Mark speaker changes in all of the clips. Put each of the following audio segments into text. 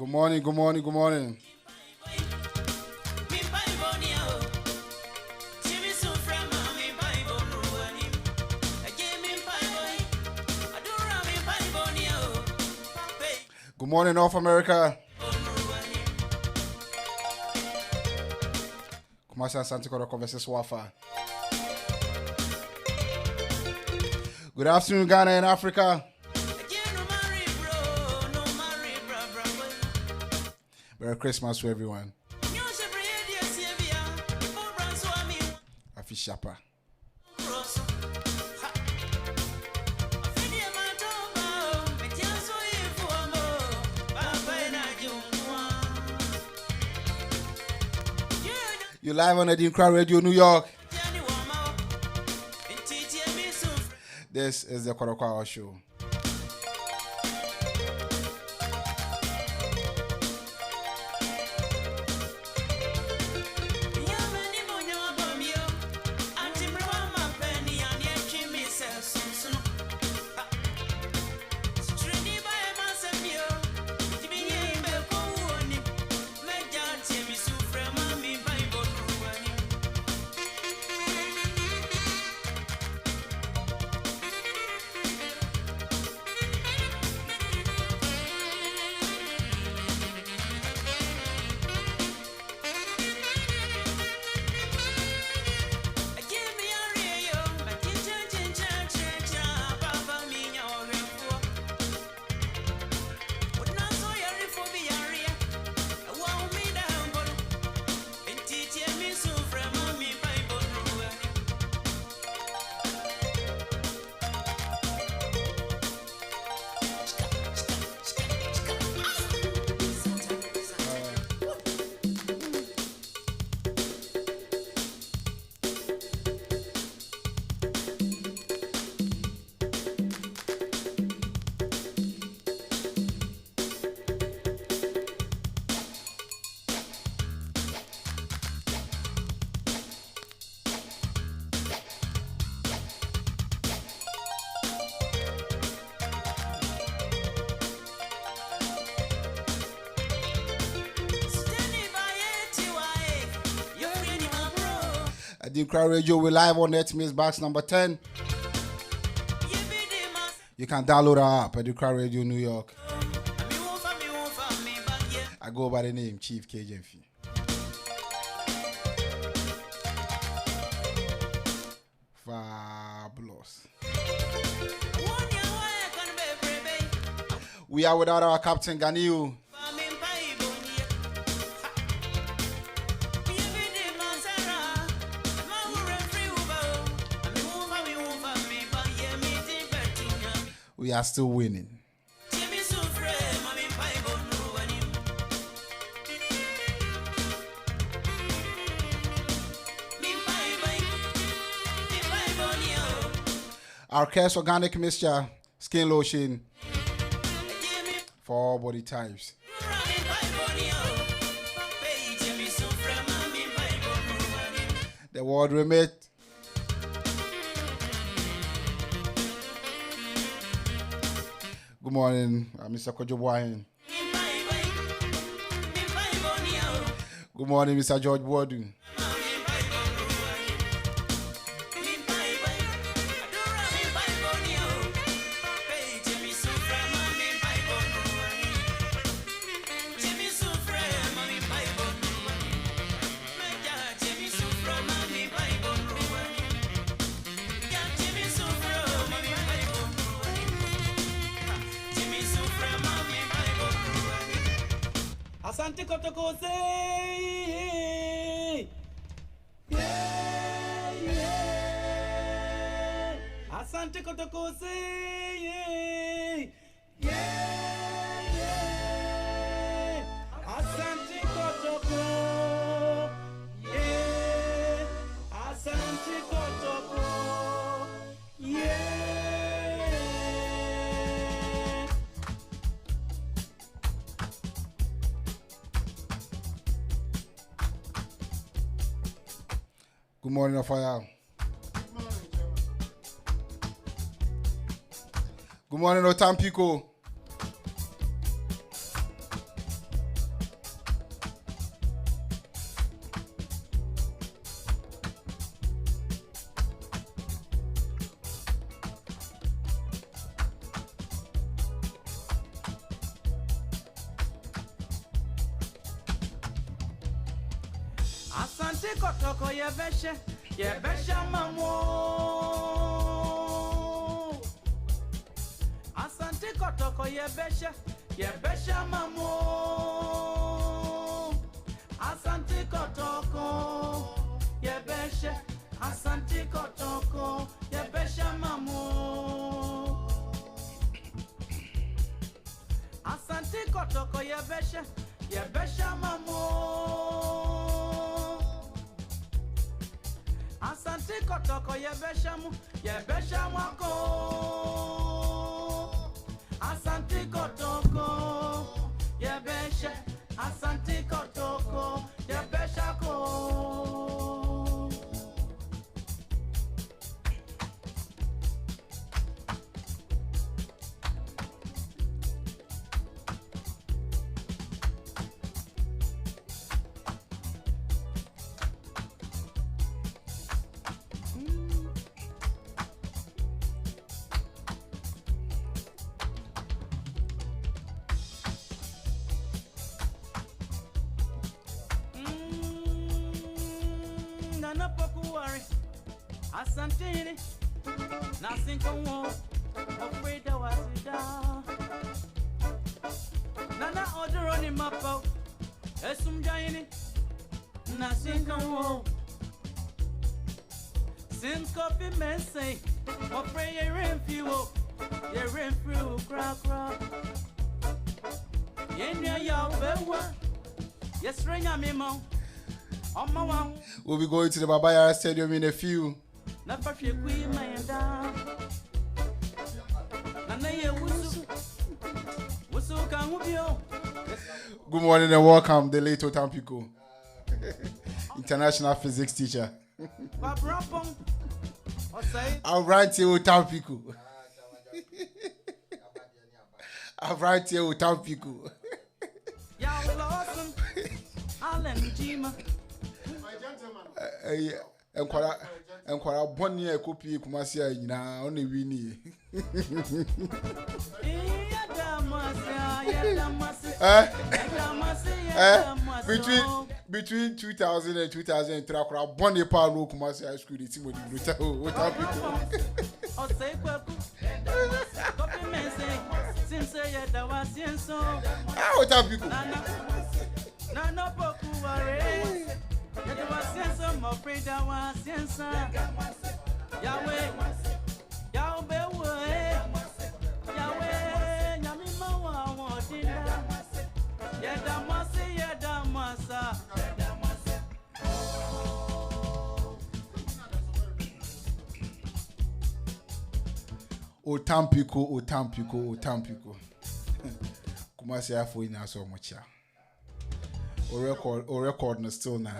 Speaker 1: Good morning, good morning, good morning. Good morning, North America. Kumasi Asante Kotoko versus Wafa. Good afternoon, Ghana and Africa. Merry Christmas to everyone. Afi Shapa. You're live on ADINKRA Radio, New York. This is the Kotoko Hour show. ADINKRA Radio, we're live on Netmix box number 10. You can download our app, ADINKRA Radio New York. I go by the name Chief KJF. Fabulous. We are without our captain Ganiu. We are still winning. Our Cares Organic Mixture Skin Lotion for all body types. The World Remit. Good morning, Mr. Kojo. Good morning, Mr. George Wadu.
Speaker 2: Asante Kotoko say, yeah, yeah. Asante Kotoko say, yeah, yeah. Asante Kotoko, yeah. Asante Kotoko, yeah.
Speaker 1: Good morning, Afaya. Good morning, Otampiko.
Speaker 2: Asante Kotoko yebeshe mamo. Asante Kotoko yebeshe mamo. Asante Kotoko yebeshe. Asante Kotoko yebeshe mamo. Asante Kotoko yebeshe mamo. Asante Kotoko yebeshe mwako. Asante Kotoko yebeshe. Asante Kotoko yebeshe ko. Nana Pokuari, Asantini, nothing come on, afraid I was down. Nana order on him up out, Esum Giant, nothing come on. Since coffee men say, afraid you're in fuel, crack. Yenya yaw yes, ring a memo.
Speaker 1: We'll be going to the Babaya Stadium in a few. Good morning and welcome, the late Otampiko, international physics teacher. I'm right here with Otampiko. I'm right here with Otampiko. Enkwara bonni e kopi kumasi a nyina o na wini between 2000 and 2003 akwara bonni pa no kumasi high school the team of the brutal what people o say kwaku copy men say since ya da wasienso what people na boku ware. Yahweh, Otampiko. Kumasi afo ina so much ya. O record no still na.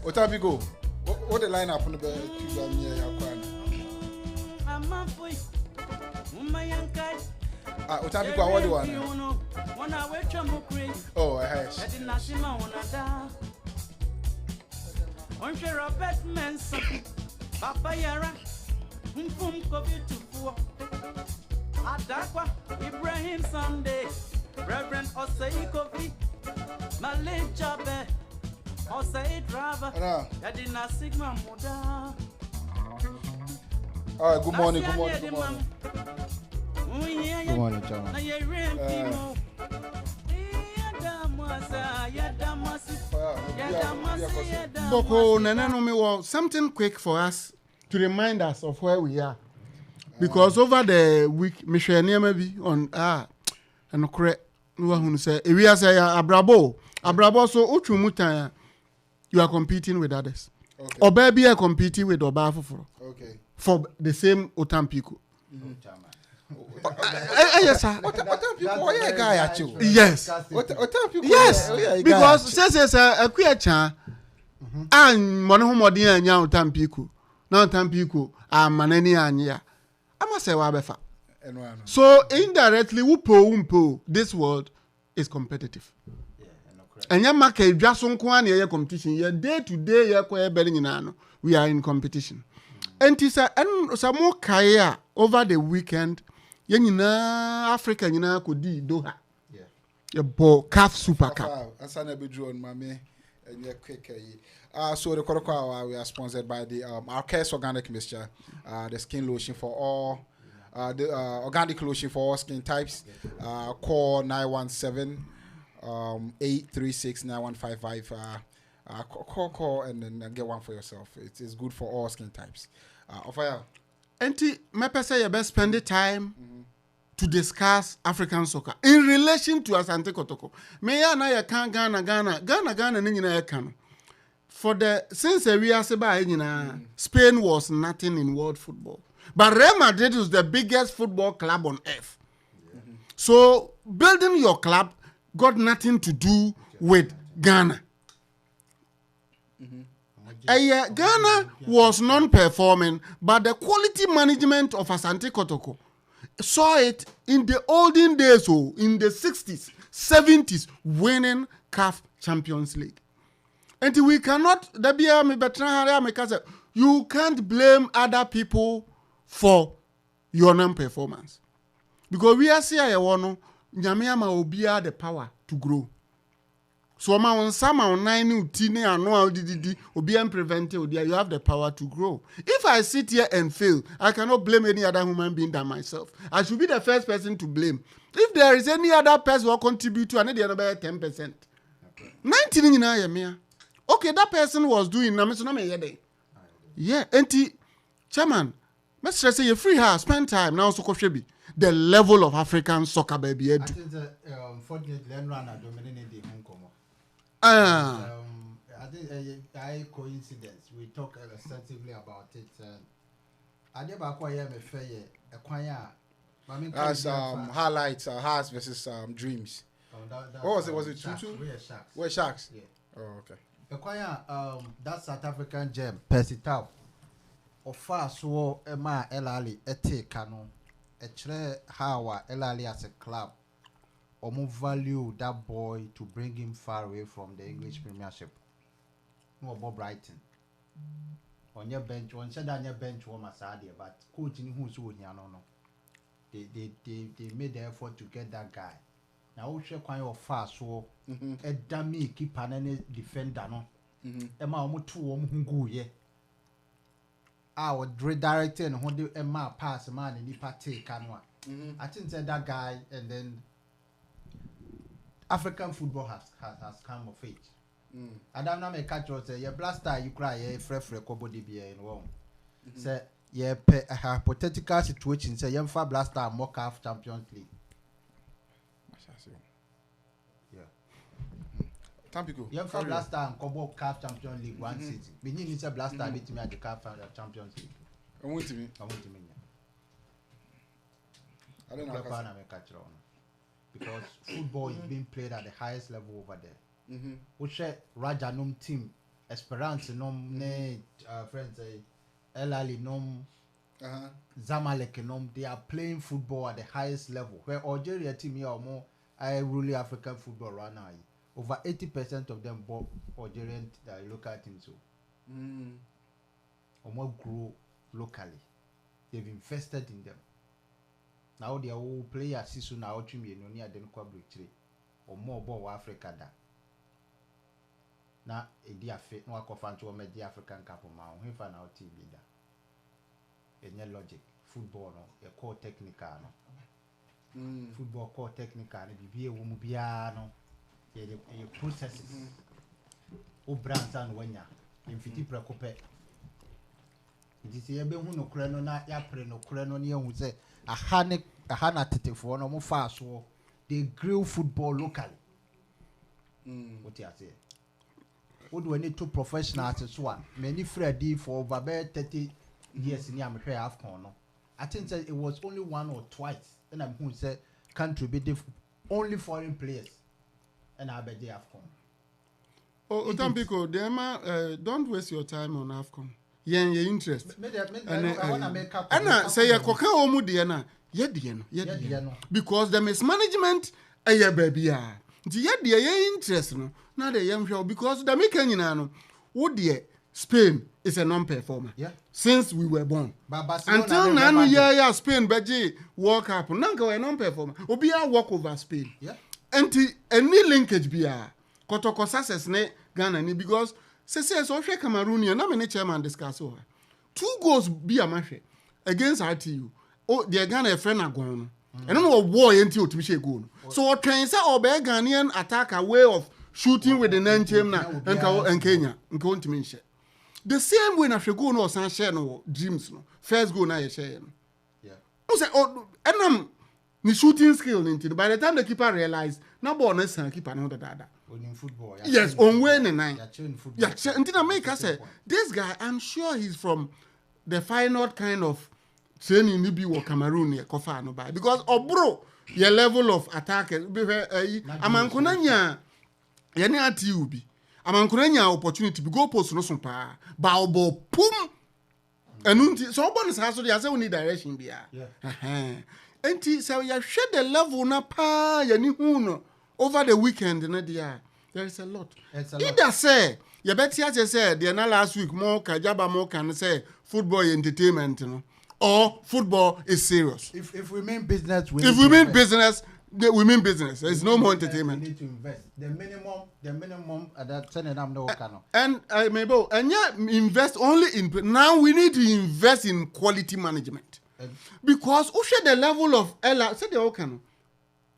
Speaker 1: Otampiko, what the line up on the bed? Otampiko, what do you want? Oh, I have. Robert Manson, Papa Yara, Adakwa, Ibrahim Sunday, Reverend Osei Kofi, Malay Chabe, Osei Drava, Yadina Sigma Moda. All right, good morning. Good morning, John.
Speaker 3: Boko Nananomi, something quick for us to remind us of where we are. Because over the week, Michelle maybe on and correct who say we are say Abrabo so Uchumuta you are competing with others. Okay. Or baby are competing with Obafo for the same Otampiko. Yes, sir. Yes. Yes. Because says a queer chan and Monohomodia and Yan Tampico. Now Tampico are Manani and ya. I must say, Wabefa. So indirectly, Umpo, this world is competitive. And your market just on competition. Day to day, we are in competition. And it's some more kaya over the weekend. Yenina Africa, yina could di Doha.
Speaker 4: Yeah.
Speaker 3: A ball calf super cup.
Speaker 1: That's an ebidrawn, mammy, and your quick. So the Kotoko Hour, we are sponsored by the Arcus Organic Mixture, the skin lotion for all, the organic lotion for all skin types. Call 917-836-9155. Call and then get one for yourself. It is good for all skin types. Offer.
Speaker 3: Enti mepe say you best spend the time to discuss African soccer in relation to Asante Kotoko. Me ya na ya kan Ghana ni nyina ya kan. For the since we are Spain was nothing in world football. But Real Madrid is the biggest football club on earth. So building your club got nothing to do with Ghana. Ghana was non-performing, but the quality management of Asante Kotoko saw it in the olden days, in the 60s, 70s, winning CAF Champions League. And we cannot, you can't blame other people for your non-performance. Because we are saying, Nyamiama obia the power to grow. So on some on 9 tine annual DDD obia prevent you have the power to grow. If I sit here and fail, I cannot blame any other human being than myself. I should be the first person to blame. If there is any other person who contribute to another 10%. 19 in a okay, that person was doing yeah, anti chairman, Mr. Say you free her, spend time now so be the level of African soccer baby.
Speaker 4: I think the unfortunately runner dominated the home como. I think a coincidence. We talk extensively about it. I never acquire me fair acquire.
Speaker 1: As highlights, Hearts versus Dreams. Was it 2-2? We're Sharks.
Speaker 4: Yeah.
Speaker 1: Oh, okay.
Speaker 4: Acquire that South African gem, Percy Tau. Of far so Emma Elali ete canon. A tre how Elali as a club. Or more value that boy to bring him far away from the English Premiership. No Bob Brighton. On your bench, one said on your bench was Masadia, but coaching who's who no. They made the effort to get that guy. Now we share quite fast so a dummy keep an defender no. Emma almost 2 who ye. I would redirect and hold the Emma pass a man in the party canwa. I think that guy and then African football has come of age. I don't know, catch you say, your blaster, you cry, a fresh kobo DBA in one. Say, yeah, a hypothetical situation, say, young far blaster, more CAF Champions League. Yeah.
Speaker 1: Tampico.
Speaker 4: Young far blaster and Kobo CAF Champions League 1 season. Meaning it's a blaster beat me at the CAF Champions League.
Speaker 1: I want to me.
Speaker 4: I don't know how to catch on. Because football is being played at the highest level over there. We share Raja Num team, Esperance Num, friends, Elali Num, Zamalek Num. They are playing football at the highest level. Where Algeria team here are more really African football right now. Over 80% of them bought Algerian local teams. So, or more grow locally. They've invested in them. Now they are all players see now to me no near den kwabri or more ball Africa da. Na e dia fit no akofan to me di African Cup ma ho fa na o TV da. Enye logic football no e core technical no. Football core technical no bibie wo mu bia no ye processes. O brands and wanya infiti prekope. It is a be hu no kura no na ya pre no kura no ne hu say a hana tetefo no mo fa so they grill football locally. What you say? What do we need to professionals as one? Many Freddy for over 30 years in the AFCON. I think that it was only 1 or twice. And I'm who said country be only foreign players. And I bet the AFCON.
Speaker 3: Oh, Tampico, don't waste your time on AFCON. Yeah, your interest.
Speaker 4: I want to make up.
Speaker 3: And say, Koka Omu Diana, because the mismanagement, baby. The interest, no, not the young show, because the Mekanino, would ye, Spain is a non-performer.
Speaker 4: Yeah.
Speaker 3: Since we were born.
Speaker 4: But Barcelona
Speaker 3: Until now, yeah, Spain, Beji, World Cup. Nanka a non-performer. Obi a walk over Spain.
Speaker 4: Yeah.
Speaker 3: Any linkage be a Kotoko success ne Ghana ni because say so Cameroonian. Na many chairman discuss over. 2 goals be a match against RTU. Oh, the Ghana friend are gone. I don't know what war into to be goal. So what train say or Ghanaian attack a way of shooting with the nine team na and Kenya. Going to mention. The same way na go no san share no dreams no. First goal na you share no.
Speaker 4: Yeah.
Speaker 3: I say oh enam ni shooting skill into by the time the keeper realized na ball na san keeper no dada.
Speaker 4: In football.
Speaker 3: Yes, on way in nine.
Speaker 4: Yeah,
Speaker 3: until I make us say this guy I'm sure he's from the final kind of training ni bi wo Cameroon here kofa no by because bro your level of attack be amankona nya ye ne ati ubi amankona nya opportunity be go post no so pa ba obo pum enunti so obo no sa so dey say we need direction bia enti say you share the level na pa ye ni hu no over the weekend na there is a lot. Either say you better say the last week more kajaba more can say football entertainment, you know, or football is serious.
Speaker 4: If we mean business,
Speaker 3: we mean business. We mean business. There's no more entertainment.
Speaker 4: We need to invest. The minimum at that ten and no cano.
Speaker 3: And maybe and yeah, invest only in now. We need to invest in quality management because who share the level of Ella said the Okano.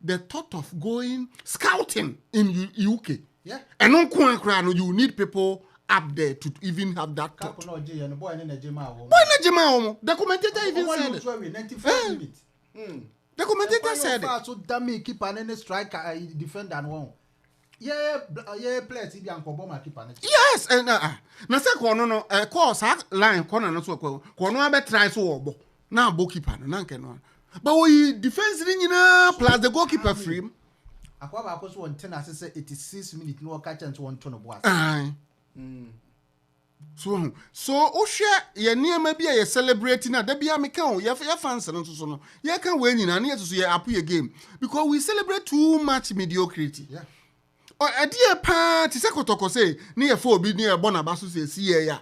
Speaker 3: The thought of going scouting in UK. Yeah. And on Kuan you need people up there to even have that thought. The commentator even said it. The commentator said it.
Speaker 4: So dummy keep an striker defender and one. Yeah, players if you keep an.
Speaker 3: Yes, and na say kono no course line corner no so kono be try so na goalkeeper no na nke no. But we defense plus the goalkeeper free.
Speaker 4: Akwa ba so 10 as say 86 minutes no catch and one turn of boss. So o share ye niam bia ye celebrating na da bia me kan ye fans no so no. Ye kan we nyina na ye so ye up your game because we celebrate too much mediocrity. Yeah. Or a dear part is a Kotoko say near 4 be near Bonabasu say see ya.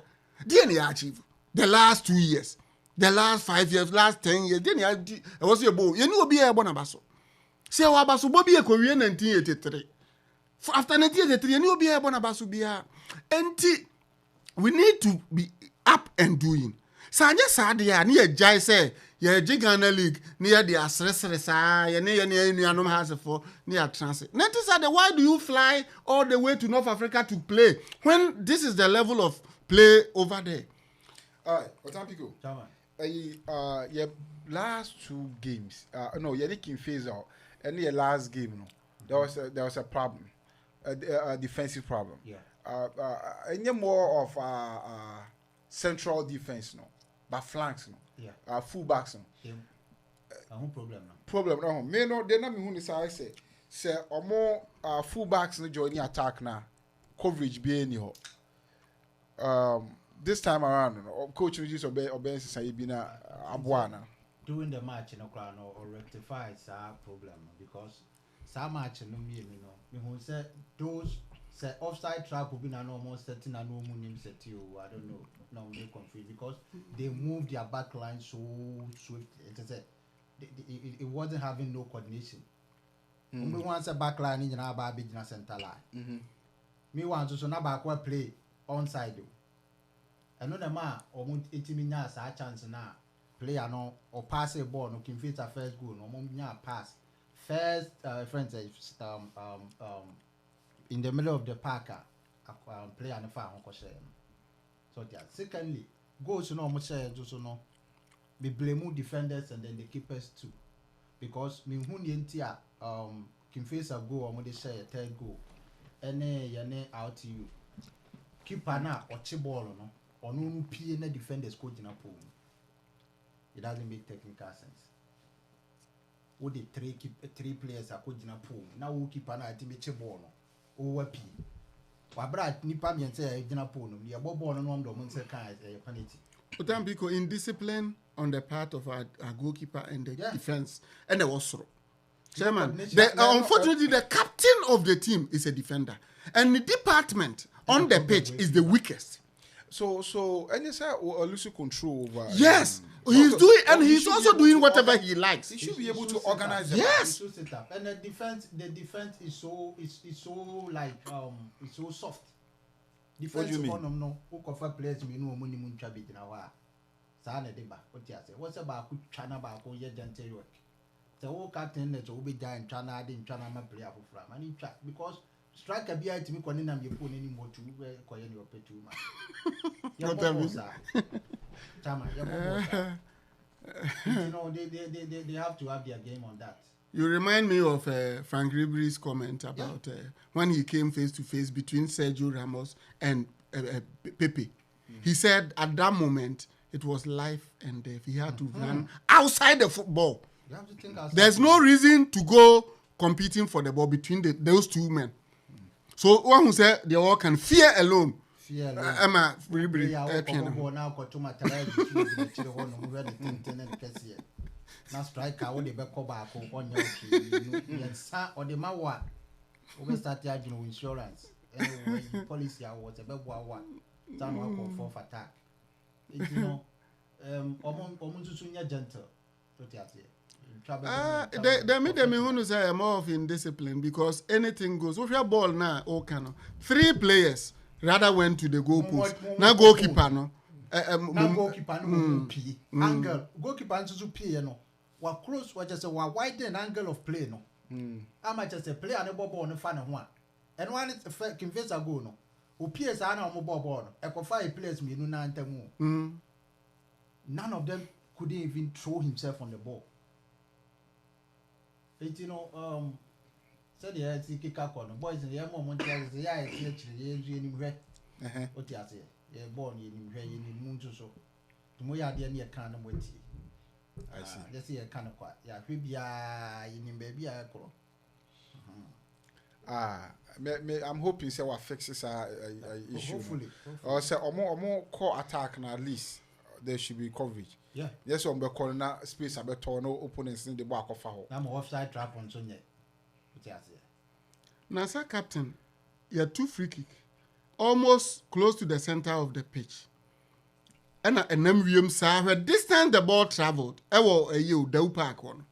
Speaker 4: Dear ni achieve the last 2 years. The last 5 years, last 10 years, then I was your boy. You know, be a bonabaso. Say, Wabaso Bobby a Korean 1983. After 1983, you know, be a bonabaso be a. And we need to be up and doing. Sanya Sadia, near Jai say, ye Gigana League, near the Asresa, near Nianum has for near transit. Notice that why do you fly all the way to North Africa to play when this is the level of play over there?
Speaker 1: All right, what time you go? Your last 2 games, no, you're making phase out. And your last game, no, there was a problem, a defensive problem. Yeah. And you're more of central defense, no, but flanks, no. Yeah. Fullbacks, no. Yeah.
Speaker 4: Problem, no.
Speaker 1: Problem, no. Me no, they not me who say or more fullbacks no join the attack now. Coverage be any ho. This time around, coach will just obey Saibina Abuana.
Speaker 4: During the match, or rectify our problem because some match no me who said those say offside trap will be no more setting and no moon set you. I don't know, no they confused because they moved their back line so swift. It wasn't having no coordination. We want a back line in our business center line. Me want to so now backward play onside you. And no man or 80 minutes a chance now. Player no or pass a ball no can fit a first goal no more pass. First friends in the middle of the park player no far on share. So yeah. Secondly, goals no more share so no. We blame defenders and then the keepers too. Because me who yentia can face a goal or more share a third goal. Yane out to you. Keeper na or ball no. Or no P and defenders coach in a pool. It doesn't make technical sense. Would the 3 players are coaching a pool? Now we keep an ultimate ball. Over P. Wabra nipa me say in a pool. We are born on one domain second penalty.
Speaker 3: Otambiko indiscipline on the part of our goalkeeper and the defense and the Wasro. Chairman, unfortunately, the captain of the team is a defender, and the department on the pitch is the weakest.
Speaker 1: So and you say lose control over.
Speaker 3: Yes, he's doing, and he's also doing whatever he likes.
Speaker 1: He should be able to organize.
Speaker 3: Yes.
Speaker 4: He should sit up. And the defense is so like it's so soft. Defense no who cover players me no money mun twa be na wa. Sa na de ba. What you say? What's about ku twa na ba ko ye gentle work. The whole captain let we be giant twa na ade twa na ma player afofra. Man twa because striker bi ati me kone na me phone ni mo tu we koye ni opetu ma. You know they have to have their game on that.
Speaker 3: You remind me of Frank Ribery's comment about when he came face to face between Sergio Ramos and Pepe. He said at that moment it was life and death. He had to run outside the football.
Speaker 4: You have to think outside.
Speaker 3: There's no reason to go competing for the ball between those two men. So one who said they all can fear alone. Emma Ribery.
Speaker 4: Now striker when they back back on your sa or the mawa we start charging insurance anyway policy awards a bebo one time work for attack you know omuntu gentle
Speaker 3: they made them who say more of indiscipline because anything goes. If your ball now, three players rather went to the goal post. Now goalkeeper no.
Speaker 4: Now goalkeeper no P angle goalkeeper nso P no. Wa close wa just wa widen angle of play no. Ama just a player no ball no fa ne ho a. And one is convince a goal no. O PS na o ball no. E ko 5 players me no na ntamu. None of them couldn't even throw himself on the ball. You know, said the head kick up on the boys in the moment. Yeah, it's actually any red. What you say? You're born in red in the moon to so. To me, I didn't kind of wait. I see. Let's see a kind of quiet. Yeah, maybe in baby.
Speaker 1: I'm hoping say what fixes our issue.
Speaker 4: Hopefully.
Speaker 1: Or say or more core attack and at least there should be coverage.
Speaker 4: Yeah.
Speaker 1: Yes, on the corner space about no opponents in the back of our.
Speaker 4: I'm offside trap on Sunday. What you say?
Speaker 3: Now, sir, captain, you are 2 free kick, almost close to the center of the pitch. And MVM sir, where distance the ball traveled, the park one.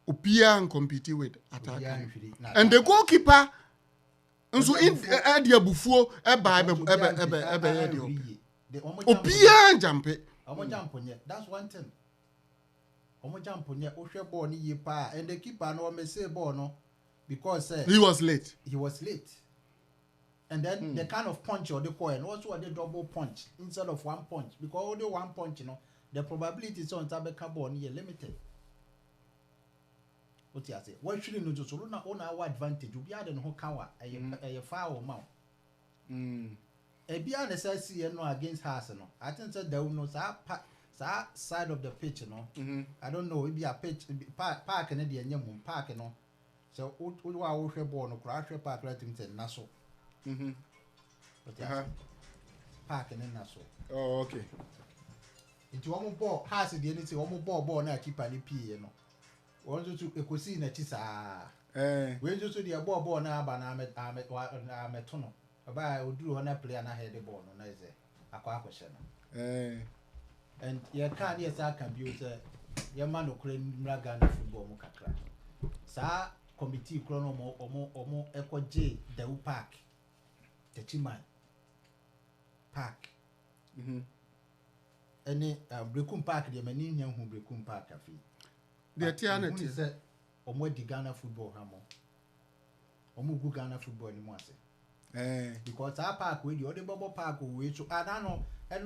Speaker 3: Upia and compete with attack. And the goalkeeper, and so in Adia Buffo, Upia and jump it.
Speaker 4: That's one thing. Jump on ball ni pa and the keeper no me say ball no because
Speaker 3: he was late. And then the kind of punch or the coin also the double punch instead of one punch because only one punch the probability is on tabeka ball ni limited. What you say? What should you know so na on our advantage we be no kawa a foul mount. E bia na say see no against us no. I think say there no sa side of the pitch no. I don't know if be a pitch park na dey anyam park no. So we wa wo hwe ball no kra hwe park right thing say na so. Park na so.
Speaker 1: Oh okay.
Speaker 4: Into one ball has the anything one ball na keeper ni pie no. One to ekosi na chi sa. We just the ball na aba na ameto no. Aba oduru na player na head the ball no na ise akwa akwhye no. And you can't yes I can be your man who claim Ghana football mo kakra. Sa committee chrono omo Eco J the park. The Chiman Park. Any Brekum Park the many young who Brekum Park cafe. The Tiana said omo di Ghana football hamo. Omo go Ghana football anymore say. Because our park with the other bubble park we so I don't know and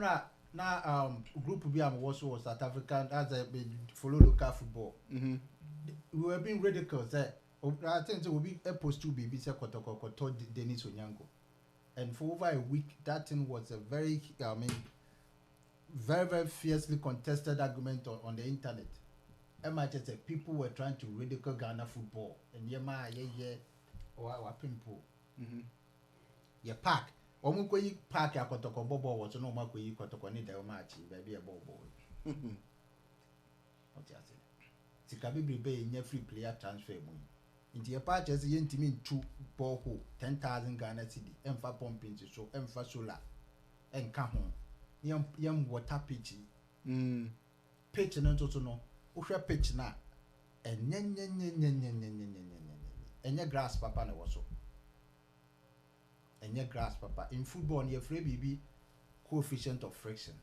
Speaker 4: na group bi am was South African as a follow local football. We were being ridiculed say I think so will be a post to be say Kotoko Dennis Onyango. And for over a week that thing was a very very fiercely contested argument on the internet. Just say people were trying to ridicule Ghana football and or pimple. Your park. Omu kwe park ya Kotoko bobo was no ma kwe Kotoko ni da match baby a bobo. What you say? Sikabi be in free player transfer money. Into your park as yen 2 ball hole 10,000 Ghana cedi. Emfa pumping so emfa solar. enka ho yam water pitch pitch no to no wohwe pitch na enye grass papa na wo so enye grass papa in football you free bibi coefficient of friction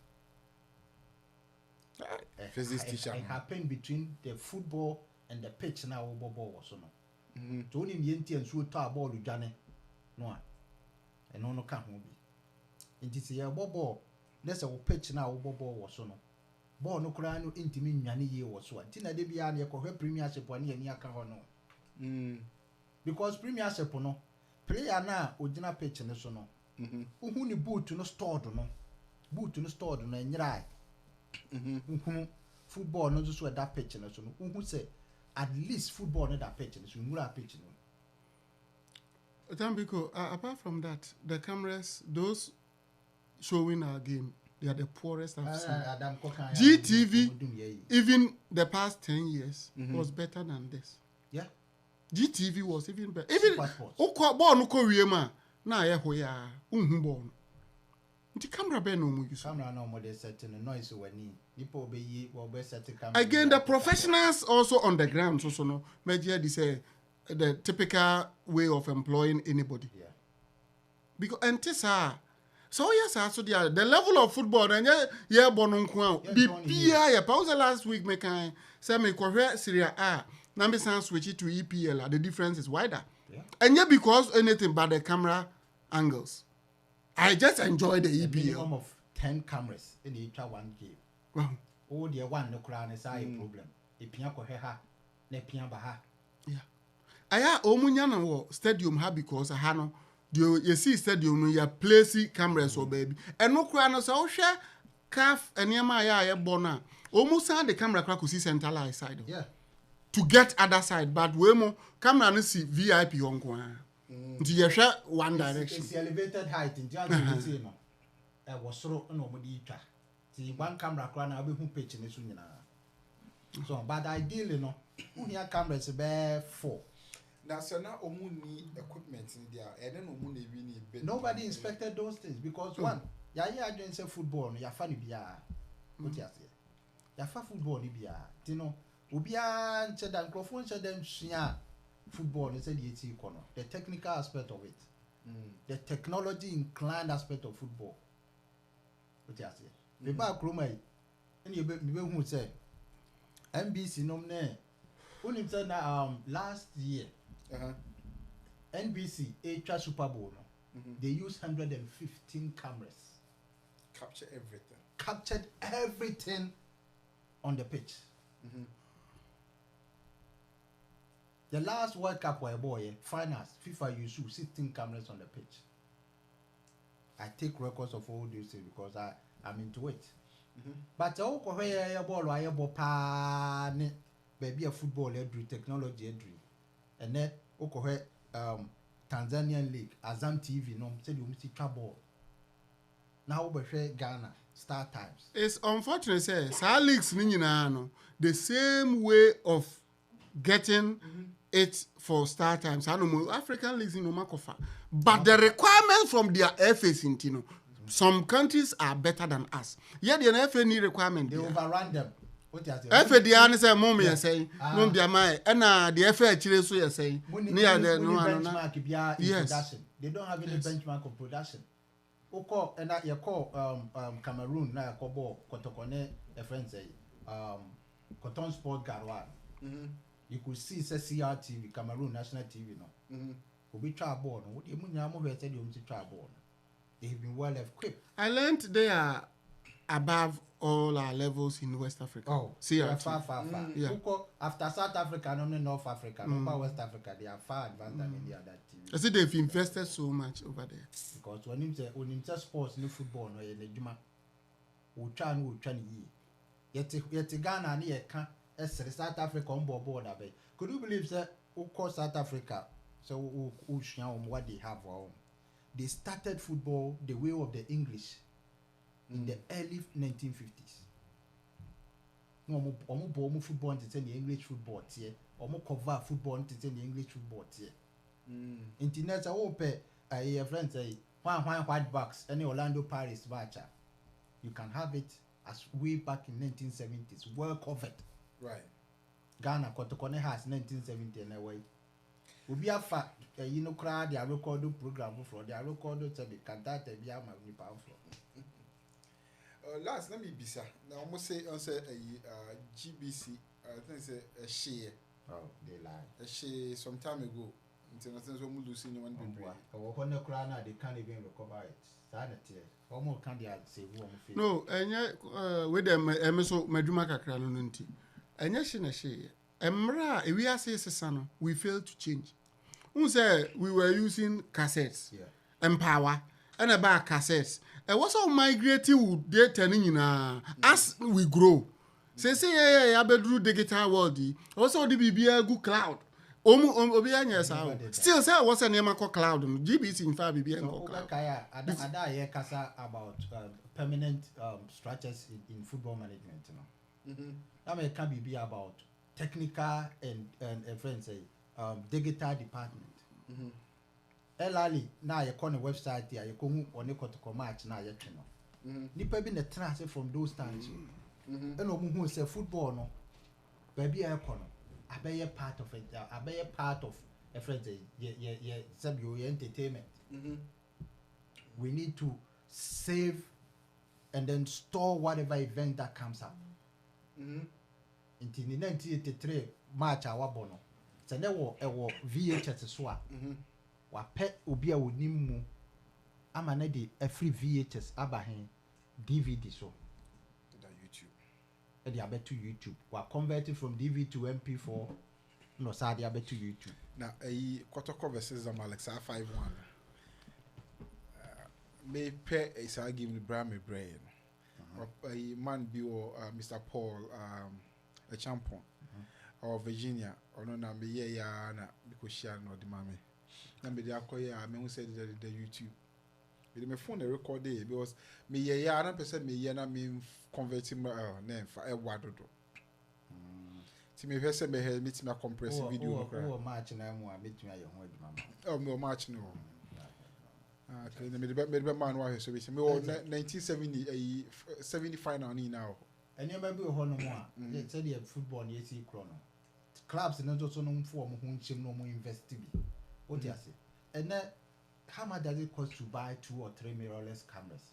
Speaker 1: physics teacher
Speaker 4: it happened between the football and the pitch na wo ball wo so no to ni yenti enso to ball dwane no a eno no ka ho bi nti se ye ball na se wo pitch na wo ball wo so no ball no kura no intimi nwane ye wo so nti na de bia na ye ko hwe premiership ani ani aka ho no because premiership no player na ogina pitch ne so no uhu ni boot no stored no enyira uhu football no so that pitch ne so no uhu say at least football no that pitch ne so ngura pitch no.
Speaker 3: Tambiko, apart from that, the cameras, those showing our game, they are the poorest I've seen. GTV, even the past 10 years, was better than this.
Speaker 4: Yeah.
Speaker 3: GTV was even better. Even ball no Korea na ye hoya ball. The camera be no mu use.
Speaker 4: Camera no more they setting the noise when nipo be yi wo be set camera.
Speaker 3: Again, the professionals also on the ground so no media they say the typical way of employing anybody.
Speaker 4: Yeah.
Speaker 3: Because so yes, so the level of football and yeah bonon kwa bibia ya pause last week me kan say me kohwe Serie A na me san switch it to EPL. The difference is wider.
Speaker 4: Yeah.
Speaker 3: And yeah, because anything but the camera angles. I just enjoy the EPL.
Speaker 4: Minimum of 10 cameras in each one game.
Speaker 3: Wow.
Speaker 4: Oh, the one no crown is a problem. If you ha, ne pia baha.
Speaker 3: Yeah. Aya omunya na wo stadium ha because ha no you see stadium no ya place cameras or baby. And no crown no so hwe calf eniema ya bona. Omu san the camera crack see centralized side.
Speaker 4: Yeah.
Speaker 3: To get other side but we mo camera no see VIP onko ha. Nti ye hwe one direction.
Speaker 4: It's elevated height in just no. Was so no mo di twa. Ti one camera crown na be hu pitch ne so nyina. So but ideally no, who here cameras be 4.
Speaker 1: Now so now omuni equipment in there. And then omuni be ni.
Speaker 4: Nobody inspected those things because one, ya join say football no ya fa ni bia. What you say? Ya fa football ni bia. Ti no obia nche dan microphone nche dem hia football no say the eti kono. The technical aspect of it. The technology inclined aspect of football. What you say? Me ba kroma yi. Eni be hu say NBC nom ne. Unim say na last year NBC Asia Super Bowl no. They used 115 cameras. Captured everything on the pitch. The last World Cup finals, FIFA used 16 cameras on the pitch. I take records of all these things because I'm into it. But ball pa ne baby a football technology and then Tanzanian League Azam TV no said you see trouble. Now we Ghana Star Times.
Speaker 3: It's unfortunate say Star Leagues no the same way of getting it for Star Times. I know African leagues in Omakofa. But the requirements from their FAs in Tino, some countries are better than us. Yeah, the FA need requirement.
Speaker 4: They overrun them.
Speaker 3: FA the answer mom you say, mom be my and the FA actually so you say near the
Speaker 4: benchmark production. They don't have any benchmark of production. Oko and that you call Cameroon na call ball Kotoko a friend say Cotton Sport Garwan. You could see CRTV Cameroon National TV no. Obi try ball no. What you munya said you try ball. They have been well equipped.
Speaker 3: I learned they are above all our levels in West Africa.
Speaker 4: Oh,
Speaker 3: CRT.
Speaker 4: Far.
Speaker 3: Yeah.
Speaker 4: After South Africa, not North Africa, not West Africa, they are far advanced than any other team.
Speaker 3: I see they've invested so much over there.
Speaker 4: Because when you say sports, no football, no Juma, we try ye. Yet Ghana near can South Africa on board. Could you believe that? Of course, South Africa. So what they have. They started football the way of the English. In the early 1950s. Omo football to the English football tier. Omo cover football to the English football tier. Internet open a friend say white box any Orlando Paris match, you can have it as way back in 1970s, well covered.
Speaker 1: Right.
Speaker 4: Ghana Kotoko has 1970 and away. We be a fact, crowd their record program for their record to be cantate be a
Speaker 1: last, let me be sir. Now, almost say on say a GBC, I think say a share.
Speaker 4: Oh, they lie.
Speaker 1: A share some time ago. International so much losing one baby.
Speaker 4: When the crowd they can't even recover it. Sanity. Almost can't say who
Speaker 3: no, and with them, Emerson Maduma Kakra no nti. And yes, in a share. Emra, if we are say Sano, we failed to change. Who said we were using cassettes, Empower, and about cassettes. And what's all migrating would they turning in as we grow. Say, I bedroom digital world. Also, the BBA good cloud. Still, say, what's a name called cloud? GBC in 5 BBA cloud.
Speaker 4: I kasa about permanent structures in football management. That may can be about technical and friends say digital department. Elali now you call the website there, you come on the Kotoko match now you know. Nipa be the transfer from those times. And who say football no, baby I be a part of it. I be a part of a friend say your entertainment. We need to save and then store whatever event that comes up. In 1983 March our bono. So there were VHS so wa pet obi a wonim mu ama na de every VHS abahen DVD so
Speaker 1: that YouTube
Speaker 4: e de abeto YouTube wa convert it from DVD to MP4 no sa de abeto YouTube
Speaker 1: na Kotoko versus Alex 5-1 me pay is I give me brand brain man be Mr. Paul a champion or Virginia or no na me ya na because she no the mame na me dey akoya me who said the YouTube with my phone record there because me ya na person me ya na me convert my name for e wadodo ti me hwese me he meet me compress video no
Speaker 4: o match na mu a meet me aye ho aduma
Speaker 1: oh me match no okay me the man wa so me 1970 70 final ni now
Speaker 4: ene ba bi ho no mu a say the football na esi kro no clubs no so no mfo mo ho nchim no mo invest bi what do you say and then how much does it cost to buy 2 or 3 mirrorless cameras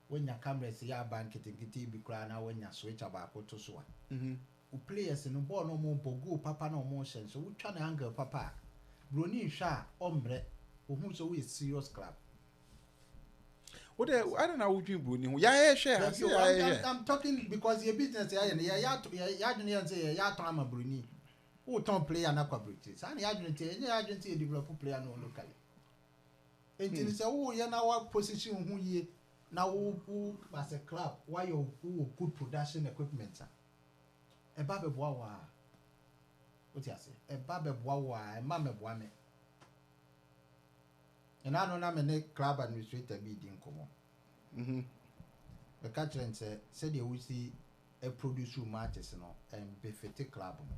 Speaker 4: when your cameras ya bank it be cry na when you switch about to so u players no ball no mo bogo papa no motion so we try na angle papa broni hwa ombre who so we serious club.
Speaker 1: What I don't know what you do. Yeah, share.
Speaker 4: I'm talking because your business ya say ya time Bruni. Who don't play an aquabrity. Any agency develop player no locally. And say oh ya na what position who ye now who as a club why you good production equipment sir. E ba be boa wa. What you say? E ba be boa wa, e ma me boa me. And I don't know many club administrator be din komo. The catcher said they will see a produce matches no and be fit club no.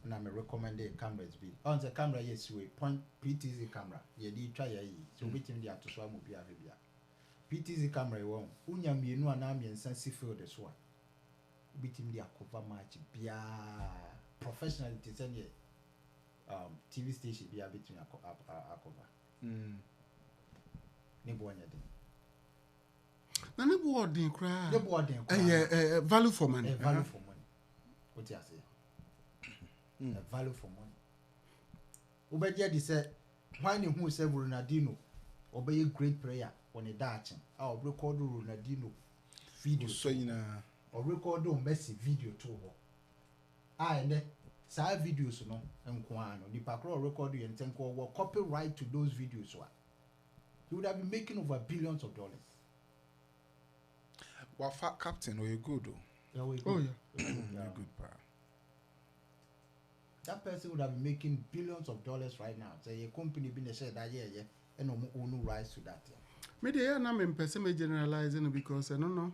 Speaker 4: And I recommend the cameras be on the camera yes we point PTZ camera. Ye di try ye so waiting there to swam be avia. PTZ camera won. Unya mienu ana miensa si field this one. Bitim dia cover match bia professional to send ye TV station be a between a cover. Ne boanya din.
Speaker 3: Na ne boarding cry.
Speaker 4: Ne boarding
Speaker 3: cry. Value for money.
Speaker 4: Value for money. What you say? Value for money. Ubedia di say why ne hu say Ronaldinho obey great prayer on a daching. I record Ronaldinho video
Speaker 1: so ina
Speaker 4: or record Messi video to her. Side videos no enkwano the pakro record you and tenko copyright to those videos one. You would have been making over billions of dollars.
Speaker 1: Well, fat captain, or you good though?
Speaker 4: Yeah, we
Speaker 3: good.
Speaker 1: You're good, pa.
Speaker 4: That person would have been making billions of dollars right now. Say a company been said that yeah, and no rise to that.
Speaker 3: Me dey na me person me generalizing because I don't know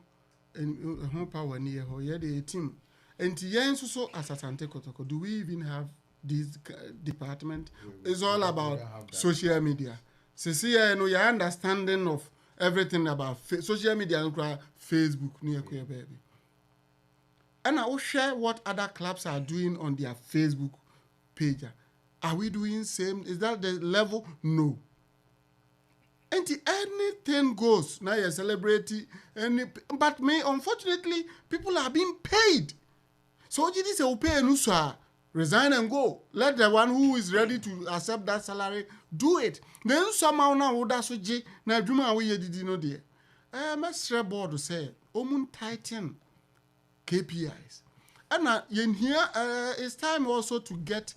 Speaker 3: and home power near ho yeah the team. And yen so as Asante Kotoko, do we even have this department? It's all about social media. See, your understanding of everything about social media and Facebook near queer baby. And I will share what other clubs are doing on their Facebook page. Are we doing same? Is that the level? No. And anything goes. Now you're celebrating. But unfortunately, people are being paid. So you say, pay resign and go. Let the one who is ready to accept that salary do it. Then somehow now that's what now Juma we did know there. I'm a board to say, Omun tighten KPIs. And in here, it's time also to get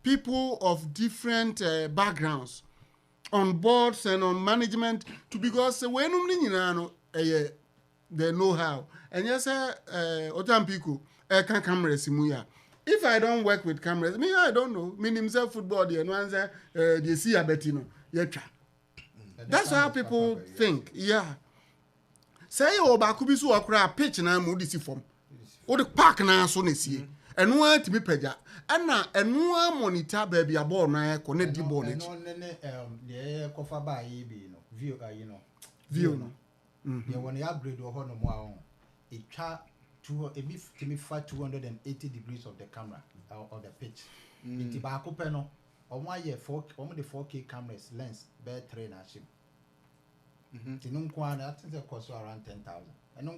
Speaker 3: people of different backgrounds on boards and on management to, because when they know how. And yes, Otampiko, can cameras simuya. If I don't work with cameras, me I don't know. Me himself football the ones they see a betino. That's how people think. Yeah. Say bakubisu akra pitch na mo disi form. O the park na so na sie. Eno antimi pagya. Ana eno monitor baby a ball na connect the ball.
Speaker 4: No the cover by bi no. View
Speaker 3: View no.
Speaker 4: Yeah, when you upgrade your horn more it try to a bit 280 degrees of the camera or the pitch. It back open no. On 1 year 4K cameras lens bear train ashim. Tinum kwana I think it costs around 10,000. And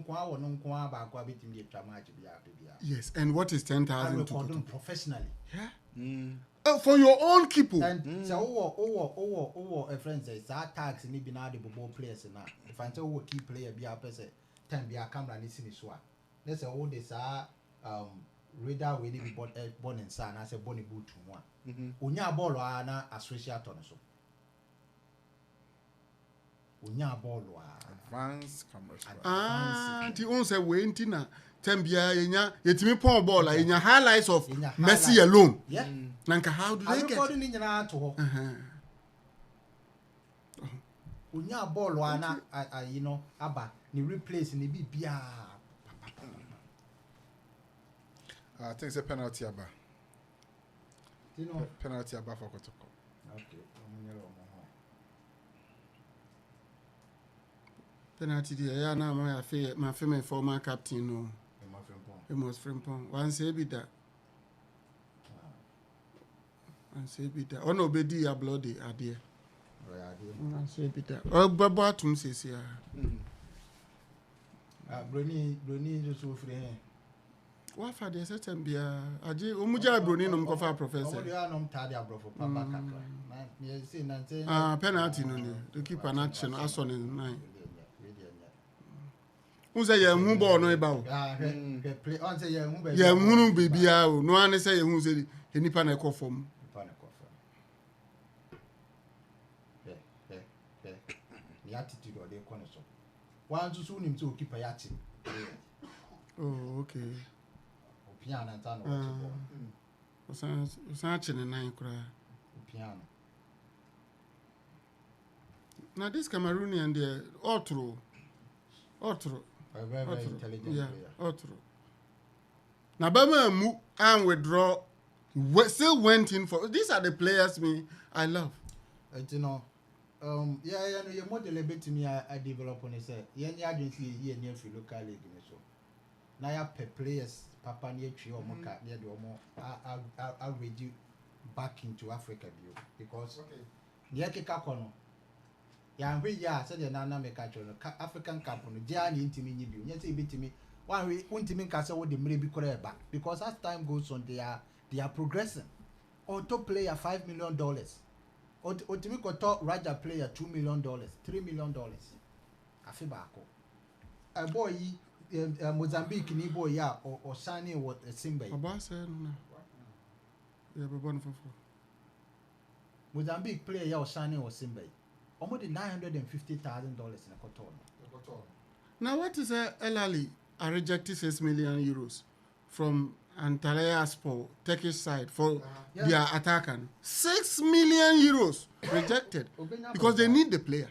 Speaker 3: yes, and what is 10,000 to
Speaker 4: professionally?
Speaker 3: Yeah. For your own people.
Speaker 4: And so a friend says that tax in the ball players now. If I tell key player be a person 10 be a camera and listen is one. Let's say all this radar will be born in sun as a bonny boot to one. Unya ball or ana associate on so. Unya ball
Speaker 1: advanced cameras.
Speaker 3: The own say Wentina, Tembia, yetimi pon ball, in your highlights of Messi alone.
Speaker 4: Yeah.
Speaker 3: Nanka, how do they get?
Speaker 4: Unya ball, ana, Abba, ni replace ni bibia.
Speaker 1: I think it's a penalty aba. Penalty aba for Kotoko.
Speaker 4: Okay.
Speaker 3: Penalty there, now my family former captain no. It must Frimpong. One say be that. One say be that. Oh no, be a bloody idea. One say be that. Oh, Baba Tum says here.
Speaker 4: Bruni just so free.
Speaker 3: What for the certain be a Aji Umuja Bruni no cover professor.
Speaker 4: You are not tired of Papa Kakra.
Speaker 3: Penalty no. To keep an action as on in 9. Who say you who born no about?
Speaker 4: Play on say you who
Speaker 3: yeah, who baby no one say who say any pan call from.
Speaker 4: The attitude or the corner so. One to soon him to keep a yachting.
Speaker 3: Oh, okay.
Speaker 4: Piano and Tano.
Speaker 3: Was actually 9 cry.
Speaker 4: Piano.
Speaker 3: Now this Cameroonian there, all true.
Speaker 4: A very intelligent
Speaker 3: yeah,
Speaker 4: player.
Speaker 3: all true. Now Bama move and withdraw. Still went in for these are the players I love.
Speaker 4: Your model a bit to me I develop on it. Yeah, I don't see here near for local league so. Now you pay players Papa near Tree or Moka near the I'll read you back into Africa because near Kikakono. Yeah, said the Nana make African Cup on the Gianni intimate you. Yes, a bit to me. One way, Untimin Castle would maybe correct back because as time goes on, they are progressing. Or top player $5 million. Or Timiko top Raja player $2 million, $3 million. Afibako. A boy, Mozambique, ni boy, yeah, or Sani, what a Simba. Mozambique player, yeah, or Sani or Simba. Almost $950,000 in a Kotoko.
Speaker 3: Now, what is Elali? I rejected 6 million euros from Antalya Sport, Turkish side, for their attacker. 6 million euros rejected because they need the player.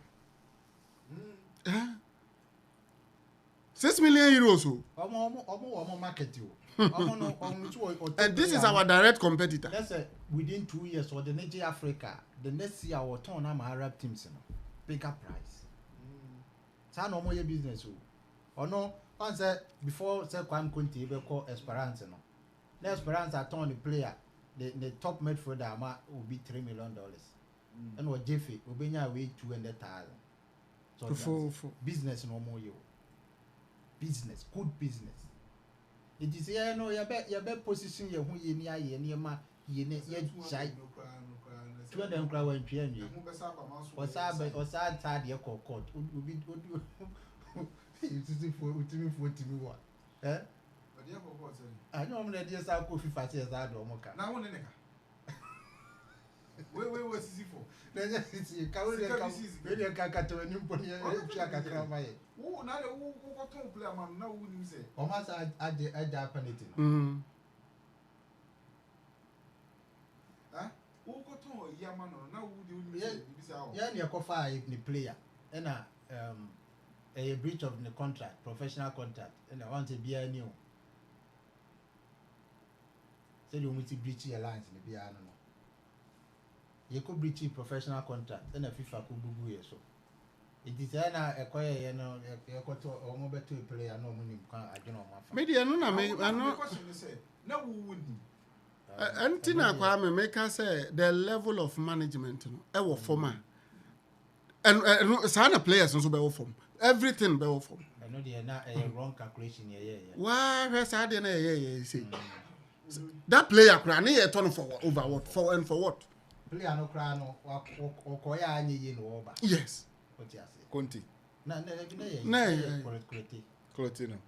Speaker 3: 6 million euros.
Speaker 4: Omo market you.
Speaker 3: And this is our direct competitor.
Speaker 4: Let's say within 2 years or the next year Africa, the next year our turn am Arab teams, bigger price. So no more business. Or no, once before say Kwan Kunti be call Esperance no. The Esperance turn the player, the top midfielder will be $3 million. And what Jeffy will be now way 200,000. So
Speaker 3: For
Speaker 4: business no more you. Business, good business. It is here no you bet position you who you near ma you shy. 200 crowd when PM or sad sad your court would be it's for me what eh I know that yes I'll go 5 years out or more now one wait what's easy for then it's you can really cut to a new pony check a crown by it. Oh, now who play a man now wouldn't say almost at the Japanese. Yeah, you go five the player and a breach of the contract, professional contract, and I want to be a new. So you want to breach your lines in the piano. You could breach a professional contract, and a FIFA could do so. It is a acquire, you know, a quarter or more to a player, no money, I don't know.
Speaker 3: Maybe I know.
Speaker 1: No, we wouldn't.
Speaker 3: Antina Kwame make us say the level of management, our former. And some players also be form. Everything be form.
Speaker 4: I know they are not a wrong calculation.
Speaker 3: Why has I done say that player can a turn for over what for and for what?
Speaker 4: Player no crown or Koya any over.
Speaker 3: Yes.
Speaker 4: What you say?
Speaker 1: Conti.
Speaker 4: No,
Speaker 1: Clotino.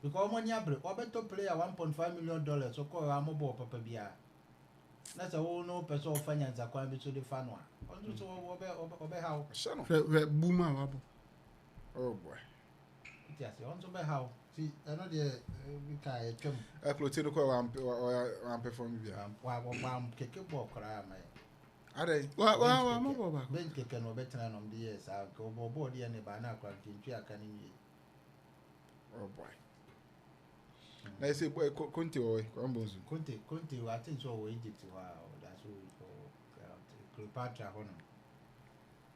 Speaker 4: Because when you have a player $1.5 million, so call a mobile papa beer. That's a whole no person finance a quite to the fan one. Also, how?
Speaker 3: Boomer.
Speaker 1: Oh boy.
Speaker 4: Yes, also by how. See, I know the come.
Speaker 1: A Clotino or perform here.
Speaker 4: Why, kick a ball cry,
Speaker 1: Are they?
Speaker 3: Well,
Speaker 4: Ben kicking or better than the years. I'll go board the any banana can
Speaker 1: Oh boy. I say boy Conti or Crumbles.
Speaker 4: Conti, I think so Egypt. Wow, that's what we call Cleopatra Honor.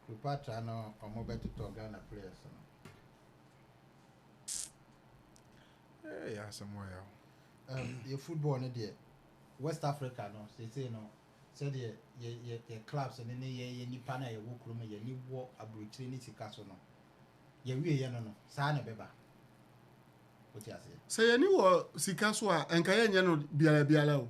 Speaker 4: Cleopatra no or more better to Ghana players.
Speaker 1: Yeah, somewhere.
Speaker 4: Your football no there. West Africa no, they say no. Say the clubs and then ye pana ye work room ye ni war abritrinity castle no. Ye we no. Sana beba.
Speaker 3: Say any war Sikaswa and Kayano Biala.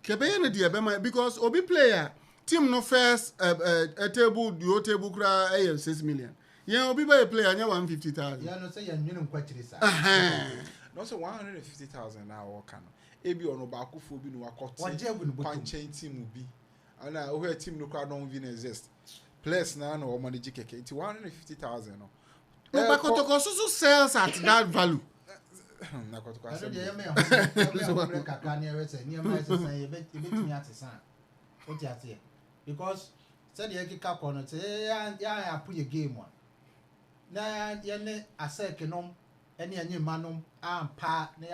Speaker 3: Kebene dear Bema because Obi player team no first a table your table cry 6 million. Yeah, Obi by a player 150,000.
Speaker 4: Yeah, no say you quite this.
Speaker 1: No so 150,000 now or can ebi ono ba akufo bi no akọte chain team will be and where team no crowd don't even exist players now no manage keke it's 150,000 no
Speaker 3: but Kotoko so sells at that value.
Speaker 1: Na Kotoko
Speaker 4: I
Speaker 1: say
Speaker 4: because said the kick corner say yeah put your game one na ye a second any manum pa na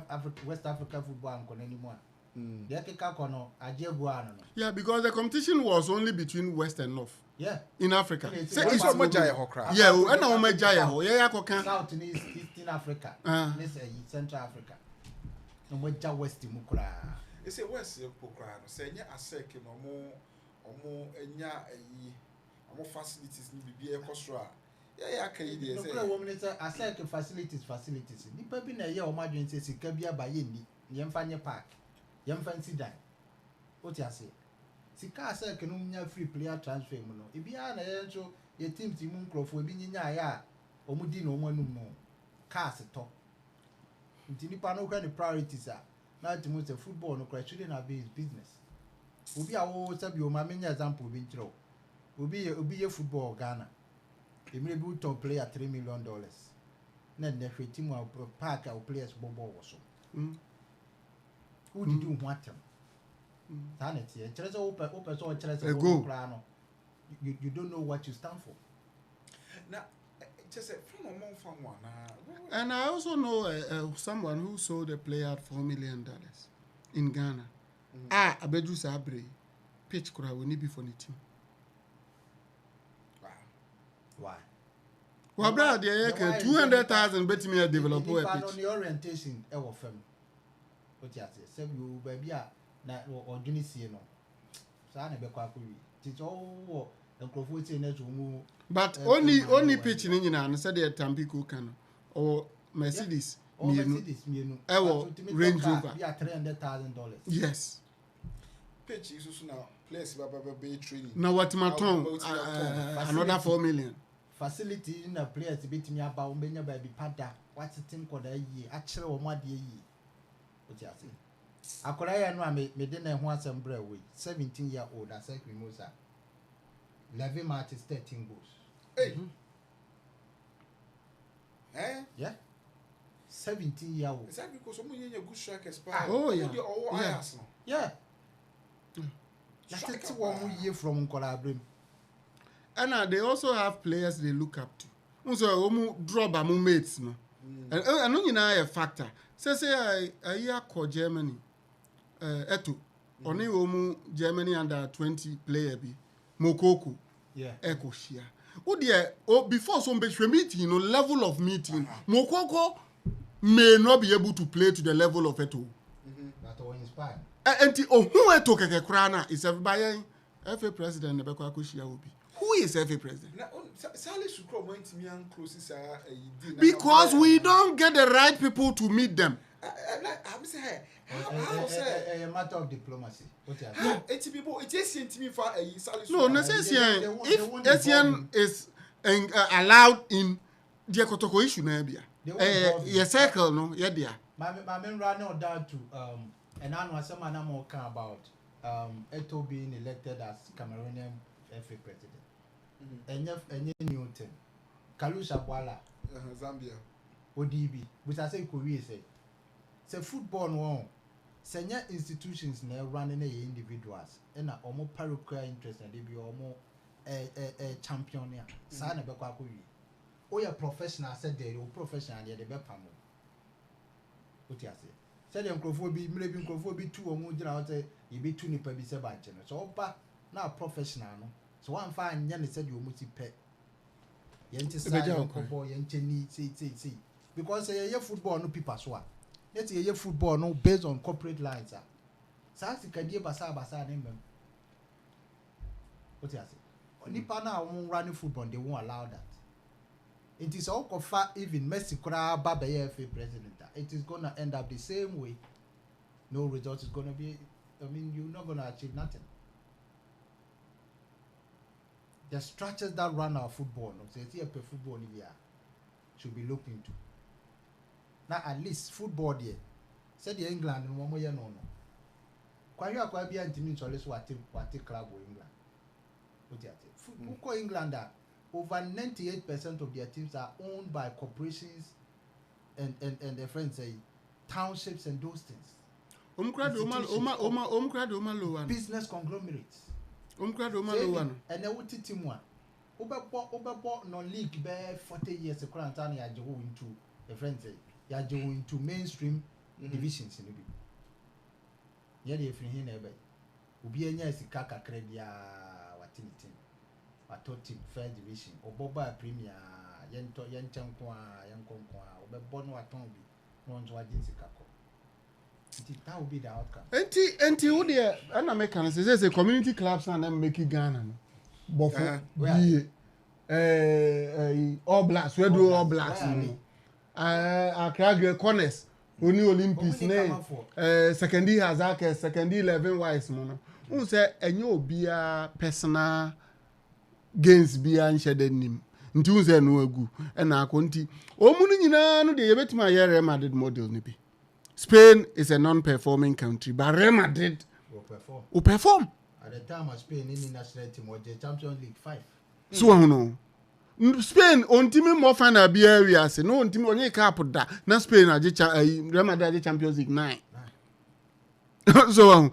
Speaker 4: Africa West Africa football anymore. The kick corner ajeguano.
Speaker 3: Yeah, because the competition was only between West and North.
Speaker 4: Yeah.
Speaker 3: In Africa.
Speaker 1: Say it's so much higher hokra.
Speaker 3: Yeah, and na o jaya ho. Yeah, kokan.
Speaker 4: South and Eastern Africa. Let's say Central Africa. No mo ja West mu kura.
Speaker 1: They say West kura no say nya asek no omo enya ayi omo facilities ni bibia ekosro. Yeah, can you say?
Speaker 4: No, woman say asek facilities. Nipa bi na ye o madwen say sika bia ba ye ni. Yemfa park. Yemfa nsidan. What you say? Sika asek no nya free player transfer mu no. Ebia na ye nso ye team ti mu nkrofo ebi nya ya omu di no omu anum no. Cars to. Nti nipa no kwa ni priorities a. Na timu say football no kwa shouldn't have his business. Obi a wo sabi o ma menya example bi ntro. Obi ye football Ghana. They may be to play at $3 million. Then the team will park our players bobo also. Who did you want them? Sanity, and Chelsea open so Chelsea go. You don't know what you stand for.
Speaker 1: Now, Just a from one.
Speaker 3: And I also know someone who sold a player at $4 million in Ghana. Abedu Sabre, pitch kura we need be for the team.
Speaker 4: Why?
Speaker 3: Well, brother, yeah, 200,000 bet me a developer a pitch.
Speaker 4: On the orientation, our firm. What you say? You baby na or Guinness, no. So I never quite agree. It's all the Crawford saying
Speaker 3: but only pitching in and said they Tampico can or Mercedes.
Speaker 4: Mercedes,
Speaker 3: Range Rover.
Speaker 4: Yeah, $300,000.
Speaker 3: Yes.
Speaker 1: Pitch is also now place by training.
Speaker 3: Now what my tongue? Another 4 million.
Speaker 4: Facility in a place to beat me about Benya baby pada. What's the thing called a year? Actually, 1 year. What you say? I could know I made dinner once and bread with 17-year-old. I said, Mimosa. 11 matches, 13 goals.
Speaker 1: Hey. Eh?
Speaker 4: Yeah. 17-year-old.
Speaker 1: Is that because someone in a good strikers?
Speaker 3: Oh, yeah.
Speaker 4: Yeah. That's 1 year from Colabrim.
Speaker 3: And they also have players they look up to. So, drop a mates, no. And only now a factor. Say, a year called Germany. Eto. Only Germany under 20 player be. Mokoko.
Speaker 4: Yeah.
Speaker 3: Eko Shia. Before some meeting, level of meeting, Mokoko may not be able to play to the level of Eto.
Speaker 4: That was inspired.
Speaker 3: And who Eto Keke Krana is everybody FA president Nebeko Shia will be. Who is FA president? Because we don't get the right people to meet them.
Speaker 1: I'm saying,
Speaker 4: a matter of diplomacy.
Speaker 1: It's people. It is sent me for a salary.
Speaker 3: No, necessarily. If Etienne is allowed in the Kotoko issue, maybe a circle, no, yeah, dear.
Speaker 4: My men ran down to and I know someone I'm talking about Eto being elected as Cameroonian FA president. And Newton, Kalusha Bwala,
Speaker 1: Zambia,
Speaker 4: ODB, which I say Korea say football no. Senior institutions now running individuals and a almost parochial interest and they be almost a champion here. Sana be kwa kuyi. O ya professional said they o professional they be pamo. What you say? Said them crofobia, maybe crofobia 2 or more jina say you be 2 nipa bi se ba cheno. So oba na professional no. So one fine yan said you muti pet. Yenti say football yenti ni say. Because say football no people so. Let's say football no based on corporate lines. Saasi kadie basa name. What you say? Nipa na running football, they won't allow that. It is all confer even Messi kura baba FA president. It is gonna end up the same way. No result is gonna be. I mean, you're not gonna achieve nothing. The structures that run our football, no, say football here should be looked into. Now at least football there. Said the England in 1 year no. Quite you are be anti so let's what club in England. What you say? Football England over 98% of their teams are owned by corporations and their friends say townships and those things. Business conglomerates. And they would team one. Over non-league bear 40 years a quarantine ya go into the friends say ya go into mainstream divisions in the big. Yeah, they free here never. Ubi enya sika kakra bia watini team. Wato team first division. Oboba premier yento yenchankwa yankonkwa. Obebo no waton bi. No nzo wajin sika ko. That will be the outcome.
Speaker 3: Enti who there ana make can say community clubs and them make Ghana no. Bofo all blacks we do all blacks no. Accra Corners only Olympics name secondary Hazaka secondary 11 wise no. Who say enye obia personal gains bia nshede nim. Nti who say no agu e na akonti omunu nyina no de yebetima ye Real Madrid model ni bi. Spain is a non-performing country, but Real Madrid will perform.
Speaker 4: At the time of Spain in the national team was the Champions League 5.
Speaker 3: So no. Spain on team more final be areas. No on team only cap that. Na Spain Real Madrid Champions League 9. So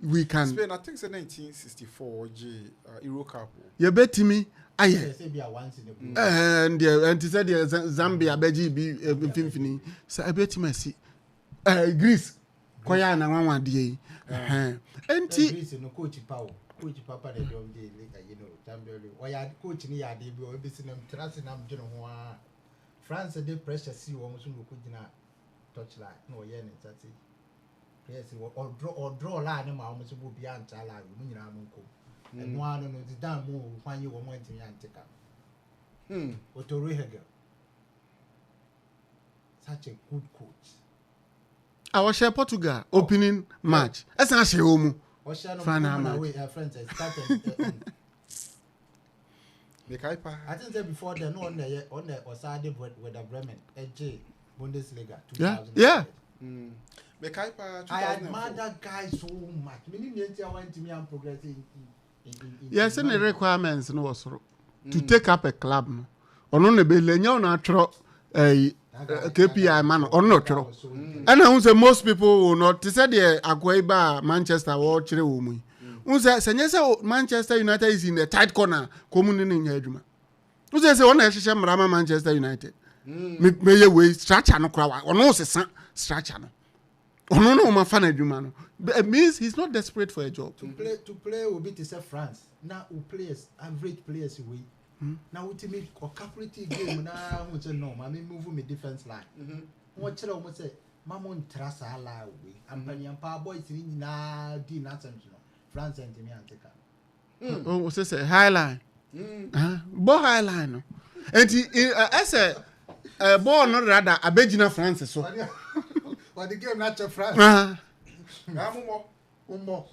Speaker 3: we can.
Speaker 1: Spain I think it's 1964 Euro Cup.
Speaker 3: You bet me Aye.
Speaker 4: Say be once in a blue.
Speaker 3: And he said Zambia beji be infini. So I bet him see. Greece. Koya na wan die. Enti
Speaker 4: Greece no coach power. Coach papa de don dey like you know, champion. Or ya coach ni ya dey be o be sinam trust nam dwene ho a. France dey pressure see wo so no ko gina touchline. No ye ne tati. Yes, or draw line ma wo so bo bia anta la mu nyina mu ko. And one no the damn move when you want to antica. Otto Rehagel. Such a good coach.
Speaker 3: our share Portugal opening match. That's not she home.
Speaker 4: Away friends started.
Speaker 1: I
Speaker 4: think that before the on the Osade with the Bremen, AJ Bundesliga
Speaker 3: 2000.
Speaker 4: 2000.
Speaker 3: Yeah.
Speaker 4: I admire that guy so much. Many years I went to me and progressing.
Speaker 3: Yes, and the requirements no was to take up a club. No, or no be lenyo na tro KPI man or no tro. And I say most people will not. They said the Agueba Manchester or Chile woman. Unse say Manchester United is in the tight corner. Community in Hedgema. Unse say one Heshem Rama Manchester United. May you way structure no crowd or no structure no. Oh no, my fan Edumano. It means he's not desperate for a job.
Speaker 4: To play will be to say France. Now who players average players away. Now we make a calculated game now we say no, I mean move me defense line. What you almost say, Mamon Trasa la away. And when your power boys in na di nothing, France and me and take.
Speaker 3: Oh, what's this? High line. Bo high line. And he as a ball not rather a Begina France so.
Speaker 4: But the game not your France. Umbo.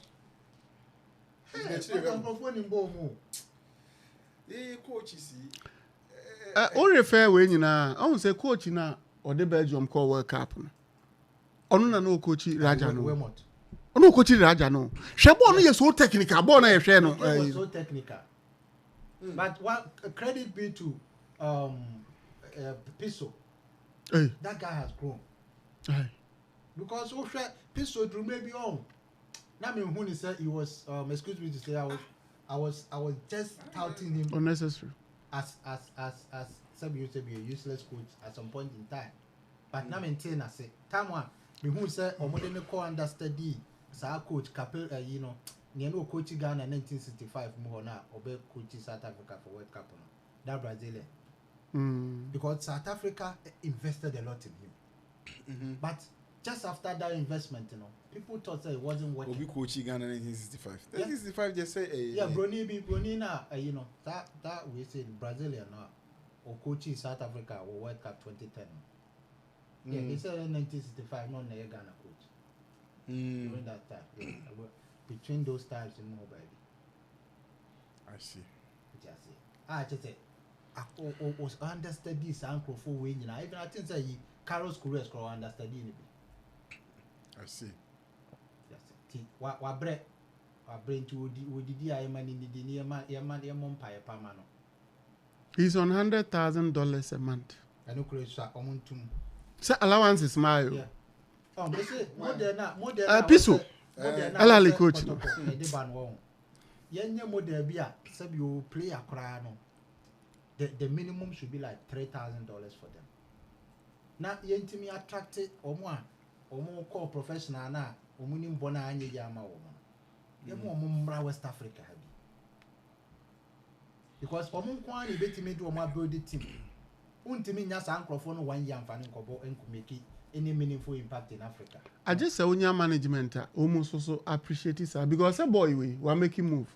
Speaker 1: Coach is
Speaker 3: o refer we nyina I won say coach na or the Belgium call World Cup no onu na no coach Raja no onu coach Raja no hwe ball no ye so technical ball na ye hwe no
Speaker 4: so technical but what credit be to Piso. That guy has grown because Piso drew maybe on now me when he said he was excuse me to say I was just touting him
Speaker 3: unnecessary
Speaker 4: as some used to be a useless coach at some point in time. But now maintain I say time one me who say or modern co understudy sa coach Capel you know no coach Ghana 1965 more now or be coach South Africa for World Cup that Brazilian because South Africa invested a lot in him. But just after that investment, you know, people thought that it wasn't working.
Speaker 1: Obi coach Ghana 1965. 1965 just say
Speaker 4: Brony na you know that we say Brazilian now or coach South Africa or World Cup 2010. Yeah, he said in 1965 not na Ghana coach. During that time, yeah, between those times in more baby.
Speaker 1: I see.
Speaker 4: Just say I was understand this uncle for way you know even I think say Carlos Correa understand it.
Speaker 1: I see.
Speaker 4: Yes. What brain to the I man in the near man empire permano.
Speaker 3: He's on $100,000 a month.
Speaker 4: I know Croatia on to
Speaker 3: so allowance is my
Speaker 4: yeah. They say more than
Speaker 3: Piso Alali coach no.
Speaker 4: Yenya more there be a sub you play a crano. The minimum should be like $3,000 for them. Now yentimi attracted or more call professional na omunim bona anye yama woman. Yemo omumbra West Africa habi. Because omun kwani betimi do omo build the team. Untimi nya sa ankrofo no 1 year amfani nkobo enku make any meaningful impact in Africa. I
Speaker 3: just say unya management almost also appreciate it because a boy we make him move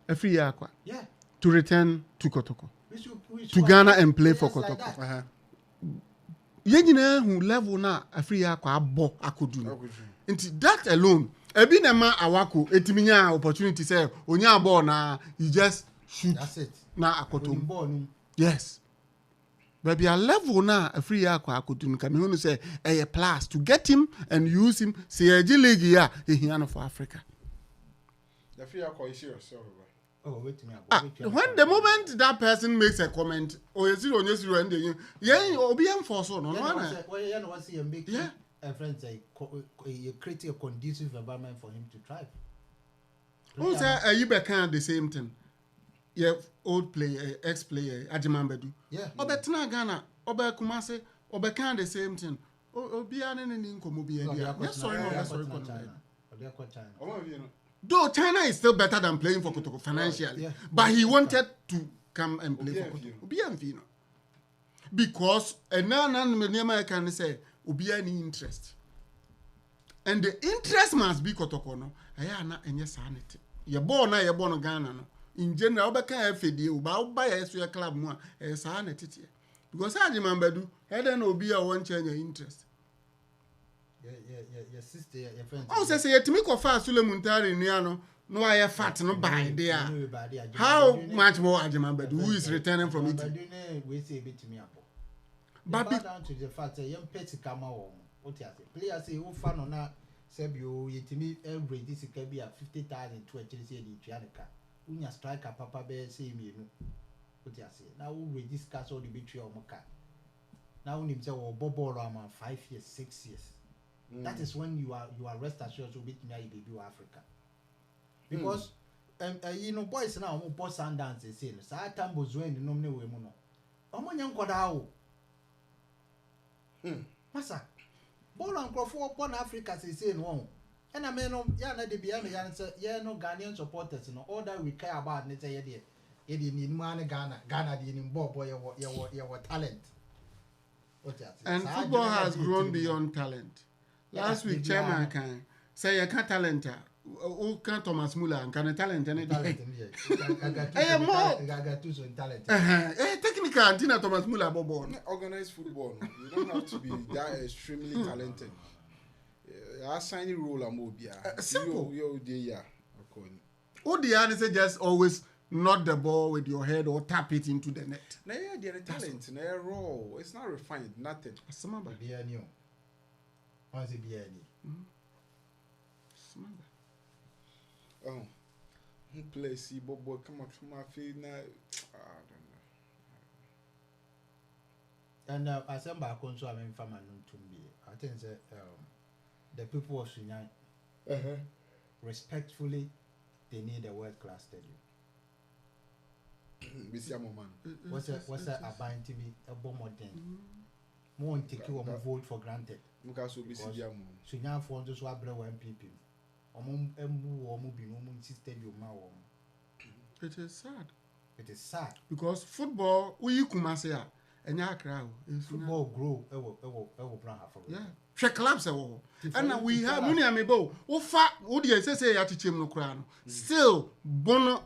Speaker 3: every year kwa.
Speaker 4: Yeah.
Speaker 3: To return to Kotoko. To Ghana and play for Kotoko.
Speaker 1: Uh-huh.
Speaker 3: Yejina who level na Africa kwa abo akodu. Nti that alone ebi na ma awako etiminya opportunity say onya ball na you just shoot.
Speaker 4: That's it.
Speaker 3: Na akoto. Yes. But be a level na Africa kwa akodu nka me hu say a plus to get him and use him say a league ya ehiano for Africa.
Speaker 1: The free alcohol is yourself.
Speaker 4: Oh, wait me.
Speaker 3: When the moment that person makes a comment, or you see on your zero and yeah, or be enforced on one.
Speaker 4: Yeah, a friend say you create a conducive environment for him to thrive.
Speaker 3: Who say you can't the same thing? yeah, old player, ex-player, Ajimambedu.
Speaker 4: Yeah.
Speaker 3: Obetna Ghana, Obe Kumase, Obe can the same thing. Obian and Inkomobia. Yes, sorry, no, sorry,
Speaker 4: China.
Speaker 3: though China is still better than playing for Kotoko financially, but he wanted to come and play for Kotoko. Because a man can say, Ubia any interest. And the interest must be Kotoko, no? I am not any sanity. You're born Ghana, no? In general, Obeka FD, but buy a club more, a sanity. Because I remember, I don't know, be a one change your interest.
Speaker 4: Your sister, your friend.
Speaker 3: Oh, say to me, fast Sulemuntari, no, I have fat no buy there. How much more Ajimambedu who is returning from it?
Speaker 4: We say a bit to me.
Speaker 3: But
Speaker 4: down to the fact that young petty come home. What you say? Players say, oh, fun or not, Sebio, yet to me, every this can be at 50,000 to actually say the Trianica. When you strike a papa bear, say me, what you say? Now we discuss all the betrayal of Moka. Now, when himself or Bobo Rama 5 years, 6 years. That is when you are rest assured to be baby Africa. Because you know boys now boss and dance say so tambo zwen no me we mu no. Omo nya nkoda o. Masa. Ball and crofo born Africa say no. And I mean no ya na de bia me ya say yeah no Ghanaian supporters no all that we care about ne say ye de ni man Ghana de ni boy your talent.
Speaker 3: And football has grown beyond talent. Last week, Chairman can say you can't talent. Who can Thomas Muller and can a talent any talent? I am more.
Speaker 4: I got two talent.
Speaker 3: Technical Antina Thomas Muller Bobo.
Speaker 1: Organized football. You don't have to be that extremely talented. I sign a role and mobia.
Speaker 3: Simple.
Speaker 1: Yo, dear.
Speaker 3: Oh, the answer just always not the ball with your head or tap it into the net.
Speaker 1: Nah, yeah, the talent. Nah, raw. It's not refined. Nothing.
Speaker 3: Samaba.
Speaker 4: Once it be any.
Speaker 1: Oh, who play see Bobo come out from my feet now? I don't know.
Speaker 4: And I send back on so I'm in family to be. I think that the people of Sudan respectfully they need a world class stadium. What's that about to be a bomb or then? More take you vote for granted.
Speaker 1: Because we see them.
Speaker 4: Sudan for those who are below MPP.
Speaker 3: It is sad.
Speaker 4: It is sad
Speaker 3: because football we Kumasi and Accra
Speaker 4: football grow.
Speaker 3: Yeah, she clubs and we have many amiibo. Ofa, odi say ya teach him no crown. Still, bono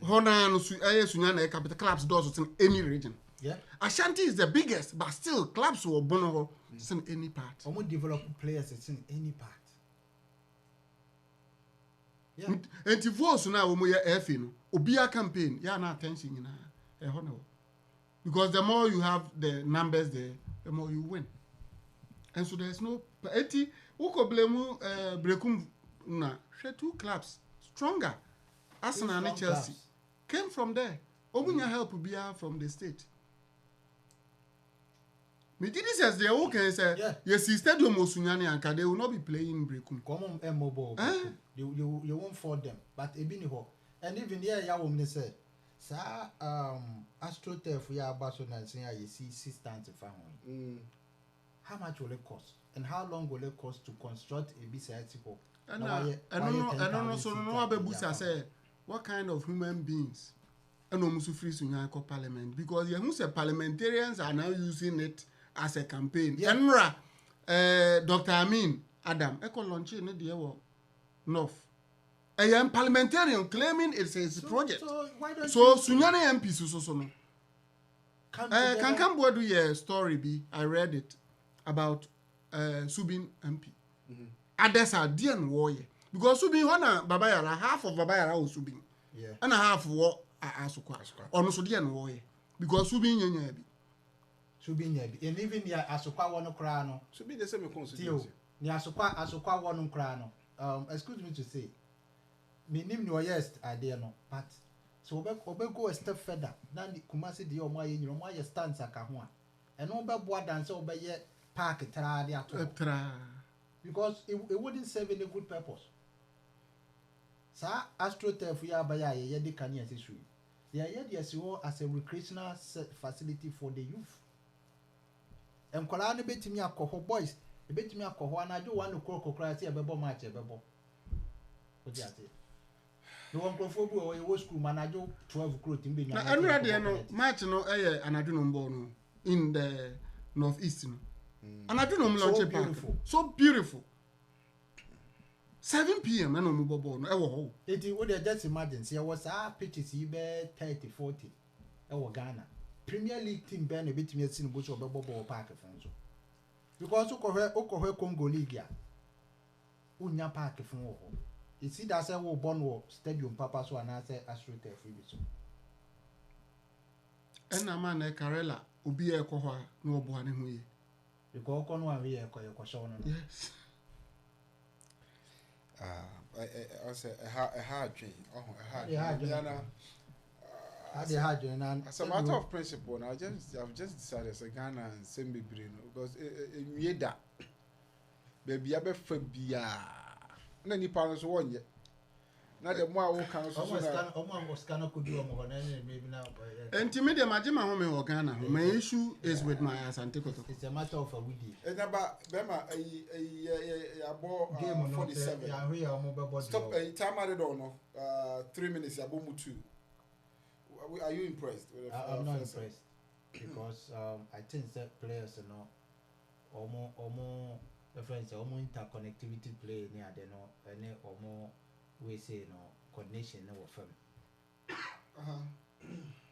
Speaker 3: Hona no Sunyana capital clubs does in any region.
Speaker 4: Yeah,
Speaker 3: Ashanti is the biggest, but still clubs will bono in any part.
Speaker 4: Almost develop players in any part. Yeah.
Speaker 3: And if votes now we are effing, Obia campaign, yeah, na attention in a honor. Because the more you have the numbers there, the more you win. And so there's no eti uko blemu brekum na she two clubs stronger. Arsenal and Chelsea came from there. Obunya help Obia from the state. Me did this as they okay say yes stadium Osunyani and they will not be playing brekum.
Speaker 4: Come on mobile. You won't for them, but it been ho. And even here, ya woman say, "Sir, AstroTurf we are Barcelona and saying you see 6 times a family. How much will it cost, and how long will it cost to construct a BCIT hall?" And
Speaker 3: no, so no abebusa say, what kind of human beings? And almost free to parliament because you say parliamentarians are now using it as a campaign. Enra, Dr. Amin Adam, Eco launch in the North. I am parliamentarian claiming it's a project. So Sunyani MP so no. Can come do a story be? I read it about Subin MP. Others are dear and warrior because Subin one Babayara half of Babayara was Subin. Yeah. And a half war Asukwa. Almost dear and warrior because Subin Yabi.
Speaker 4: Subin Yabi. And even the Asukwa one crano.
Speaker 1: Subin the same constituency.
Speaker 4: The Asukwa one crano. Excuse me to say, me name no yes idea no, but so obe go a step further. Then the Kumasi di omo ye stands akahua. And obe boa dance obe ye park tra dia to. Because it wouldn't serve any good purpose. Sa AstroTurf ya baya ye de kanya sisui. Yeah, yes, you as a recreational facility for the youth. And Kolana bet me a coho boys, a bet me a coho, and I do want to call cry see a bebo match a bebo. What do you say? No one conform or a war school man, I do 12 crowd in being.
Speaker 3: I'm ready, no match no and I do no bono in the northeast. And I do no launch beautiful. So beautiful. 7 p.m. and no mobile no.
Speaker 4: It would just imagine. See, I was pitches, you bear 30, 40. Ghana. Premier League team ban a bit me at Bush or Bobo Park of France. Because Okohe Congo League. Unya Park of France. It's it as a Bonwo Stadium Papa so and I say Astro Free.
Speaker 3: And a man, Carella, Ubi a coha, no boy.
Speaker 4: You go on one way, yes.
Speaker 1: I say a hard dream. Oh, a hard dream. As a matter of principle, I've just decided as a Ghana and send me brain because in that baby, I be phobia. No, you parents one yet. Not the more I can
Speaker 4: almost cannot could do maybe now.
Speaker 3: And to me, the Majima home in Ghana, my issue is with my ass and Kotoko.
Speaker 4: It's a matter of a weedy.
Speaker 1: It's about Bema a ball game 47. Stop a time I don't know. 3 minutes, I boom 2. Are you impressed?
Speaker 4: I'm not impressed because I think that players are not almost the friends are more interconnectivity play near the no and or more we say no coordination no firm.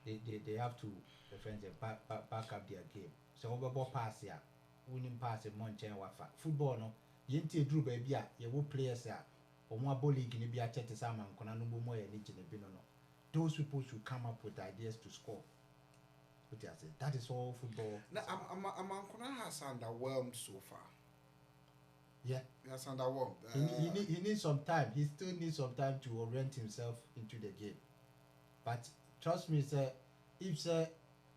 Speaker 4: They have to the friends back up their game. So over pass ya winning pass a month and wafa football no yenti drew baby ya wo players ya or more ball league in be a chat sama kona no more any no. Those people should come up with ideas to score. But that is all football.
Speaker 1: Now, Amankuna has underwhelmed so far.
Speaker 4: Yeah.
Speaker 1: He has underwhelmed.
Speaker 4: He needs some time. He still needs some time to orient himself into the game. But trust me, sir, if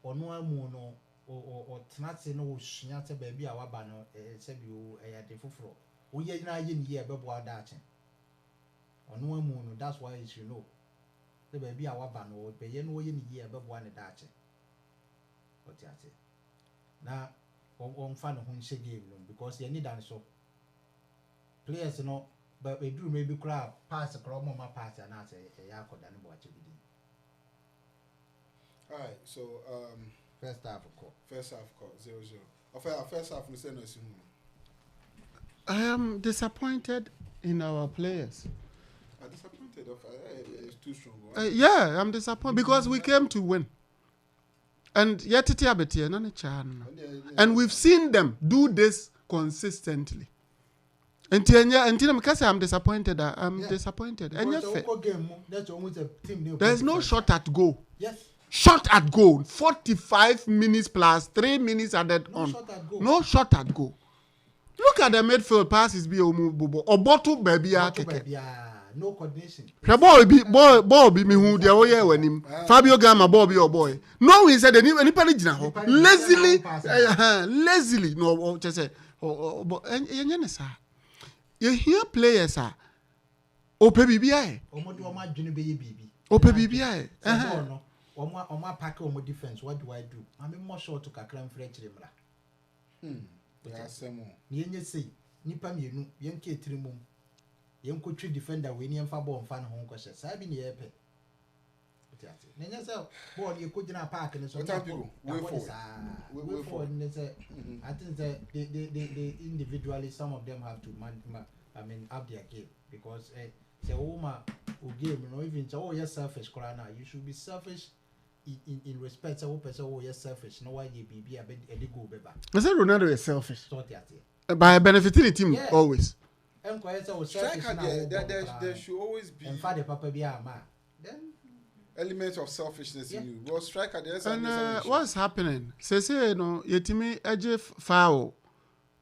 Speaker 4: or no mono or Tnatse no Shinyata baby, our banner, Sebu, a defufro. We are not in here, but what that. Or no mono, that's why you should know. The baby our ban or pay no in year above one at that. What you say? Now, on fun of whom she game because you need so. Players no, but we do maybe crowd pass a chroma pass and answer a yako than what you did.
Speaker 1: Alright, so
Speaker 4: first half of course.
Speaker 1: 0-0. First half we send us.
Speaker 3: I am disappointed in our players.
Speaker 1: Disappointed of it's too strong.
Speaker 3: Yeah, I'm disappointed because we came to win. And yet and we've seen them do this consistently. And because I'm disappointed, disappointed. And there's no shot at goal.
Speaker 4: Yes.
Speaker 3: Shot at goal. 45 minutes plus 3 minutes added on. No shot at goal. Look at the midfield passes be or bottle baby.
Speaker 4: No coordination.
Speaker 3: Ball be me who the way when him Fabio Gamma Bobby or boy. No, he said any lazily no just say you hear players are OPBBI. OPBBI.
Speaker 4: Oma pack on defense. What do I do? I'm more short to Kakran French. Yenye say nipa mienu yenke trimum yenko three defender we niam fa ball fan ho kwese sabi ne yepe otiate nenya say ball ye ko gina park ne so way forward ne say I think that they individually some of them have to up their game because say oma o game no even so you selfish corner you should be selfish in respect to person who is selfish no why you be a bit go beba.
Speaker 3: I said Ronaldo is selfish. By benefiting the team always.
Speaker 1: Striker there should always be
Speaker 4: then
Speaker 1: elements of selfishness in you. Well, striker there's
Speaker 3: and what's happening? Say no yetimi eje foul.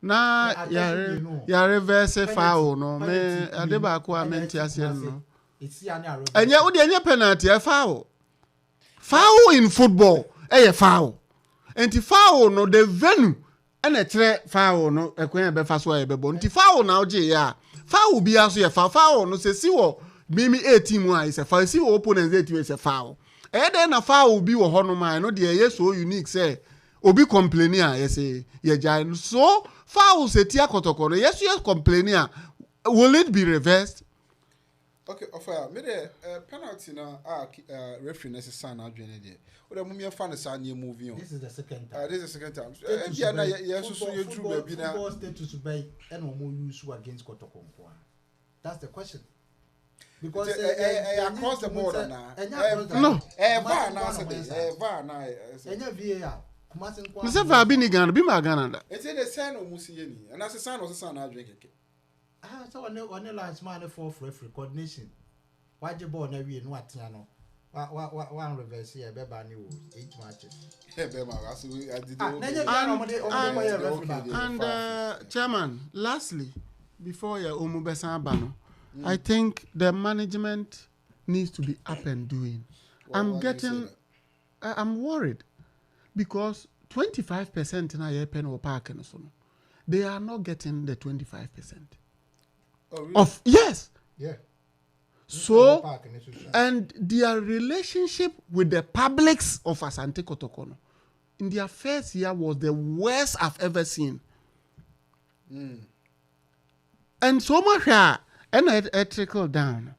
Speaker 3: Na ya reverse foul no me adeba ko amenti ase no. Enye wo de enye penalty e foul. Foul in football, foul. And the foul no the venue and a tre foul no ekwen be fa so e be bo. Nti foul na oje ya. Foul bi aso ye foul no se si wo mimi 18 mu is a foul. Si wo opponent 18 is a foul. then a foul will be a honoma. No, dear, yes, so unique, say, Obi complaining, yes, ye giant. So, foul say Tia Kotoko, yes, complaining. Will it be reversed?
Speaker 1: Okay, offer me the penalty now. Referee necessary now. What the mummy fan is a new movie on.
Speaker 4: This is the second time.
Speaker 1: This is the second time. Yes, so you true, baby. Now,
Speaker 4: football status by and more use against Kotoko. That's the question. Because
Speaker 1: across the border now.
Speaker 3: No.
Speaker 1: VAR now. VAR now.
Speaker 4: VAR.
Speaker 3: Mr. Fabini Ghana, be my Ghana.
Speaker 1: It's in the sign of Musieni, and as a sign of the son, I drink it.
Speaker 4: So on the lines, man, for referee coordination. Why you born every in what Tiano? One reverse here, Beba new 8 matches.
Speaker 3: And Chairman, lastly, before your Omubesa Bano, I think the management needs to be up and doing. I'm worried because 25% in a pen or park and so on. They are not getting the 25%.
Speaker 1: Oh, really?
Speaker 3: Of yes.
Speaker 4: Yeah.
Speaker 3: So, and their relationship with the publics of Asante Kotoko in their first year was the worst I've ever seen. And so much, and it trickled down.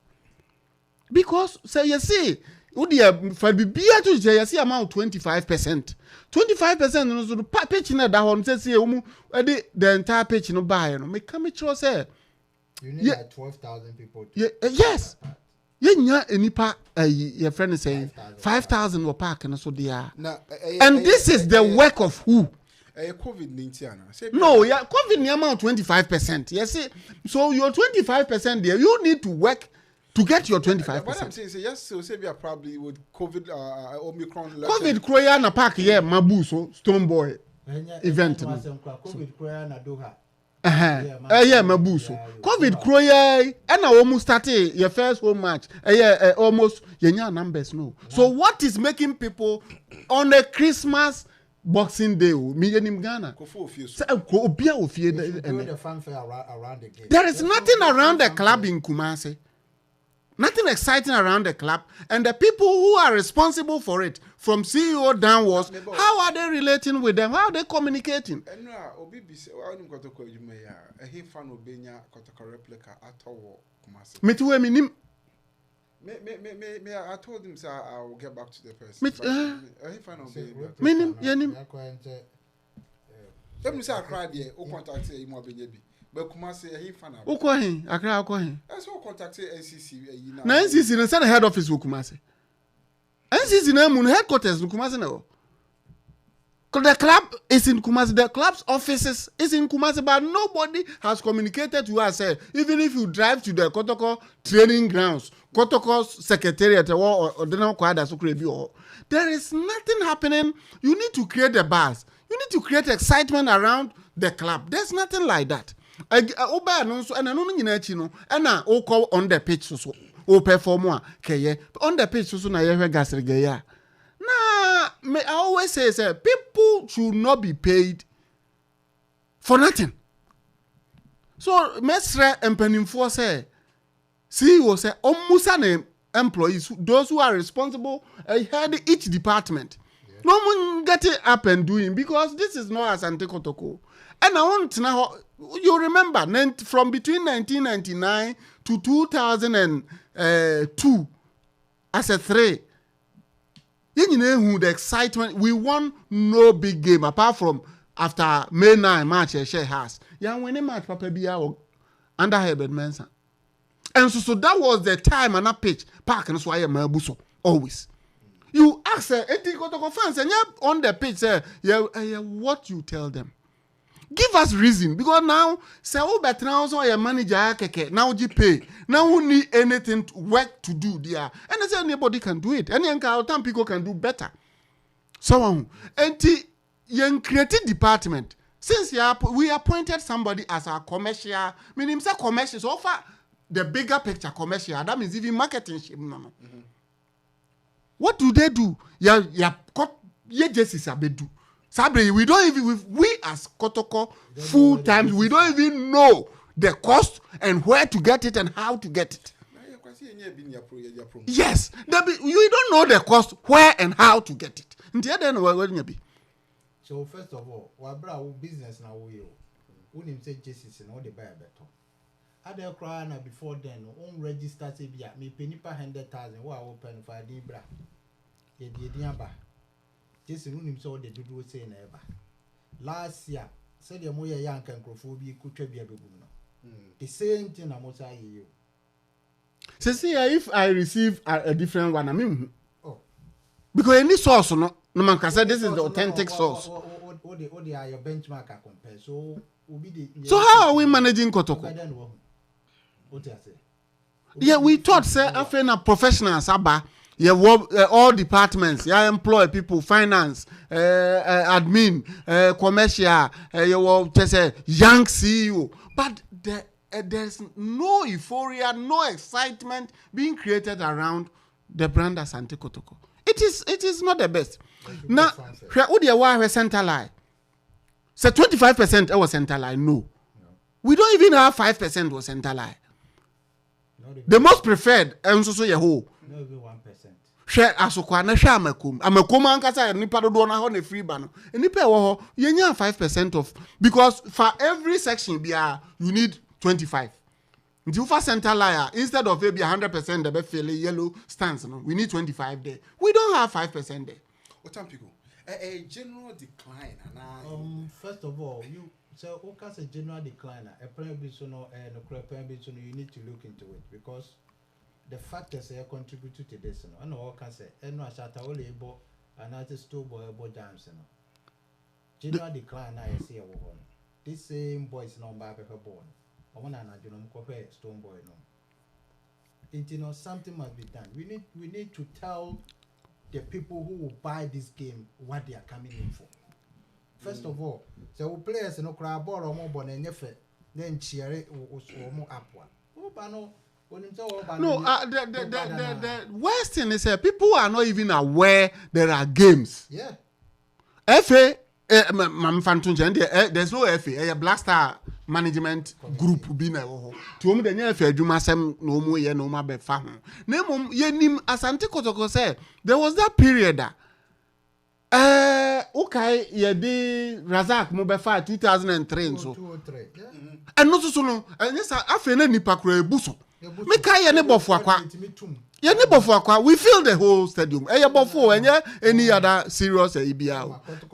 Speaker 3: Because, so you see, for the beer to say, you see amount 25%. 25% so the pitch in that one says, the entire pitch in the buy, make come sure say.
Speaker 4: You need like 12,000 people.
Speaker 3: Yes. Your friend is saying 5,000 were park and so they are. And this is the work of who?
Speaker 1: COVID-19.
Speaker 3: No, yeah, COVID amount 25%. Yes, so your 25% there, you need to work to get your 25%.
Speaker 1: What I'm saying is, yes, so say we are probably with COVID, Omicron.
Speaker 3: COVID, Kroya na park, yeah, Mabu, so Stone Boy event.
Speaker 4: COVID, Kroya na Doha.
Speaker 3: Yeah, Mabuso. COVID Kroye and I almost started your first home match. Almost your numbers no. So what is making people on a Christmas Boxing Day? Me and Ghana. There is nothing around the club in Kumasi. Nothing exciting around the club, and the people who are responsible for it, from CEO downwards, how are they relating with them? How are they communicating?
Speaker 1: I told him, sir, I will get back to the person. Let me say I cried here. Who contacted him? But Kumasi, he fan.
Speaker 3: Okohin, Accra, Okohin.
Speaker 1: That's who contacted NCC.
Speaker 3: Na NCC na send head office Kumasi. NCC na mun headquarters Kumasi na. Because the club is in Kumasi, the club's offices is in Kumasi, but nobody has communicated to us. Even if you drive to the Kotoko training grounds, Kotoko's secretariat or there is nothing happening. You need to create a buzz. You need to create excitement around the club. There's nothing like that. On the pitch so perform on the pitch so na I always say people should not be paid for nothing. So mestre empanimfo say CEO say omusa employees, those who are responsible head each department. No one get it up and doing because this is not Asante Kotoko. And I want to know, you remember, from between 1999 to 2002, as a 3, you know who the excitement, we won no big game apart from after May 9 match share has. Yeah, when a match Papa Bia under Herbert Mensah. And so that was the time and a pitch, park and so I am Mabuso, always. You ask fans and you're on the pitch, say, what you tell them. Give us reason because now say better now so your manager now you pay now who need anything to work to do there and I say anybody can do it any time people can do better. So and young creative department since we appointed somebody as our commercial meaning say commercial so far the bigger picture commercial that means even marketing. What do they do? Sabre, we don't even, we as Kotoko, full time, we don't even know the cost and where to get it and how to get it. Yes, you don't know the cost, where and how to get it.
Speaker 4: So first of all, what business now we wouldn't say Jesus and all the buy better. Other cry now before then, on register say be me penny per 100,000. What open for Dibra? Ye diaba. Jesus wouldn't so they do say never. Last year, said your moya young and crophobia could be a babuno. The same thing I'm say you.
Speaker 3: So see if I receive a different one, I mean, because any source, no man can say this is the authentic source.
Speaker 4: What they are your benchmark I compare.
Speaker 3: So how are we managing Kotoko?
Speaker 4: What I say?
Speaker 3: Yeah, we thought say after professionals aba, yeah, all departments, yeah, employ people, finance, admin, commercial, young CEO, but there's no euphoria, no excitement being created around the brand Asante Kotoko. It is not the best. Now, where center line? So 25% was center line. No, we don't even have 5% was center line. The most preferred, and so you who.
Speaker 4: No, 1%.
Speaker 3: Share asokwa na share amakum ankasa nipa do na ho na free ba no nipa wo ho yenya 5% of, because for every section bia you need 25. Until for center line, instead of maybe 100% the be feel yellow stands, no, we need 25 there. We don't have 5% there.
Speaker 1: What time people? A general decline.
Speaker 4: First of all, you so okay, a general decline. A primary so no and a primary so you need to look into it, because the factors that contribute to this. I know all can say, and no shata all labor and at a store boy about jams. General decline. I see a woman. This same boys no by paper born. I want to compare stone boy no. You know, something must be done. We need to tell the people who will buy this game what they are coming in for. First of all, so players no cry ball or more bon and then cheer it or more upward.
Speaker 3: No, the worst thing is people are not even aware there are games.
Speaker 4: Yeah.
Speaker 3: FA, there's no FA, a Black Star management group being a to whom the FA Jumasem no more ye no more be found. Name ye nim Asante Kotoko say there was that period that okay, ye di Razak mo be 2003 and so.
Speaker 4: 203. Yeah.
Speaker 3: And no so no, and yes afa na nipa kura ebuso. Me kai ye ne bofo akwa. Ye ne bofo akwa. We fill the whole stadium. E ye bofo enye any other serious ebia.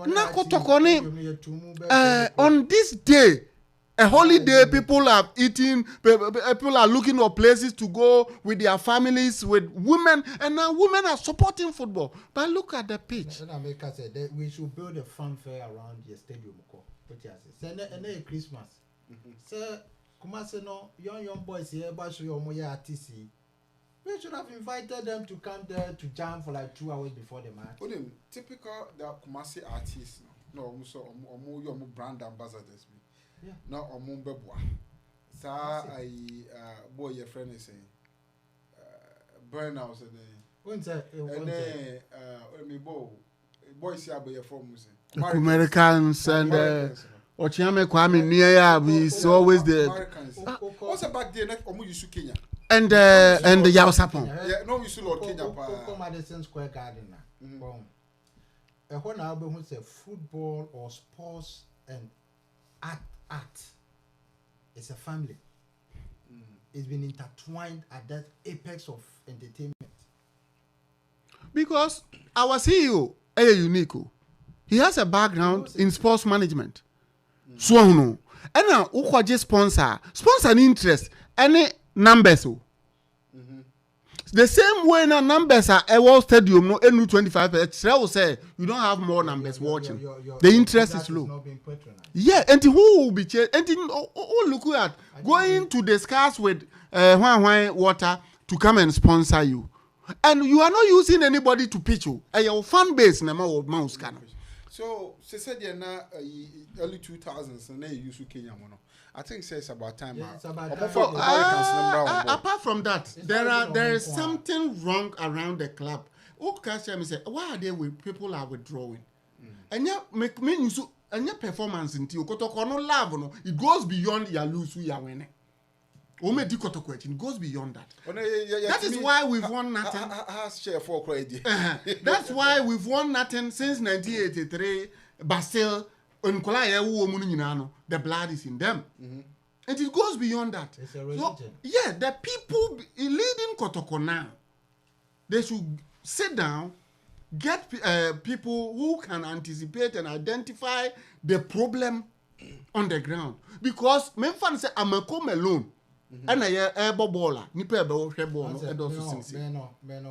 Speaker 3: Na Kotoko ni on this day, a holiday, people are eating, people are looking for places to go with their families, with women, and now women are supporting football. But look at the pitch.
Speaker 4: And America said that we should build a fanfare around the stadium. Say Christmas. Say, Kumase no young boys here, but your moya artists. We should have invited them to come there to jam for like 2 hours before the match.
Speaker 1: Typical the Kumasi artists. No, omo brand ambassadors.
Speaker 4: Yeah.
Speaker 1: No, Omumbebwa. Sa I boy your friend is saying burnout and me boys here by your form
Speaker 3: Americans and Ochiame Kwame near he's always there.
Speaker 1: What's about the next Omu Yusu Kenya?
Speaker 3: And the Yaosapon.
Speaker 1: Yeah, no, we should Lord Kenya.
Speaker 4: Madison Square Garden. When I who say football or sports and art, it's a family. It's been intertwined at that apex of entertainment.
Speaker 3: Because our CEO, Unique, he has a background in sports management. So no, and now who sponsor interest any numbers. The same way now numbers are a World Stadium no 25%. I will say you don't have more numbers watching. The interest is low. Yeah, and who will be changed? And look at going to discuss with Water to come and sponsor you, and you are not using anybody to pitch you. Your fan base na mouse can.
Speaker 1: So, she said na early 2000s and they used to Kenya mono. I think it's about time.
Speaker 4: Yeah, it's about
Speaker 1: time.
Speaker 3: Apart from that, there is something wrong around the club. Okasha say, why are they with people are withdrawing? And yeah, make me so and your performance in Kotoko no love no. It goes beyond your lose you are winning. Ome di Kotoko, it goes beyond that.
Speaker 1: That
Speaker 3: That is why we've won nothing.
Speaker 1: Share for credit.
Speaker 3: That's why we've won nothing since 1983. But still, the blood is in them. And it goes beyond that.
Speaker 4: It's a religion.
Speaker 3: So, yeah, the people leading Kotoko now, they should sit down, get people who can anticipate and identify the problem on the ground. Because men fan say I'm a come alone. And I air baller, nipper ball,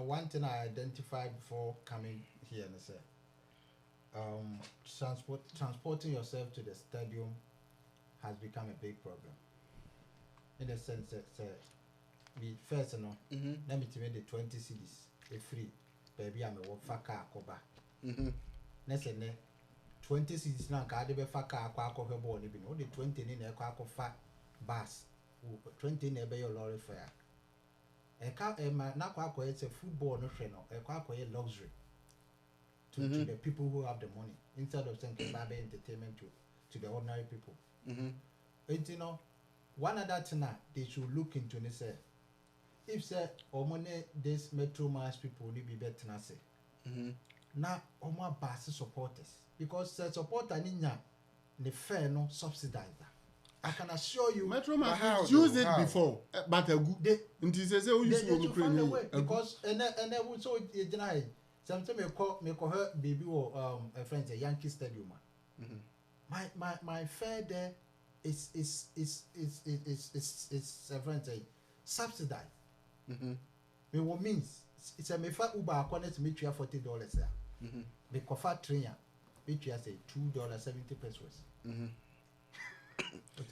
Speaker 4: one thing I identified before coming here and say, transporting yourself to the stadium has become a big problem. In the sense that we first let me tell you the 20 cities, a free baby I'm a work for car cover. Next 20 cities now car de fa car cover board even all the 20 in a car for bus 20 in a lorry fare. A car now it's a football no train a car luxury to the people who have the money instead of saying entertainment to the ordinary people. And you know, one other thing they should look into and say, if say money this metro mass people need be better na say. Now omo bus supporters because the supporter ninya the fair no subsidize that. I can assure you
Speaker 3: Metro Mass used it before, but a good day. They
Speaker 4: find a way because and then so deny sometimes me call her baby or a friend a Yankee Stadium. My fare there is a friend say subsidized. Me what means it's a me fa Uber connect me $40 there. Me cover train me say $2.70.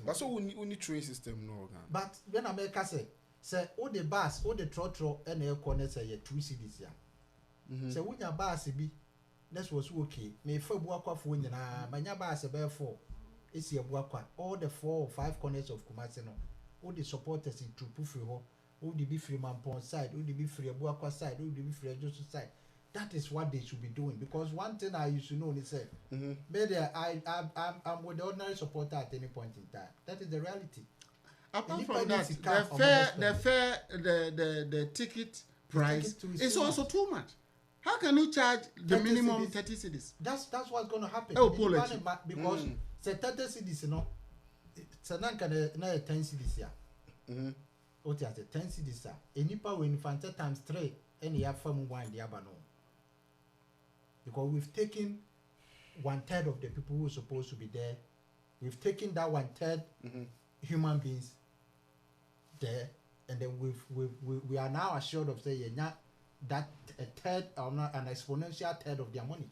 Speaker 1: That's all we need train system no.
Speaker 4: But when America say all the bus, all the trotro and air connect say 2 cities ya. Say when your bus be that was okay. Me for buakwa for when na manya bus be 4. It's your buakwa. All the 4 or 5 corners of Kumasi no. All the supporters in Trupufu ho. All the be free Mampon side, all the be free buakwa side, all the be free Joseph side. That is what they should be doing because one thing I used to know is say, maybe I'm with the ordinary supporter at any point in time. That is the reality.
Speaker 3: Apart from that, the ticket price is also too much. How can you charge the minimum 30 cedis?
Speaker 4: That's what's going to happen. Because say 30 cedis, you know, it's a 10 cedis here. What is it? 10 cedis. Any power when you find times 3, and you have from one the other no. Because we've taken 1/3 of the people who are supposed to be there. We've taken that 1/3 human beings there, and then we are now assured of saying that a third or not an exponential third of their money.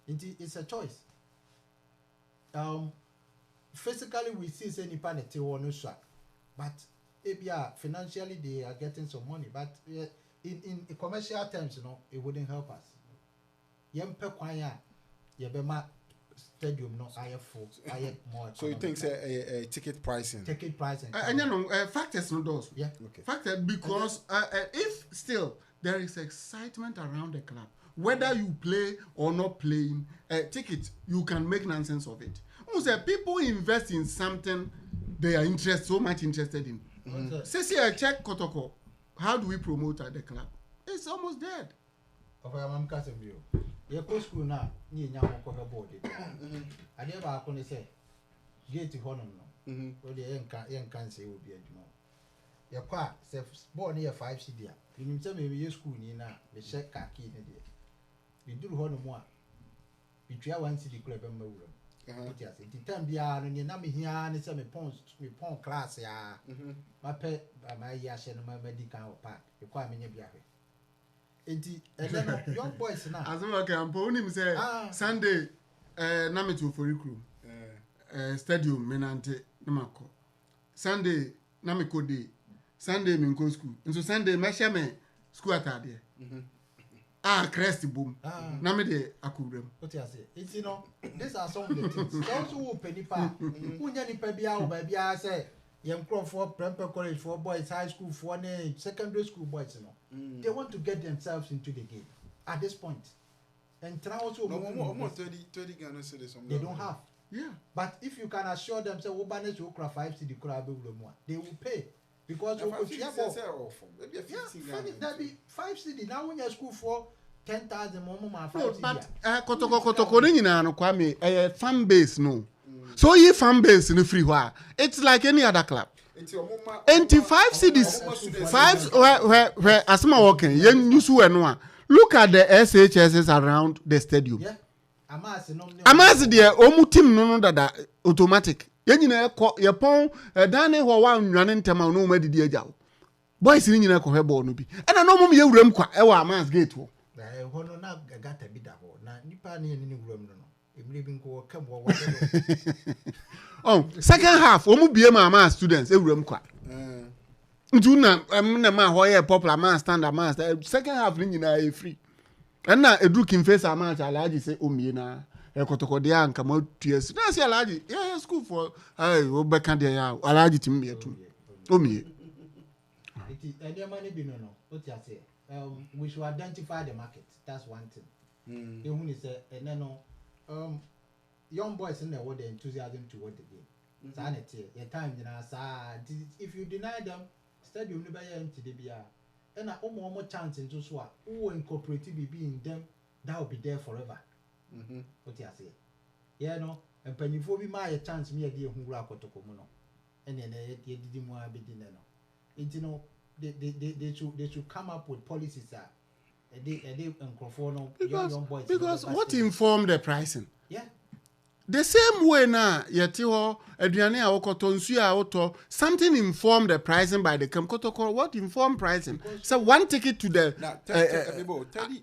Speaker 4: It's a choice. Physically we see say nipa nete one no, but financially they are getting some money, but in commercial terms, you know, it wouldn't help us. Yempe kwanya yebema stadium no full more.
Speaker 1: So you think say ticket pricing?
Speaker 4: Ticket pricing.
Speaker 3: And you know, factors no does.
Speaker 4: Yeah.
Speaker 1: Okay.
Speaker 3: Factors because if still there is excitement around the club, whether you play or not playing, ticket you can make nonsense of it. People invest in something they are so much interested in. Say I check Kotoko. How do we promote at the club? It's almost dead.
Speaker 4: You go school now, you know how to board it. I never can say, get to Honor no. Well, the young can say will be a no. Your car, say, born near 5 CD. You tell me your school now, the check kaki in the day. We do Honor more. We try 1 CD club and move. The time be and you know me here and it's a me pon class ya. My pet by my yash and my medical park. You call me near and then young boys now.
Speaker 3: As well, I'm putting him say Sunday, Namitu for crew, stadium, Menante, Namako. Sunday, Namiko day, Sunday, Minko school. And so Sunday, Mashame, school at there. Cresty boom. Namide Akudem.
Speaker 4: What I say? It's you know, these are some of the things. Those who penny pa, who nyani pebia, baby, I say. Young crop for Prempeh College for boys, high school for secondary school boys, you know. They want to get themselves into the game at this point. And try also
Speaker 1: no more 30 Ghana cedis.
Speaker 4: They don't have.
Speaker 3: Yeah.
Speaker 4: But if you can assure them, say, we manage to okra 5 cedi kura be they will pay because
Speaker 1: Maybe a
Speaker 4: 5 cedi now when you school for 10,000 more 5
Speaker 3: No,
Speaker 4: cedi.
Speaker 3: but Kotoko ni nyina no kwame fan base no. So ye fan base no free where it's like any other club. 5 cities 5 where asma walking yen yusu eno look at the SHSs around the stadium.
Speaker 4: Yeah.
Speaker 3: Amasi there omu team no dada automatic. Yen nyina ekọ ye pon dan ho wa nwane ntema no ma didi agya. Boys ni nyina ekọ he ball no bi. Ena no mum ye wuram kwa e wa Amas gate ho.
Speaker 4: Ho no na gata bi da ho. Na nipa ni wuram no.
Speaker 3: Oh, second half omu bie ma students ewuram kwa. Ntu na ma ho ye popular man standard man second half ni nyina e free. Na edu kin face amount alaji say omie na Kotoko de anka ma tues. Na say alaji yeah school for we be kan de ya alaji tim me tu. Omie.
Speaker 4: It any money be no. What you say? We should identify the market. That's one thing. You who say no young boys in there with the enthusiasm toward the game. Sanity, your time, if you deny them, stadium never empty the beer. And I more chance into Swa, who incorporate be in them, that will be there forever. What you say? Yeah, no, and when you be my chance, me a dear who rock to Komono. And then they didn't want to be dinner. It's they should come up with policies that
Speaker 3: because what informed the pricing?
Speaker 4: Yeah.
Speaker 3: The same way na yeti ho aduane a wokoto nsu a woto something informed the pricing by the Kotoko. What informed pricing? So one ticket to the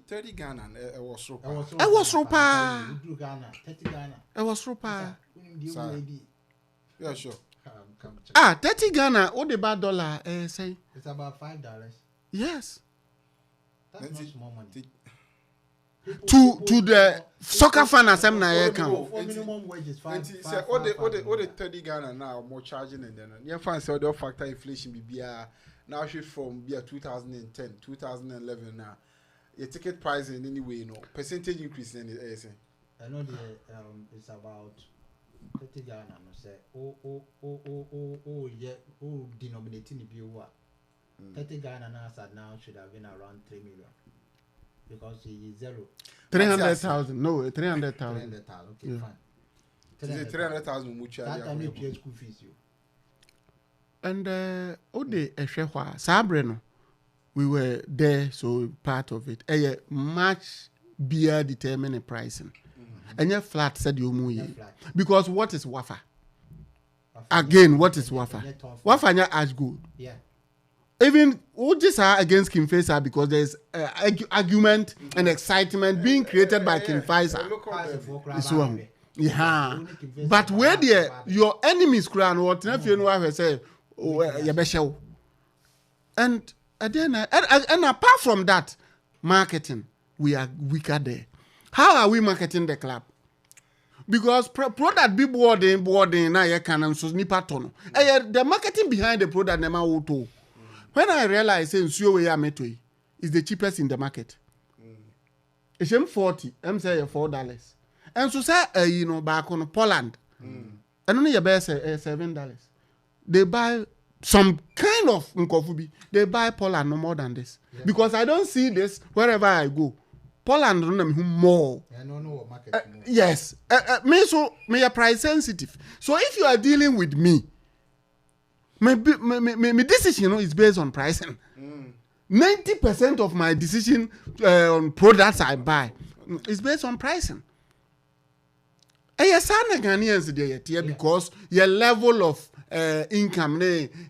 Speaker 1: 30 Ghana was so.
Speaker 3: I was ropa.
Speaker 4: 30 Ghana.
Speaker 3: I was ropa.
Speaker 1: Yeah, sure.
Speaker 3: 30 Ghana. What about dollar? Say
Speaker 4: it's about $5.
Speaker 3: Yes.
Speaker 4: That's not small money.
Speaker 3: To the soccer fan assembly na
Speaker 4: for minimum wage is 5.
Speaker 1: All the 30 Ghana now more charging and then you find say the factor inflation be now shift from 2010 2011 now your ticket price in any way you know percentage increase in the say
Speaker 4: I know the it's about 30 Ghana no say denominating the bill 30 Ghana now should have been around 3 million. Because he is
Speaker 3: 300,000. No, 300,000.
Speaker 4: 300,000. Okay,
Speaker 3: yeah.
Speaker 4: Fine.
Speaker 1: 300,000 much.
Speaker 4: That time you pay school fees you.
Speaker 3: And ode ehwehwa sabre no we were there so part of it. Much beer determining pricing. And your flat said you mu because what is wafa? Again, what is wafa? Wafa nya ash good.
Speaker 4: Yeah.
Speaker 3: Even just against Kim Faisal because there's argument and excitement being created by Kim Faisal. Yeah, but where your enemies crown what if you know I say and then and apart from that marketing we are weaker there. How are we marketing the club? Because product be boarding now you can so nipa tono. The marketing behind the product never auto. When I realize is the cheapest in the market. It's $40, I'm saying $4. And so say back on Poland. And only your best $7. They buy some kind of nkofubi. They buy Poland no more than this. Yeah. Because I don't see this wherever I go. Poland more.
Speaker 4: I don't know what market.
Speaker 3: Yes. Me are price sensitive. So if you are dealing with me, my decision is based on pricing. 90% of my decision on products I buy is based on pricing. And yes, Ghanaians there because your level of income,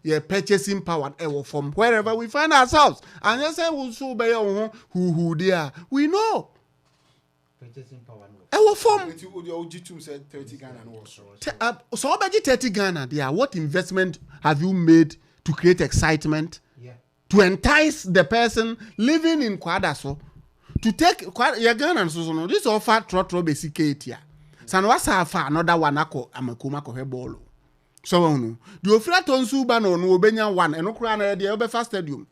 Speaker 3: your purchasing power, from wherever we find ourselves, and yes, I will show by who they are. We know.
Speaker 4: Purchasing power.
Speaker 1: From said 30 Ghana.
Speaker 3: So about 30 Ghana, there. What investment have you made to create excitement?
Speaker 4: Yeah. To
Speaker 3: entice the person living in Kwadaso to take your Ghana so no. This offer trotro basic here. San wasa fa another one ako amakuma ko hebolo. So no. The offer tonsu ba no obenya 1 eno kura na de obefa stadium.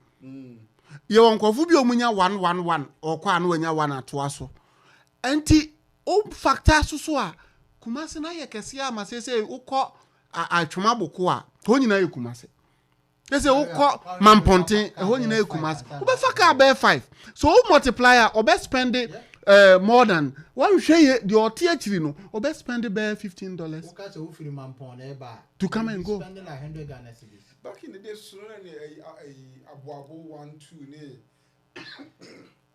Speaker 3: Ye won kofu bi omunya 1-1-1 or kwa no anya 1 atoa so. Enti factor so a Kumasi na ye kese ama say ukọ atwoma boko a ho nyina ye Kumasi. They say ukọ Mamponten ho nyina ye Kumasi. Obefa ka be 5. So who multiplier obe spend more than one share the otiachiri no obe spend be $15 to come and go.
Speaker 4: Spending like 100 Ghana cedis.
Speaker 1: Back in the day, so abuabo 1 2 ne.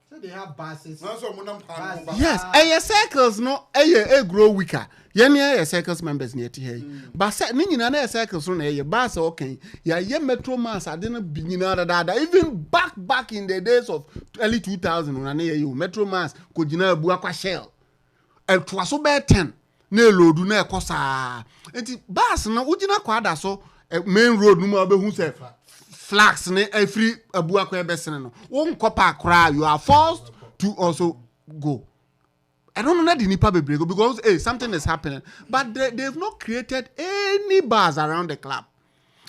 Speaker 4: So they have buses.
Speaker 3: Yes, a circles no a grow weaker. Yenya circles members near here. But set nina circles on a bus okay. Ya metro mass I didn't be even back in the days of early 2000 when you metro mass could you know buakwa shell. And twas so bad 10. Ne lodu na ekosa. Enti bus na ujina kwada so main road no ma be hu se flags ne every abuakwa ebesene no. Won kopa kra you are forced to also go. I don't know the nipa bebre go because something is happening, but they've not created any bars around the club.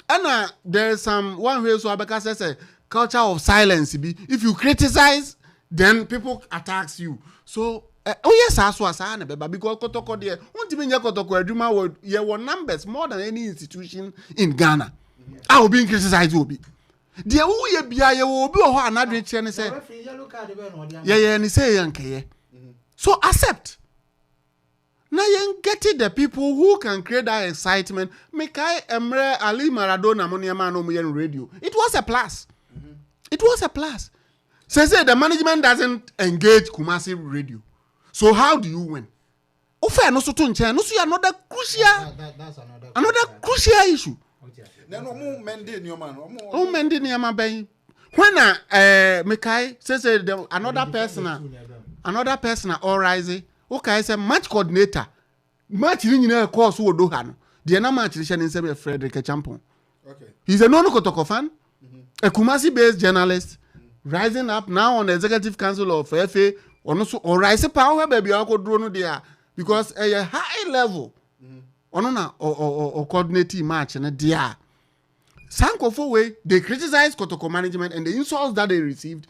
Speaker 3: And there's some one way so Abeka says a culture of silence. If you criticize, then people attacks you. So yes, as was because Kotoko there, won't even Kotoko Eduma were your numbers more than any institution in Ghana. I will be criticized will be. Dear who ye be I will be another chain say yeah, and say yanke. So accept. Now you get it the people who can create that excitement. Mekai Emre Ali Maradona Moniama no radio. It was a plus. It was a plus. So say the management doesn't engage Kumasi radio. So how do you win? Ofa no so to nchen no so another crucial that's another crucial issue.
Speaker 1: No mende ni man.
Speaker 3: O mende ni ama ben. When Mekai say another person all rising. Okay, say match coordinator. Match ni nyina course wo do ha no. De na match ni say Frederick Champon.
Speaker 1: Okay.
Speaker 3: He's a non-Kotoko fan. A Kumasi based journalist. Rising up now on the executive council of FA. Or rise power baby uncle drone there because a high level. Or coordinating match and a dear. Sankofo way they criticize Kotoko management and the insults that they received.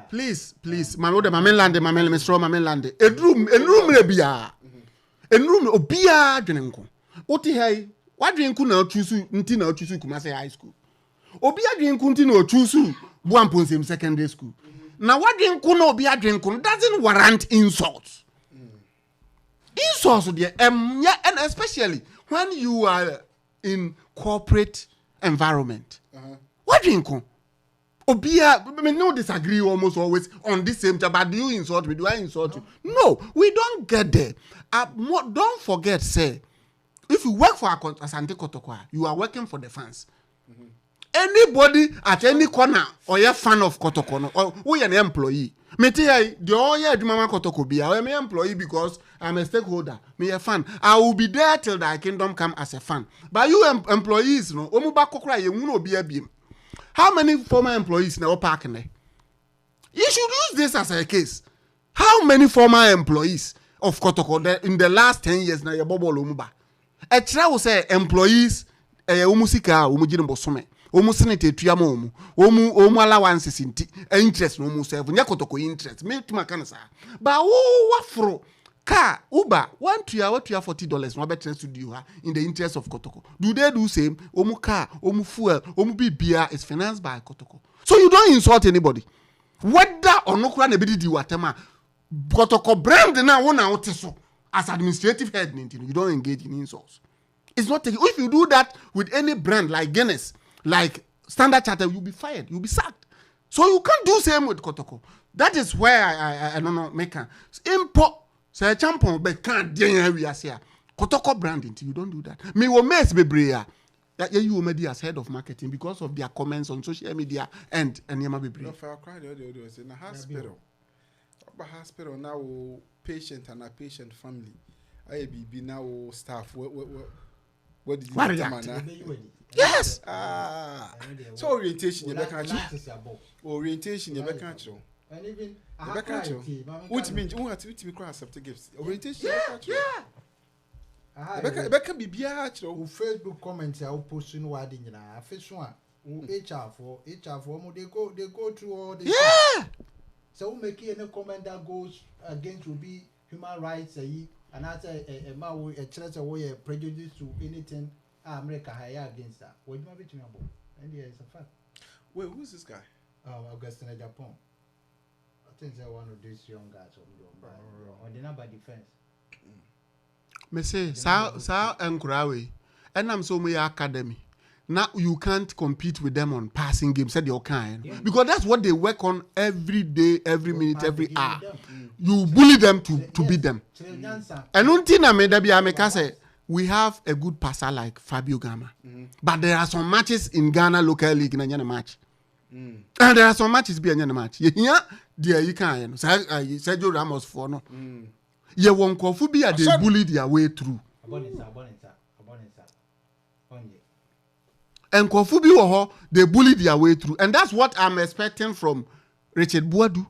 Speaker 3: Please, my mother, my mainland, my mainland. A room, rebia. A room, obia, drenko. Oti hey, what drink na chusu, ntina chusu Kumasi High School. Obia drink no chusu, Buamponsim Secondary School. Now what drink no obia drink doesn't warrant insults. Insults, dear, yeah, and especially when you are in corporate environment. What drink? Obia, I mean, no disagree almost always on this same time, but do you insult me? Do I insult you? No, we don't get there. Don't forget, say, if you work for Asante Kotoko, you are working for the fans. Anybody at any corner or you're a fan of Kotoko or we an employee. Me tell you, the all year Mama Kotoko be I am an employee because I'm a stakeholder. Me a fan. I will be there till the kingdom come as a fan. But you employees, no, omuba kokra ye wuno be a beam. How many former employees now parking there? You should use this as a case. How many former employees of Kotoko in the last 10 years now? Your bobo omuba. A try will say employees. Umusika umujini bosome. Omusinete tuyamo omu allowances inti interest no mu serve nya Kotoko interest me tuma kana sa ba wo wafro car Uber want to $40 no better to do in the interest of Kotoko. Do they do same? Omu car, omu fuel, omu bibia is financed by Kotoko. So you don't insult anybody. Whether or no kura nebidi di watema Kotoko brand na wona oteso as administrative head you don't engage in insults. It's not taking. If you do that with any brand like Guinness, like Standard Chartered, you'll be fired. You'll be sacked. So you can't do same with Kotoko. That is where I don't know make import. Say champion, but can't we are here. Kotoko branding. You don't do that. Me will mess be brea. That you will be as head of marketing because of their comments on social media and Yama be brea.
Speaker 1: No, I cried the other day. In a hospital. But hospital now patient and a patient family. I be now staff. What did you do?
Speaker 3: Yes.
Speaker 1: So orientation you back orientation you back
Speaker 4: and even
Speaker 1: which means who to be cross up to gifts orientation
Speaker 4: yeah
Speaker 1: back be bia
Speaker 4: Facebook comments are posting word in na face one HR for they go through all this
Speaker 3: yeah
Speaker 4: so make any comment that goes against will be human rights and I say a man a church away prejudice to anything America higher against that. What you be to me about? And yeah, it's a fact.
Speaker 1: Wait, who's this guy?
Speaker 4: Augustine Japan. I think they're one of these young guys on the number defense.
Speaker 3: Me say sa encourage and I'm so my academy. Now you can't compete with them on passing games, said your kind. Because that's what they work on every day, every minute, every hour. You bully them to beat them. And one thing I made say we have a good passer like Fabio Gama. But there are some matches in Ghana local league in a match. And there are some matches be in a match. Yeah, dear you can Sergio Ramos for no. You won't phobia they bully their way through. And Kofubi they bully their way through. And that's what I'm expecting from Richard Boadu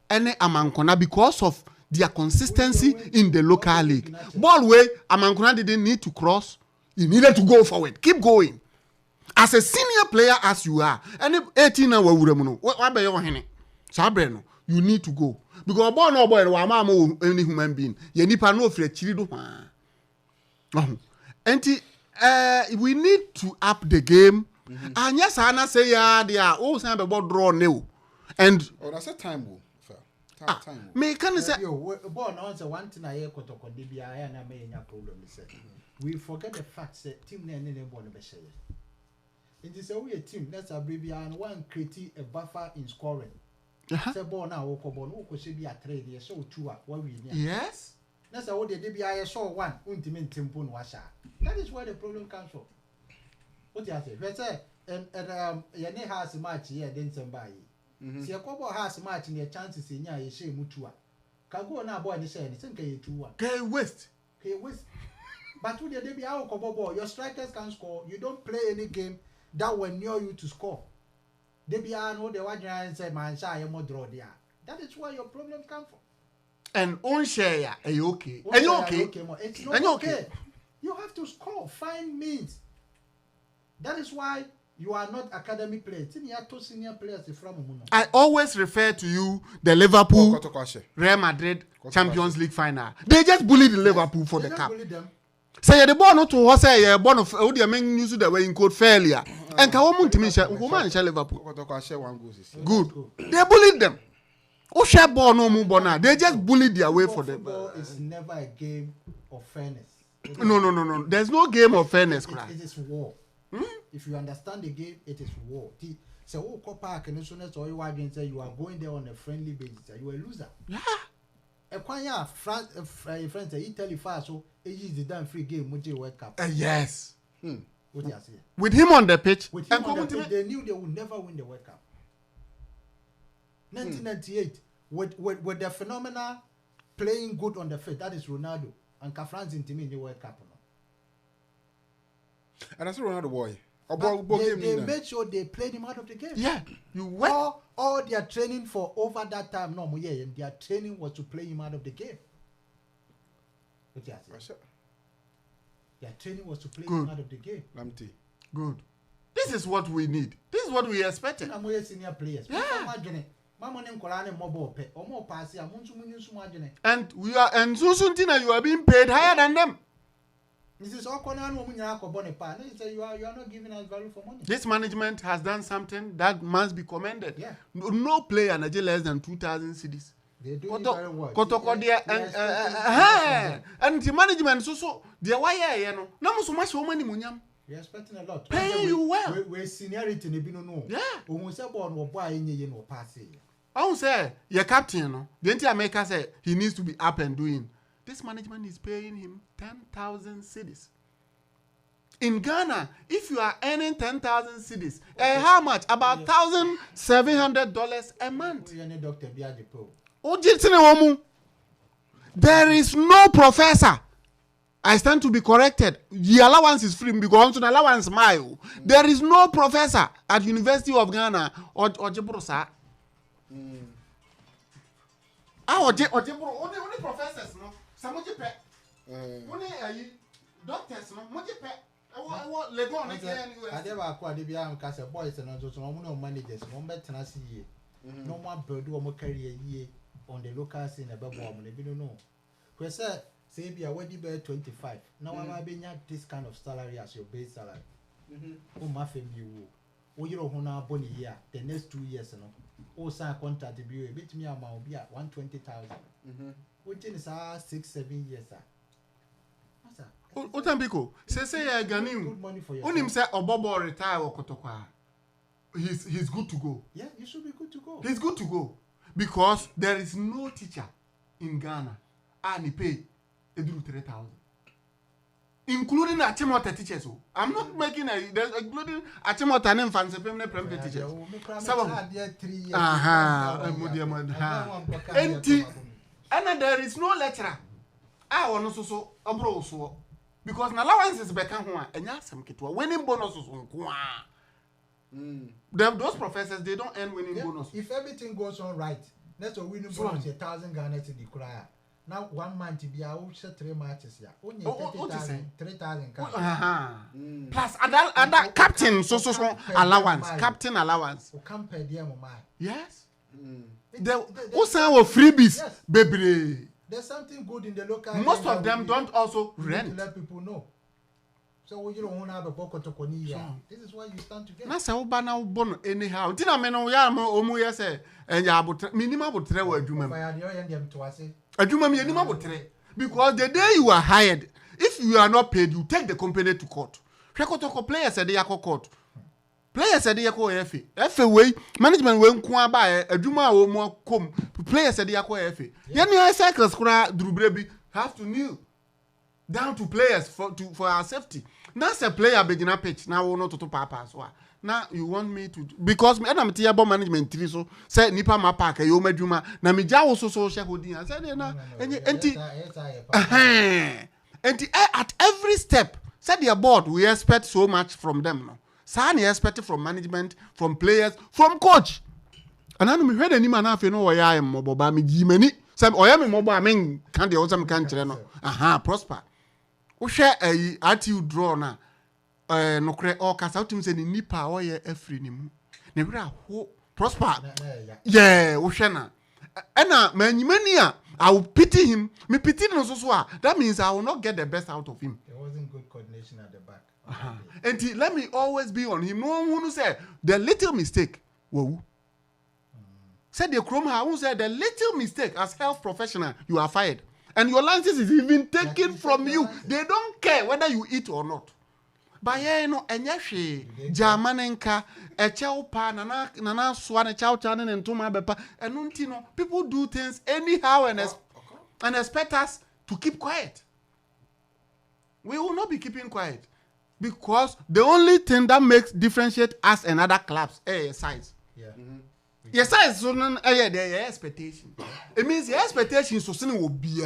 Speaker 3: and Amankona because of their consistency in the local league. Ball way, Amankona didn't need to cross. He needed to go forward. Keep going. As a senior player as you are, and 18 hours, you need to go. Because boy no boy, any human being. You need to know if you're chirido. We need to up the game. And yes, I say they are all saying about draw new. And
Speaker 1: that's a time. Time.
Speaker 3: Me can say
Speaker 4: born answer one thing I hear Kotoko DBI and I may have problem. We forget the fact that team name born be share. It is a weird team. Let's abbreviate and one create a buffer in scoring. Say born now Okobon who should be a trade here so two what we need.
Speaker 3: Yes.
Speaker 4: That's how the DBI saw one ultimate timpun washer. That is where the problem comes from. What you say? Let's say and Yane has a match here, then somebody. See a couple has a match in your chances in ya, you say mutua. Can go now, boy, and say anything can you do?
Speaker 3: Can waste.
Speaker 4: But with the DBI Okobo, your strikers can score. You don't play any game that will near you to score. DBI know the one and say, man, shy, more draw there. That is where your problems come from.
Speaker 3: And on share, are you okay? Are you okay?
Speaker 4: It's not okay. You have to score, find means. That is why you are not academic players. You are two senior players from
Speaker 3: I always refer to you the Liverpool, Real Madrid Champions League final. They just bullied the Liverpool for the cup. Say the born not to say born of the main news that were in code failure. And Kawamun to me, woman shall Liverpool. Good. They bullied them. They just bullied their way for them.
Speaker 4: Football is never a game of fairness.
Speaker 3: No. There's no game of fairness.
Speaker 4: It is war. If you understand the game, it is war. So, park and you are going there on a friendly basis. You are a loser.
Speaker 3: Yeah.
Speaker 4: A friends, Italy fast, so it is the damn free game. World Cup.
Speaker 3: Yes.
Speaker 4: What you say?
Speaker 3: With him on the pitch,
Speaker 4: they knew they would never win the World Cup. 1998, with the phenomenal playing good on the field, that is Ronaldo and France in the World Cup.
Speaker 1: And that's Ronaldo boy.
Speaker 4: They made sure they played him out of the game.
Speaker 3: Yeah, you went.
Speaker 4: All their training for over that time, their training was to play him out of the game. What you say? Their training was to play him out of the game.
Speaker 3: Good. This is what we need. This is what we expected.
Speaker 4: I'm senior players.
Speaker 3: Yeah. And you are being paid higher than them.
Speaker 4: You are not giving us value for money.
Speaker 3: This management has done something that must be commended.
Speaker 4: Yeah.
Speaker 3: No player Nigeria less than 2,000 cedis.
Speaker 4: They do very well.
Speaker 3: Kotoko there and the management so the why no so much money munyam.
Speaker 4: We are expecting a lot.
Speaker 3: Paying you well.
Speaker 4: We seniority no. Yeah. We say born no boy no pass.
Speaker 3: I won't say your captain no. The entire America say he needs to be up and doing. This management is paying him 10,000 cedis. In Ghana, if you are earning 10,000 cedis, how much? About $1,700 a month. There is no professor. I stand to be corrected. The allowance is free because the allowance mile. There is no professor at University of Ghana or Jebrosa. Only professors, no. Some of only doctors, no.
Speaker 4: I never acquired the young boys and also no managers, no better. No more bird or more career. on the local scene a bit warm, you don't know. Because say be a wedding bear 25. Now I be this kind of salary as your base salary. Oh my family you. Oh you know now bonny year the next 2 years no. Oh sign contract be a bit me amount be at 120,000. Which is 6-7 years sir.
Speaker 3: Otambiko, say Ganim. Unim say Obobo retire or Kotoko. He's good to go.
Speaker 4: Yeah, you should be good to go.
Speaker 3: He's good to go because there is no teacher in Ghana and he pay 3,000, including Achimota teachers. I'm not making including Achimota and fancy primary teachers. And there is no lecturer. I want to so abro because na allowance is better one and some kitwa winning bonuses those professors they don't earn winning bonus.
Speaker 4: If everything goes on right, that's a winning bonus 1,000 Ghana to the cry. Now 1 month to be out 3 matches here. Only 3,000
Speaker 3: plus other captain so allowance, captain allowance. Yes. There also freebies,
Speaker 4: yes.
Speaker 3: Baby.
Speaker 4: There's something good in the local.
Speaker 3: Most of them don't also rent.
Speaker 4: Let people know. So you don't have a Kotoko Hour. This is why you stand together.
Speaker 3: That's how bana bono anyhow. Tina meno ya omu ya say enya abotre minimum abotre wa adwuma. Adwuma mi minimum abotre because the day you are hired, if you are not paid, you take the company to court. Kotoko players say they are court. Players say they are FA. FA way management we nko aba adwuma wo mo kom. Players say they are FA. Yani cycles kura durubrebi have to kneel down to players for our safety. Now say player begin pitch now we not to papa so. Now you want me to because me na meti abo management tri so say nipa ma park e yo madwuma na me ja wo so shareholding. I said na enti at every step said the board we expect so much from them no. Sani expect from management, from players, from coach. And I know me heard any man afi no oya em moboba me gimani. Say oya me mobo amen kan de osam kan kire no. Prosper. Wo hwe attitude draw na no kre o kasa utim se ni nipa oya afri ni mu. Na wura ho Prosper. Yeah, wo hwe na. Ena manyimani a I will pity him. Me pity no so so. That means I will not get the best out of him.
Speaker 4: There wasn't good coordination at the back.
Speaker 3: And let me always be on him. No one who say the little mistake. Whoa. Said the Chrome who said the little mistake as health professional, you are fired. And your license is even taken from you. They don't care whether you eat or not. But yeah, no, and yashi, Jamanenka, a chow pan, nana swan, a chow chanin, and tuma bepa, and untino. People do things anyhow and expect us to keep quiet. We will not be keeping quiet. Because the only thing that makes differentiate us and other clubs is size.
Speaker 4: Yeah.
Speaker 3: Yes, size so their expectation. It means the expectation so soon will be.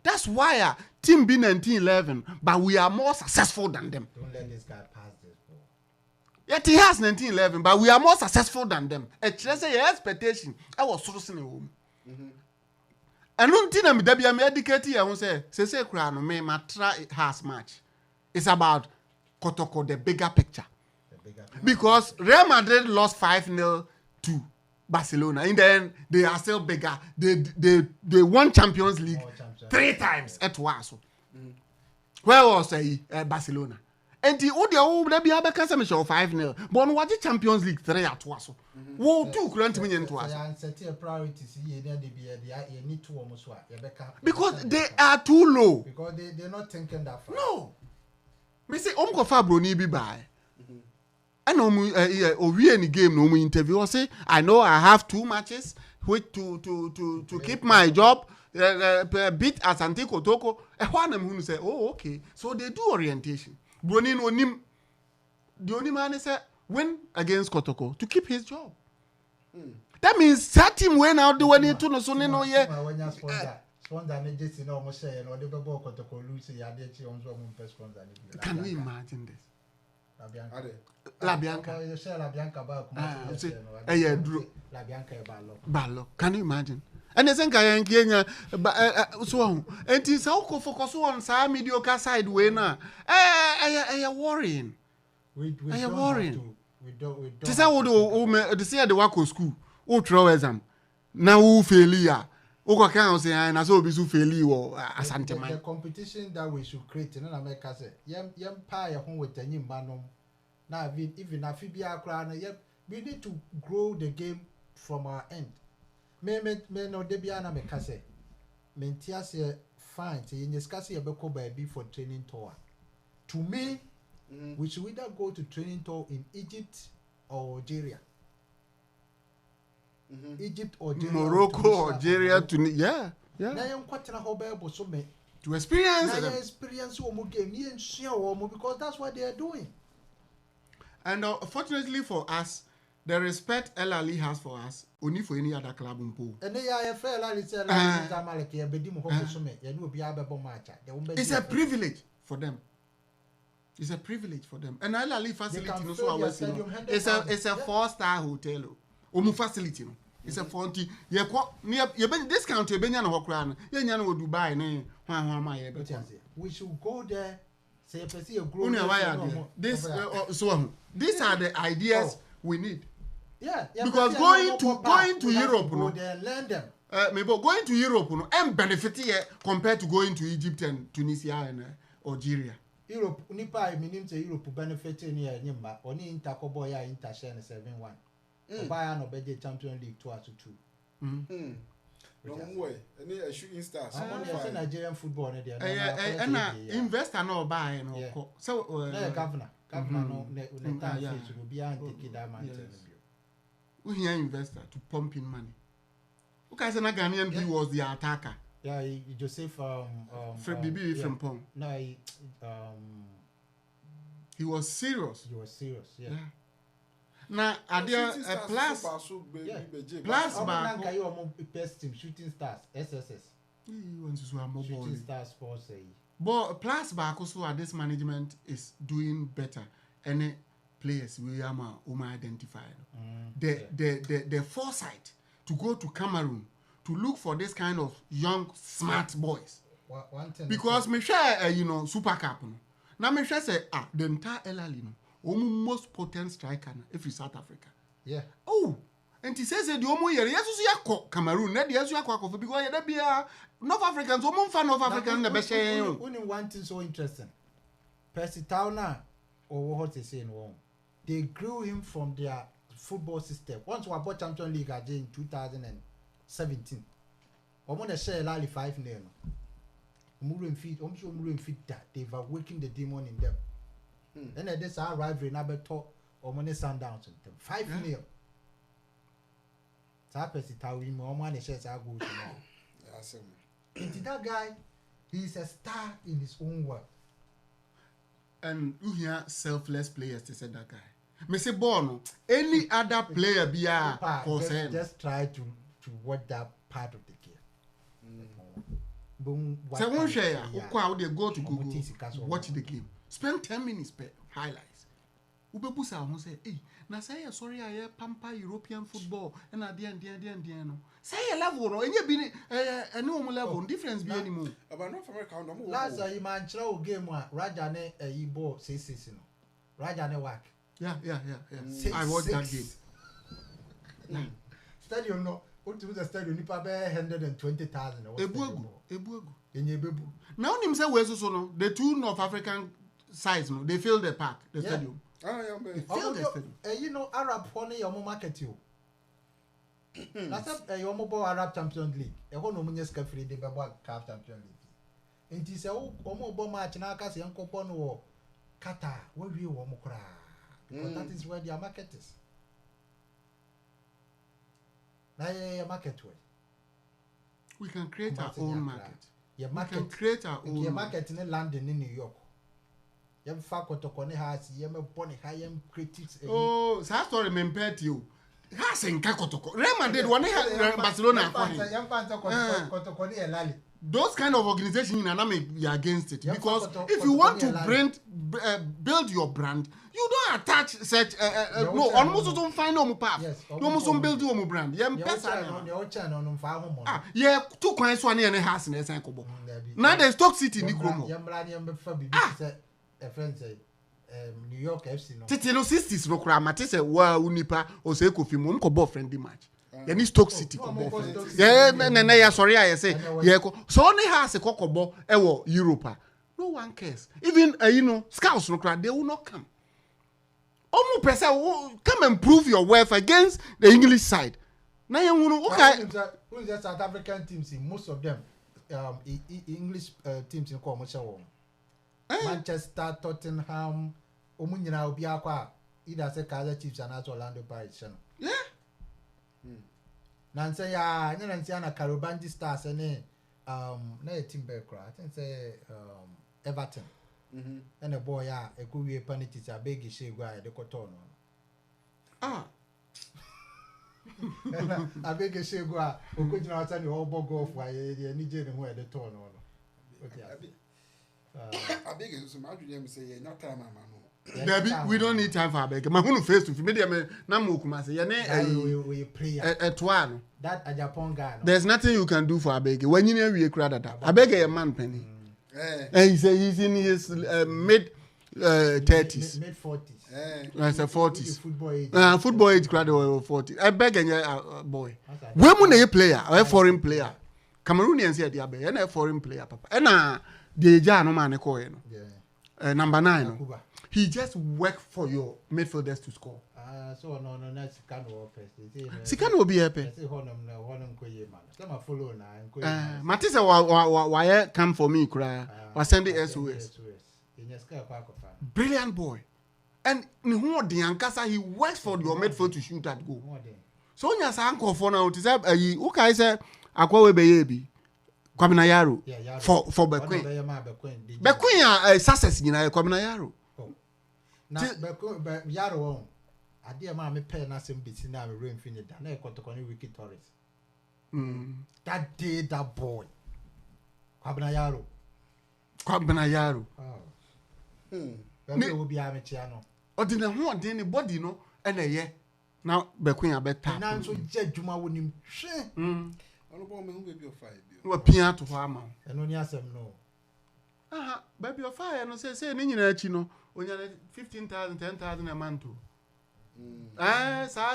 Speaker 3: That's why team be 1911, but we are more successful than them.
Speaker 4: Don't let this guy pass this ball.
Speaker 3: Yet he has 1911, but we are more successful than them. It's just your expectation. I was so soon home. And until I'm educated, I won't say crown me matra has match. It's about Kotoko, the bigger picture. Because Real Madrid lost 5-0 to Barcelona. In the end, they are still bigger. They won Champions League 3 times at once. Where was Barcelona? And the Odia be able to 5-0. But what the Champions League 3 at once? Wo 2 current million to us. Because they are too low.
Speaker 4: Because they're not thinking that far.
Speaker 3: No. Me say omko fa broni bi bai. And we any game no interview say I know I have 2 matches which to keep my job beat Asante Kotoko. E one am who say oh okay. So they do orientation. Broni no nim the only man say win against Kotoko to keep his job. That means that team went out the one to no so no yeah. Can we imagine this? La Bianca. Ballo. Can you imagine? And the same guy in Kenya, so and it's all focus on some mediocre side way now. I worrying. I am worrying. To say what the say the work school, throw exam. Now who failure? Oko kan say na so be so failure wo Asante
Speaker 4: The
Speaker 3: man.
Speaker 4: competition that we should create in America say yem pa your home with any man. Now even Afibia Kran, we need to grow the game from our end. Me no debiana me kase. Mentia say fine. Say in discuss your beko baby for training tour. To me, we should either go to training tour in Egypt or Algeria. Egypt or Algeria,
Speaker 3: Morocco, Algeria, Tunisia. Yeah.
Speaker 4: Now you quite na hobe so me
Speaker 3: To experience
Speaker 4: now
Speaker 3: them.
Speaker 4: you experience omo game ni share omo because that's what they are doing.
Speaker 3: And fortunately for us, the respect El Ali has for us, only for any other club in pool.
Speaker 4: And they are fair like say like Zamalek ya bedi mo hobe so me ya no bi abebo match.
Speaker 3: It's a privilege for them. It's a privilege for them. And El Ali facility no so always, it's a 4-star hotel. Omu facility no. It's a 40. You ben discount you ben na hokra no. You nya no Dubai na hwan ma ye be.
Speaker 4: We should go there. Say person you grow.
Speaker 3: This these are the ideas we need.
Speaker 4: Yeah,
Speaker 3: because going to Europe no.
Speaker 4: They learn them.
Speaker 3: Maybe going to Europe no and benefit here compared to going to Egypt and Tunisia and Algeria.
Speaker 4: Europe nipa minim say Europe benefit ni ya nyimba. Oni Intercobo ya Intershare 7-1. Bayern no be Champions League 2-2.
Speaker 1: No way. Any shooting stars.
Speaker 4: I'm on Nigerian football na there.
Speaker 3: Investor no buy no. So
Speaker 4: governor no time face will be and take that man.
Speaker 3: We hear investor to pump in money. Okay, so na Ghanaian he was the attacker.
Speaker 4: Yeah, Joseph
Speaker 3: Bibi from Pong.
Speaker 4: No,
Speaker 3: he was serious.
Speaker 4: He was serious, yeah.
Speaker 3: Now, are there a plus back?
Speaker 4: Best team, Shooting Stars, SSS. Shooting Stars Sports.
Speaker 3: But plus back also this management is doing better. Any players we are identified. The foresight to go to Cameroon to look for this kind of young smart boys. Because me share Super Cup. Now me share say the entire Elali most potent striker if you South Africa.
Speaker 4: Yeah.
Speaker 3: Oh, and he says the omo yere yesu ya Cameroon na yesu ya kwa because ye be North Africans omo fan North African na be share.
Speaker 4: Only one thing so interesting. Percy Tauna or what they say in one. They grew him from their football system. Once we bought Champions League again in 2017. Omo na share lali 5-0. Omo fit that they've awakened the demon in them. And then this our rivalry na beto or money Sundowns 5-0. Percy Tauna mo omo na share go to now. And that guy, he's a star in his own world.
Speaker 3: And you hear selfless players to say that guy. Me say Bono, any other player be
Speaker 4: just try to watch that part of the game.
Speaker 3: So one share, they go to Google, watch the game. Spend 10 minutes per highlights. Ubebusa who say, hey, na say sorry I pamper European football and at the end no. Say a level no, and you be a normal level difference be anymore.
Speaker 1: About North America no more.
Speaker 4: Last year man throw game one Rajane Ibo 6 no. Rajane work.
Speaker 3: Yeah. I watched that game.
Speaker 4: Stadium no. What to the stadium nipa be 120,000 or
Speaker 3: Ebuegu.
Speaker 4: Enyebebu.
Speaker 3: Now him say we so no, the two North African sides no, they fill the park, the stadium.
Speaker 4: Fill the stadium. Arab one your market you. That's your mobile Arab Champions League. You no munye ska free de beba CAF Champions League. Enti say o mobile match na aka se yankopon wo Qatar, where we wo mokra. Because that is where their market is. Now your market way.
Speaker 3: We can create our own market.
Speaker 4: Your market
Speaker 3: we can create our own.
Speaker 4: Your market in London, in New York. You have Kotoko House, you have Bonnie Hayem critics.
Speaker 3: Oh, so I story me pet you. Has in Kotoko. Real Madrid one Barcelona. Those kind of organizations in Aname be against it because if you want to build your brand, you don't attach such no almost don't find no path. No almost don't build your brand. Yeah, yeah, two coins one and a half in a kobo. Now there's Stock City in Nikromo.
Speaker 4: A friend say New York FC no.
Speaker 3: Titino 60s no crama. Tise wa unipa o se kofi mo nko bo friendly match. You need Stoke City kobo. Yeah, na sorry I say. Yeah, so only has a kokobo ewo Europa. No one cares. Even scouts no crowd, they will not come. Almost person come and prove your worth against the English side. Now you okay.
Speaker 4: Who's the South African teams? Most of them, English teams in commercial. Manchester, Tottenham, Omunyina Obiakwa, either say Kaizer Chiefs and Orlando Pirates.
Speaker 3: Yeah.
Speaker 4: Nancy ya, Nancy na Kariobangi Stars and na team Belkra. I think say Everton. And a boy a good way penalty a big issue where the cotton. A big issue where we could not tell you all go off why you need to where the torn on.
Speaker 1: I beg you, so much you say, not time,
Speaker 3: Baby, we don't need time for a beg. My whole face to me, Namu say,
Speaker 4: we play
Speaker 3: at one.
Speaker 4: That a Japan guy.
Speaker 3: There's nothing you can do for a beg. When you know we crowd at I beg a man penny. And he said he's in his mid 30s.
Speaker 4: Mid 40s.
Speaker 3: I said 40s.
Speaker 4: Football age
Speaker 3: crowd over 40. I beg a boy. When a player, a foreign player, Cameroonians here, they are a foreign player, papa. And the Jano man, number 9. He just work for your midfielders to score.
Speaker 4: So no, that's Sikano first.
Speaker 3: Sikano will be happy.
Speaker 4: Follow now.
Speaker 3: Matisa why come for me, cry. Was sending SOS. Brilliant boy. And who the Ankasa he works for your midfield to shoot that goal. So when you say uncle for now, to say okay, say akwa baby. Kwabena Yaro for Bequin. Bequin success in Kwabena Yaro.
Speaker 4: Na Yaro I dear mammy pay nothing between now rain finished. Na Kotoko Wiki Torres. That day that boy. Kwabena Yaro. Will be Amichiano.
Speaker 3: Or didn't want anybody no and a year. Now Bequin a better.
Speaker 4: Now so Jed Juma would him share.
Speaker 1: All about me who will be a fire.
Speaker 3: You are piano to farmer.
Speaker 4: And only ask them no.
Speaker 3: Baby of fire no say Nino. When you 15,000, 10,000 a month too.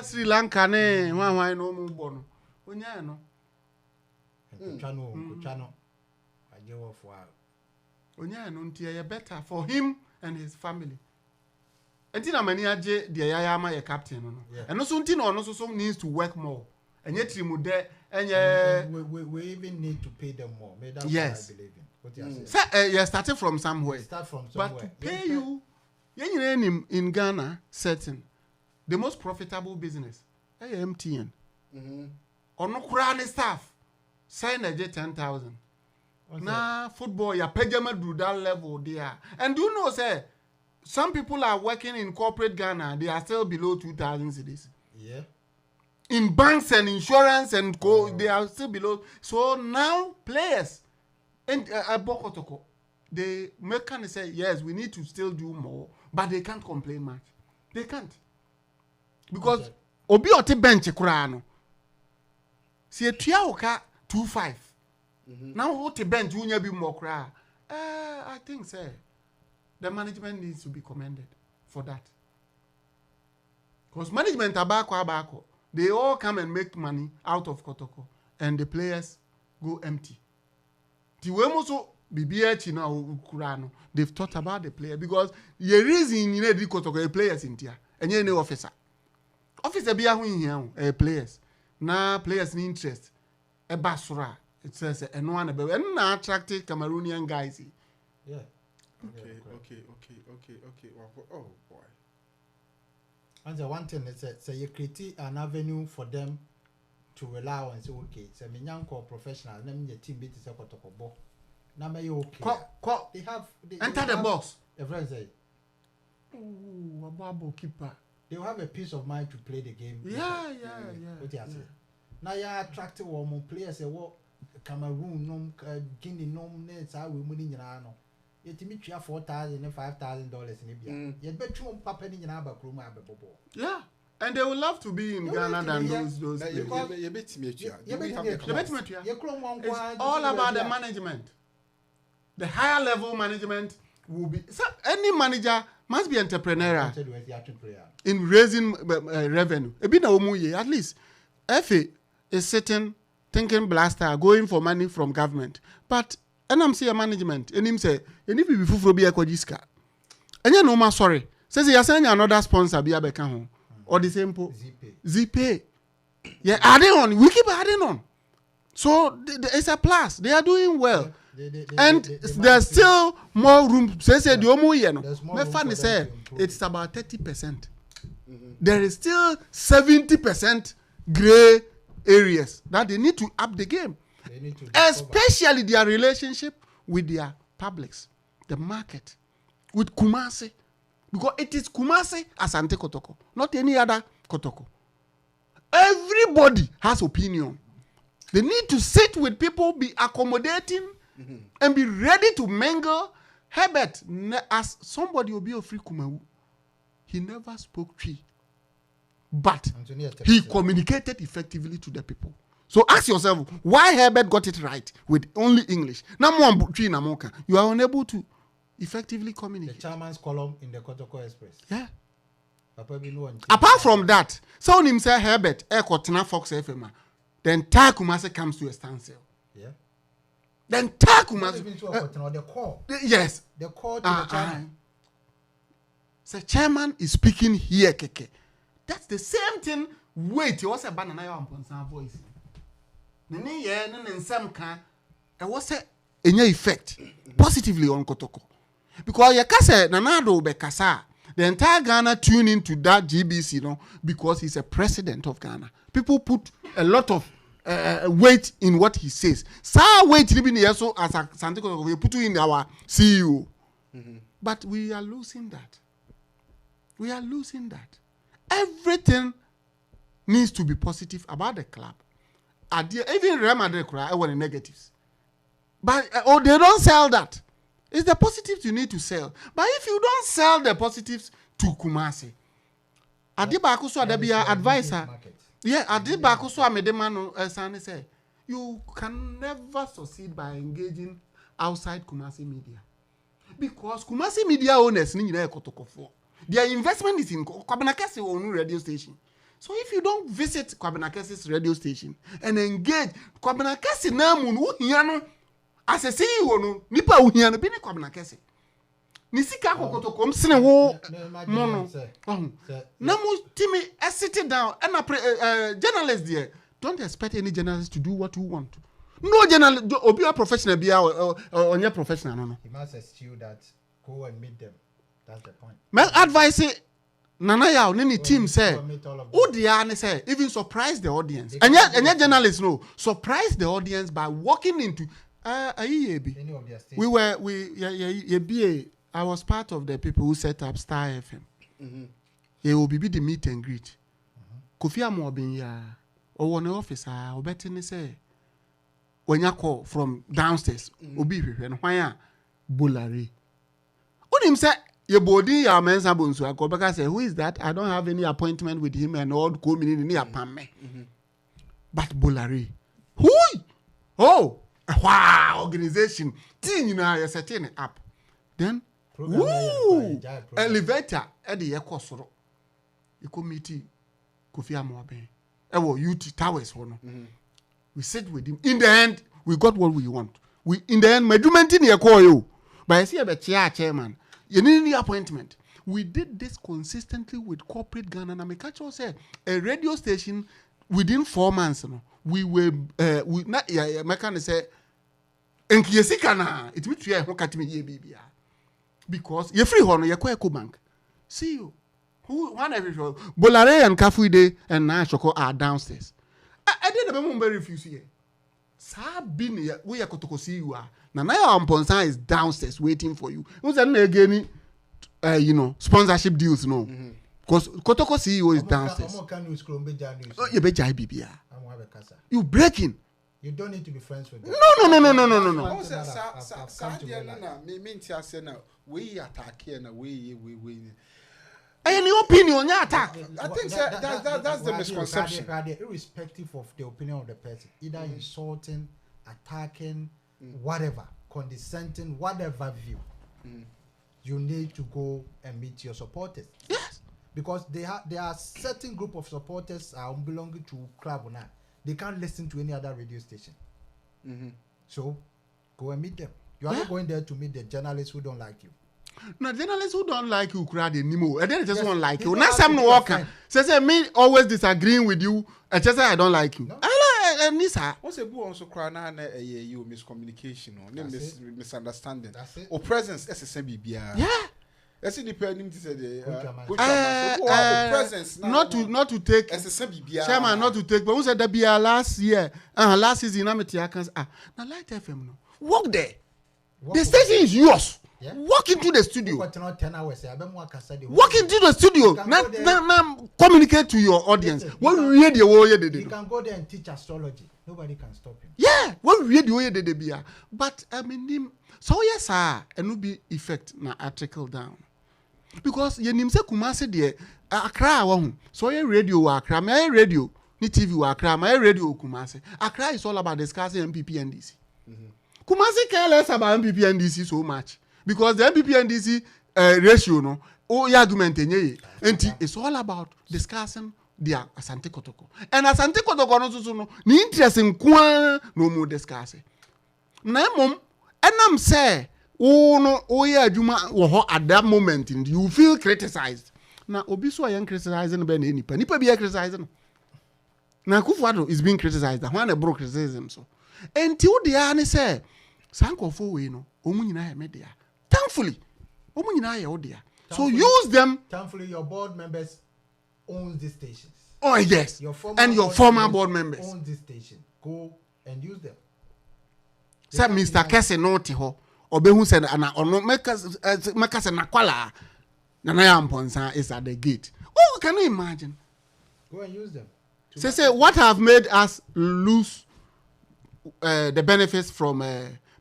Speaker 3: Sri Lanka ne why no more bono. When you know.
Speaker 4: Chano. I give off while.
Speaker 3: When you know, better for him and his family. And then many aje the Yayama a captain. And no soon Tino also needs to work more. And yet you would there and
Speaker 4: we even need to pay them more.
Speaker 3: Yes.
Speaker 4: I believe in. What
Speaker 3: you're starting from somewhere.
Speaker 4: Start from somewhere.
Speaker 3: But to pay you, in Ghana, certain the most profitable business, MTN. Or no crown staff, sign a jet 10,000. Now football, your payment do that level there. And do you know, sir, some people are working in corporate Ghana, they are still below 2,000 cedis.
Speaker 4: Yeah.
Speaker 3: In banks and insurance and they are still below. So now players and Kotoko, they make kind of say yes, we need to still do more, but they can't complain much. They can't because obi oti bench kurano. See a tiaoka 2.5. Now what the bench unya be more kra. I think say the management needs to be commended for that. Because management abako. They all come and make money out of Kotoko, and the players go empty. They've thought about the player because the reason you need Kotoko players in here, and you know officer. Officer be a players. Now players need interest. A basura. It says and one about and attractive Cameroonian guys.
Speaker 4: Yeah.
Speaker 1: Okay. Oh boy.
Speaker 4: And the one thing is say you create an avenue for them to rely on and say okay, so me young professional, let me your team beat is a Kotoko. Now may you okay. They have
Speaker 3: enter the box.
Speaker 4: A friend say,
Speaker 3: oh, a bubble keeper.
Speaker 4: They will have a peace of mind to play the game.
Speaker 3: Yeah.
Speaker 4: What you say? Now you are attractive more players say what Cameroon Guinea nets are we money no. Yet me try $4,000 and $5,000 in Libya. Yet bet you papa in your room.
Speaker 3: Yeah. And they would love to be in Ghana than those It's all about the management. The higher level management will be any manager must be entrepreneurial in raising revenue. At least Effie is sitting, thinking blaster, going for money from government. But, and I'm saying management, and him say, and if you be full be a kojiska. And you know, my sorry. Says he has another sponsor, be a beckham. Or the same ZPay. Yeah, adding on. We keep adding on. So it's a plus. They are doing well. And there's still more room. Say the omo you know. My funny say it's about 30%. There is still 70% gray areas that they need to up the game. Especially their relationship with their publics, the market, with Kumasi. Because it is Kumasi Asante Kotoko, not any other Kotoko. Everybody has opinion. They need to sit with people, be accommodating, and be ready to mingle. Herbert, as somebody will be a free Kumawu, he never spoke tree. But he communicated effectively to the people. So ask yourself, why Herbert got it right with only English? Now, you are unable to effectively communicate.
Speaker 4: The chairman's column in the Kotoko Express.
Speaker 3: Yeah. Apart from that, someone himself Herbert, Kotana Fox FM, the entire Kumasi comes to a standstill.
Speaker 4: Yeah.
Speaker 3: The entire Kumasi.
Speaker 4: The core.
Speaker 3: Yes.
Speaker 4: The core to the chairman.
Speaker 3: So chairman is speaking here, Keke. That's the same thing. Wait, it was a banana voice. It was a effect positively on Kotoko. Because Yakase Nanado Bekasa, the entire Ghana tuned into that GBC, because he's a president of Ghana. People put a lot of weight in what he says. So weight living here so as a Santiago, we put in our CEO. But we are losing that. We are losing that. Everything needs to be positive about the club. Even Real Madrid cry when the negatives. But they don't sell that. It's the positives you need to sell. But if you don't sell the positives to Kumasi, Adibakuso Adabia advisor. Yeah, Adibakuso Amedemano Sani say, you can never succeed by engaging outside Kumasi media. Because Kumasi media owners need Kotoko. Their investment is in Kwabanakasi own radio station. So if you don't visit Kwabanakasi's radio station and engage Kwabanakasi namun uhiano as a CEO no nipa uhiano bini Kwabanakasi. Nisika Kotoko msine wo mono. Namu timi sit down and journalists there don't expect any journalist to do what you want. No journalist obi a professional be or your professional no.
Speaker 4: He must eschew that. Go and meet them. That's the point.
Speaker 3: My advice is Nana ya nini team say Odiane say even surprise the audience. And yet journalists know surprise the audience by walking into I was part of the people who set up Star FM. It will be the meet and greet. Kofi Amobin ya or one officer or better say when you call from downstairs obi and why Bulari. Odim say your body, your men's abunsu. I go back and say, who is that? I don't have any appointment with him and all coming in near Pamme. But Bolari. Who? Oh, wow, organization. Teen, you're setting it up. Then, woo, elevator at the Ekosoro. You committee, Kofi Amoabe. UT Towers. We sit with him. In the end, we got what we want. In the end, my document in your call you. But I see a chairman. You need any appointment. We did this consistently with corporate Ghana. And I catch say a radio station within 4 months. We were my kind of say Enkiyesikana. It means we are me because you're free honor. You're quite bank. See you. Who one every show? Bolare and Kafuide and Nashoko are downstairs. I didn't remember refuse here. Sabini, we are Kotoko see you are. Now Amponsa is downstairs waiting for you. Who's again? Sponsorship deals, no. Because Kotoko CEO is downstairs. You breaking.
Speaker 4: You don't need to be friends with them.
Speaker 3: No.
Speaker 1: We attack here and we.
Speaker 3: Any opinion, you attack.
Speaker 1: I think that's the misconception.
Speaker 4: Irrespective of the opinion of the person, either insulting, attacking, whatever, condescending, whatever view, you need to go and meet your supporters.
Speaker 3: Yes.
Speaker 4: because there are certain group of supporters belonging to club now. They can't listen to any other radio station. So go and meet them. You are not going there to meet the journalists who don't like you.
Speaker 3: No, journalists who don't like you crowd anymore. And then just won't like you. Now some no worker. Say me always disagreeing with you. I just say I don't like you. No. I like Nisa.
Speaker 1: What's a boo also cry now? You miscommunication or misunderstanding. Or presence as a semi beer.
Speaker 3: Yeah.
Speaker 1: That's it. Depending to say presence.
Speaker 3: Not to take
Speaker 1: as a semi beer.
Speaker 3: Chairman, not to take. But who said that be last year? Last season, I'm at Yakans. Now Light FM. No. Walk there. The station is yours. Yeah. Walk into the studio. Walk into the studio. Now communicate to your audience. When we read the way
Speaker 4: you can go there and teach astrology. Nobody can stop you.
Speaker 3: Yeah, when we read the way they be. But I mean, so yes, sir, and no be effect na trickle down. Because you nim say Kumasi there, Accra won. So your radio Accra, my radio, ni TV Accra, my radio Kumasi. Accra is all about discussing MPP and DC. Kumasi care less about MPP and DC so much. Because the MPP and DC ratio, no, argument and it's all about discussing their Asante Kotoko. And Asante Kotoko no ni interesting kwa no more discuss. Na mom, enam say, juma at that moment you feel criticized. Na obi so ayan criticizing be na nipa. Nipa be criticizing. Na Kufuado is being criticized. When they broke criticism so. Until the ani say, sankofo we no, omu nyina media. Thankfully, so use them.
Speaker 4: Thankfully, your board members own these stations.
Speaker 3: Oh yes, your former board members
Speaker 4: own this station. Go and use them.
Speaker 3: Say Mr. Kese no tiho. Obehu said ana ono makase nakwala. Nana yamponsa is at the gate. Oh, can you imagine?
Speaker 4: Go and use them.
Speaker 3: Say what have made us lose the benefits from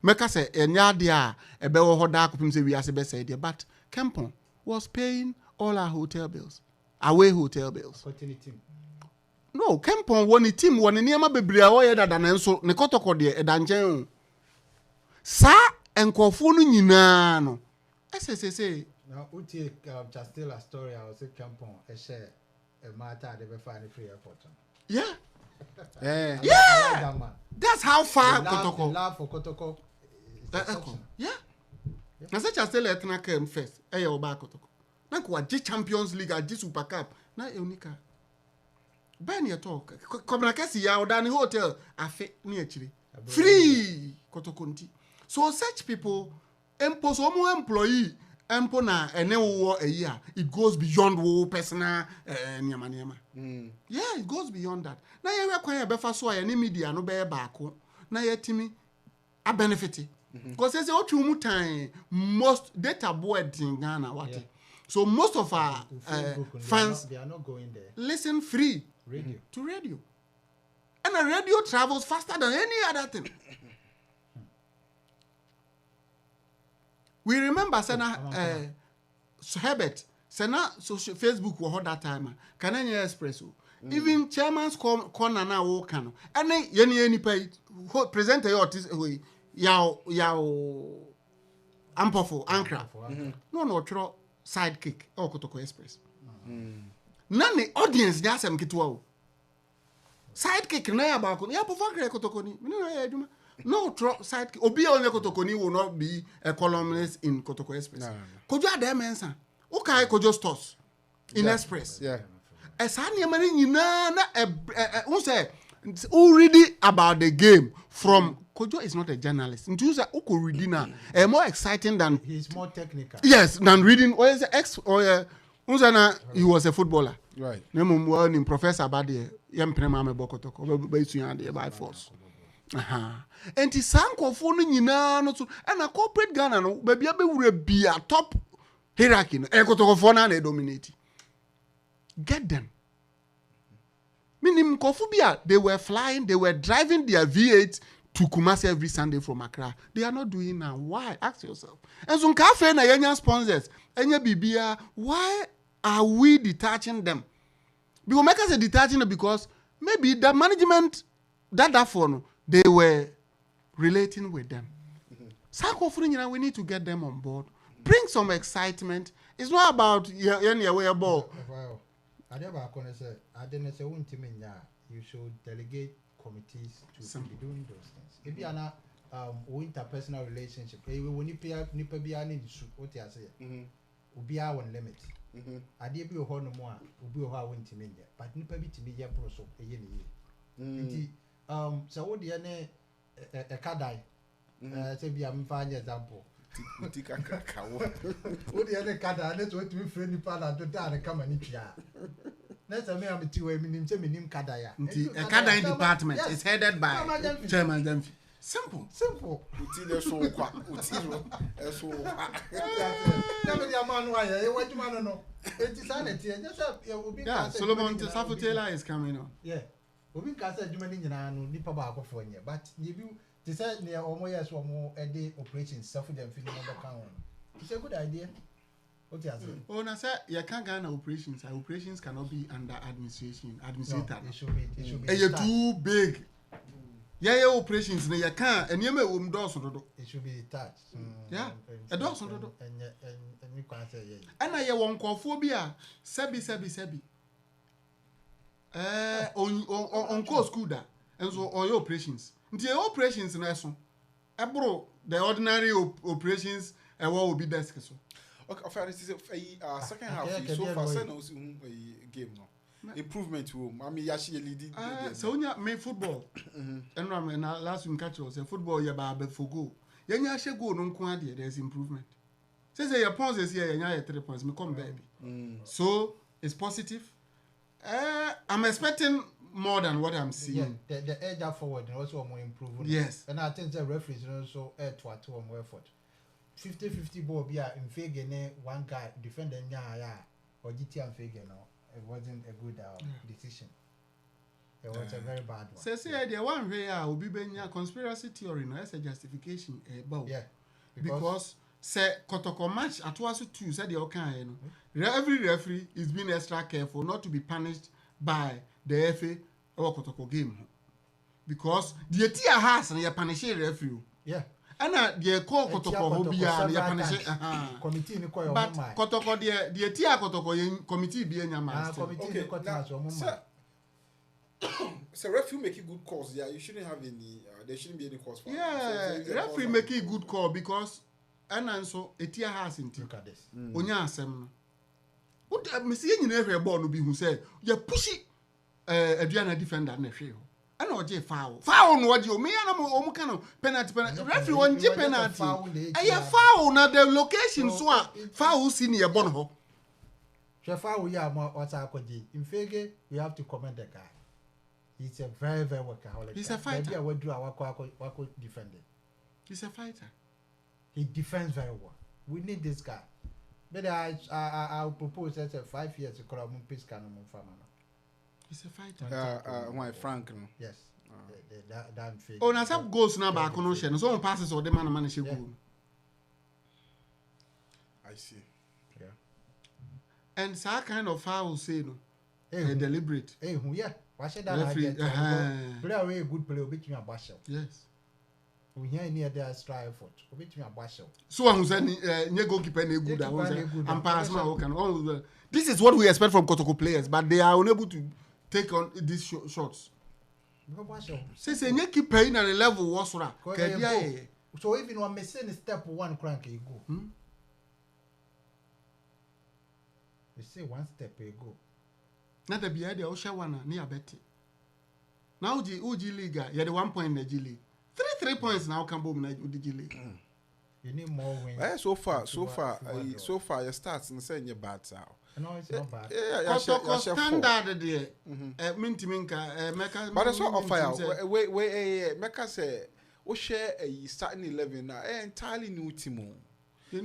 Speaker 3: Meka say enya dia ebewo hoda kupim say we ase be say there, but Kempon was paying all our hotel bills, away hotel bills. No, Kempon won the team won niama bebre a wo ye dada na nso ne Kotoko de edanjen. Sa enkofo no nyina no. Say
Speaker 4: now uti just tell a story I was say Kempon e share e matter de be find free airport.
Speaker 3: Yeah.
Speaker 4: Yeah.
Speaker 3: That's how far Kotoko.
Speaker 4: Love for Kotoko.
Speaker 3: Yeah. Na such as tell etna came first. Eye oba Kotoko. Na ko G Champions League, G Super Cup. Na unika. Ben ye talk. Komna kasi ya odani hotel afe ni achiri. Free Kotoko nti. So such people impose omo employee empo na ene wo a year. It goes beyond wo personal nyama. Yeah, it goes beyond that. Na ye we kwan ye befa so ya ni media no be baako. Na ye timi a benefit. Because they say what most data board in Ghana what. Yeah. So most of our fans
Speaker 4: they are not going there.
Speaker 3: Listen free to radio. And a radio travels faster than any other thing. We remember Sena Herbert Sena social Facebook was that time. Canadian Espresso. Even chairman's corner now walk and then any pay present your Yao Ampofo ADINKRA. No tro sidekick or Kotoko Express. None the audience just am kitwa. Sidekick na about ya pofakre Kotoko ni. No tro sidekick. Obi only Kotoko ni will not be a columnist in Kotoko Express. Kojo ade mensa. Okay, Kojo stores in Express.
Speaker 1: Yeah.
Speaker 3: Esani mani nyina na who say already about the game from Kojo is not a journalist. Into say uko reading now more exciting than
Speaker 4: he's more technical.
Speaker 3: Yes, than reading or is ex or he was a footballer.
Speaker 1: Right.
Speaker 3: Name one in Professor Badi yam prema me bokotoko be suya de by force. And his sanko phone nyina no so and a corporate Ghana no baby be a top hierarchy no ekotoko phone na dominate. Get them. Meaning Kofubia, they were flying, they were driving their V8 to Kumasi every Sunday from Accra. They are not doing now. Why? Ask yourself. And some cafe na yenya sponsors, enya bibia, why are we detaching them? Because make us a detaching them because maybe the management that phone they were relating with them. We need to get them on board, bring some excitement, It's not about any way a ball.
Speaker 4: I never gonna say I didn't say one team in you should delegate committees to be doing those things. If you are not interpersonal relationship, when you nipa be an issue, what you say, be our limit. I did be a horn more, will be how went to me, but nipa be to me, ya broso, a year. So what the a cadai, say be a fine example. What the other cadai, let's wait to be friendly father to die and come and eat ya. Let's say I'm 2 women, name cadaya.
Speaker 3: A cadai department is headed by Chairman Dunphy. Simple.
Speaker 1: Utile so kwa. Utile so kwa.
Speaker 4: Tell me man why what you man know. It is sanity.
Speaker 3: Yeah, Solomon Safo Taylor is coming on.
Speaker 4: Yeah. Obi ka say adwuma ni nyina no nipa ba akofo nye but ye bi they say near omo yes omo e dey operation self dem feel number can one. It's a good idea. What you say?
Speaker 3: Oh, na say you can't Ghana operations. Operations cannot be under administrator.
Speaker 4: No, it should be.
Speaker 3: You're too big. Yeah, operations na you can't and you may doors on
Speaker 4: it should be detached.
Speaker 3: Yeah. A doors on do.
Speaker 4: And you can say yeah.
Speaker 3: And I won phobia. Sebi. On course school da. And so all your operations. The operations na so. Bro, the ordinary operations will be desk so.
Speaker 1: Okay, after this is a second half so far send us a game now. Improvement home. I mean, actually leading.
Speaker 3: So when you make football, and last week catch was football. You buy for goal. You actually go no quantity. There's improvement. Say your points is here. You 3 points. Me come baby. So it's positive. I'm expecting more than what I'm seeing.
Speaker 4: Yeah, the edge up forward and also more improvement.
Speaker 3: Yes.
Speaker 4: And I think the referees also add to more effort. 50-50 ball be in figure one guy defending or GT and figure now. It wasn't a good decision. It was a very bad one.
Speaker 3: Say the one way will be a conspiracy theory no as a justification about.
Speaker 4: Yeah.
Speaker 3: Because say Kotoko match at was 2 said the okay every referee is being extra careful not to be punished by the FA or Kotoko game. Because the tia has and you punish referee.
Speaker 4: Yeah.
Speaker 3: And the call Kotoko Hobia, the punish
Speaker 4: committee in the
Speaker 3: but Kotoko the tia Kotoko committee be in your master.
Speaker 1: Okay, so referee making good calls. Yeah, you shouldn't have any. There shouldn't be any calls for.
Speaker 3: Yeah, referee making a good call because and also a tia has in.
Speaker 4: Look at this.
Speaker 3: Onya asem. What me see you never ball no be who say you push it. Adriana defender na hwe. And oje foul no oje o me na mo kan penalty referee won je penalty aye foul na the location so a foul si ne yebon ho
Speaker 4: foul ya ma wata akodi in fege we have to commend the guy. He's a very workaholic.
Speaker 3: He's a fighter.
Speaker 4: Maybe I would do wako defender.
Speaker 3: He's a fighter.
Speaker 4: He defends very well. We need this guy. But I'll propose that 5 years to call him peace canon farmer.
Speaker 3: He's a fighter.
Speaker 1: Why Frank?
Speaker 4: Yes. That
Speaker 3: oh, na some goals na back no share. So on passes or the man she go.
Speaker 1: I see.
Speaker 4: Yeah.
Speaker 3: And so kind of foul say no. Deliberate.
Speaker 4: Hey, who yeah. Why should that
Speaker 3: referee
Speaker 4: play away a good player between a bashel.
Speaker 3: Yes.
Speaker 4: We hear near their strive for between a bashel.
Speaker 3: So who said nye goalkeeper na good and pass now can all this is what we expect from Kotoko players but they are unable to take on these shots. Say nye keeper in a level was ra.
Speaker 4: So even when missing step one crank you go. You say one step you go.
Speaker 3: Na da biya da osha wana ni abeti. Na uji liga ya the 1 point in the G League. 3 points now can boom na G League.
Speaker 4: You need more wins.
Speaker 1: So far your stats and say you bad sao.
Speaker 4: No, it's not bad.
Speaker 3: Kotoko standard there. Minti minka meka.
Speaker 1: But that's what offer. Wait, meka say o share a starting 11 na entirely new team.
Speaker 3: So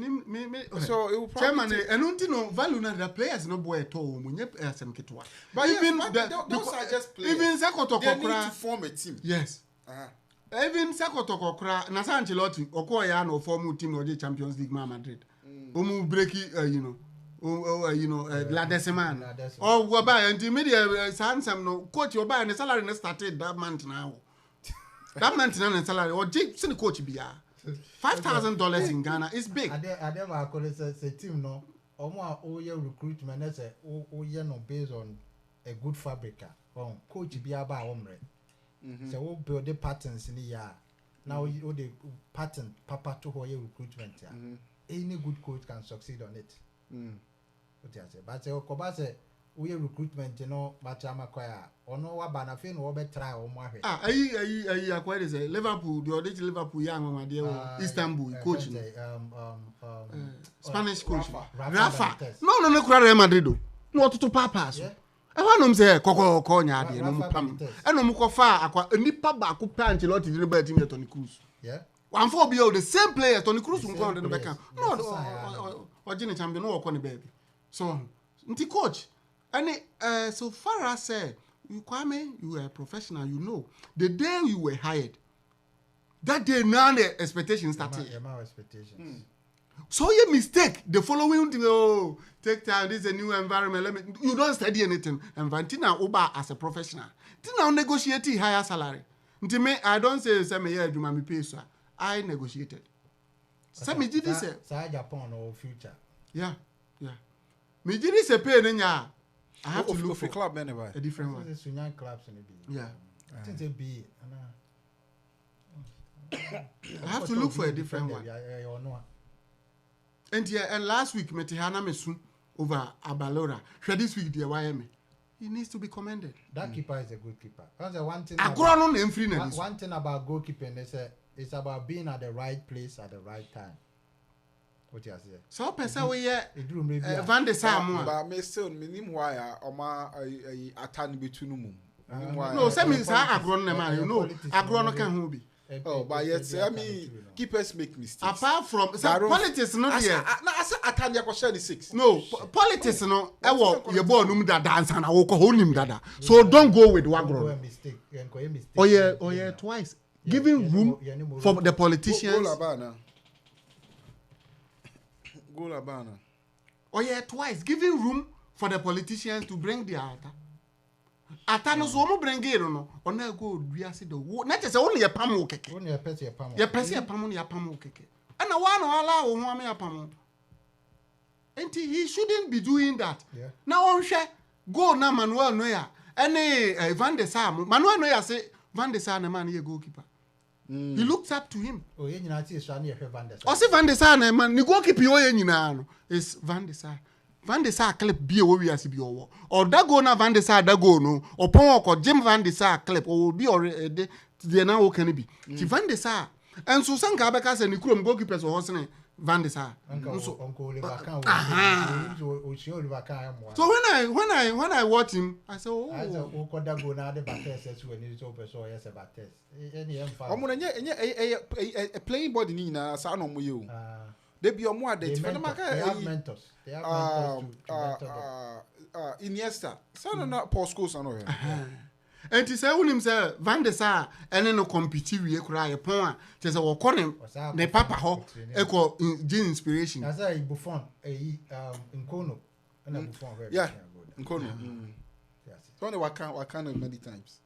Speaker 3: it will probably chairman no value na the players no boy at all munye asem ketwa. But even
Speaker 1: those are just players.
Speaker 3: Even Kotoko
Speaker 1: they need to form a team.
Speaker 3: Yes. Even Kotoko kra na San Ancelotti okoya na form team no Champions League Madrid. Omu break la deciman. Or go buy until media handsome no coach you buy and salary na started that month now. That month na salary or sin coach biya. $5,000 in Ghana is big.
Speaker 4: I never call it a team no. all your recruitment as a no based on a good fabrica. Coach be about omre. So we build the patterns in the year. Now you the pattern papa to your recruitment. Any good coach can succeed on it. But say Okobase we recruitment but I'm acquire or no what benefit or better try or more.
Speaker 3: I acquired is Liverpool, the original Liverpool young my dear Istanbul coaching. Spanish coach. Rafa. No, Real Madrid. No to papas. I want them say Koko Konya de no pam. And no mo fa akwa nipa ba ko pa Ancelotti de ba team Toni Kroos. Yeah. One for be the same player Toni Kroos nko on the back. No, or Gini champion no ko ne baby. So, nti coach. And so far as say you Kwame, you were a professional, you know. The day you were hired, that day now the expectations started.
Speaker 4: My expectations.
Speaker 3: So your mistake, the following thing, take time, this is a new environment. You don't study anything. And Vantina Oba as a professional. Tina negotiate higher salary. Me, I don't say me yeah, do me pay so. I negotiated. Some me did this.
Speaker 4: Japan or future.
Speaker 3: Yeah. Me did this a pay nya. I have to look for
Speaker 1: a club anyway.
Speaker 3: A different one.
Speaker 4: There's young clubs in the B. Yeah. I think they be.
Speaker 3: I have to look for a different one. And last week, Metihana Mesu over Abalora. This week, dear YM. He needs to be commended.
Speaker 4: That keeper is a good keeper. That's the one thing. One thing about goalkeeping is it's about being at the right place at the right time. What you say?
Speaker 3: So, person we Van de Sam.
Speaker 1: But me still minimum why Oma attend between them.
Speaker 3: No, some is agronom, you know. Agronom can be.
Speaker 1: Oh, but yes, I mean, keepers make mistakes.
Speaker 3: Apart from politics, no, yeah.
Speaker 1: I said, Atanya was 36.
Speaker 3: No, politics, no. I walk your boy, no, that dance and I walk hold him, dada. So don't go with one grown. Oh, yeah, twice. Giving room for the politicians.
Speaker 1: Go Labana.
Speaker 3: Oh, yeah, twice. Giving room for the politicians to bring the altar. Atano so mo bring it no ona go wiase do na che se won ye pam wo keke
Speaker 4: won ye pese ye pam
Speaker 3: ye pese ye pam no ye pam wo keke ana wa no ala wo ho am ye pam enti he shouldn't be doing that. Na on hwe go na Manuel Neuer any Van der Sar Manuel Neuer say Van der Sar na man ye goalkeeper. He looked up to him.
Speaker 4: Oh ye nyina ti so na ye Van der Sar.
Speaker 3: O say Van der Sar na man ni goalkeeper yo ye nyina no is Van der Sar. Van der Sar clip be we wiase bi owo or that go na Van der Sar that go no opon ko Jim Van der Sar clip o bi already the na wo kan bi ti Van der Sar and so sanka be ka say ni krom goalkeepers o hosene Van der Sar
Speaker 4: so
Speaker 3: so when I watch him I say oh
Speaker 4: o ko da go na de batters so ni so person yes batters any emfa
Speaker 1: omo na playing body ni na sa no mo ye o they be omo identify na maka
Speaker 4: they have mentors to mentor
Speaker 1: Iniesta so na Paul Scholes no here
Speaker 3: and he say unim say Van der Sar ene no compete wie kura ye pon a te say wo konem ne papa ho e ko inspiration
Speaker 4: as I Buffon Nkono na Buffon very
Speaker 1: yeah Nkono yes don't know what kind of many times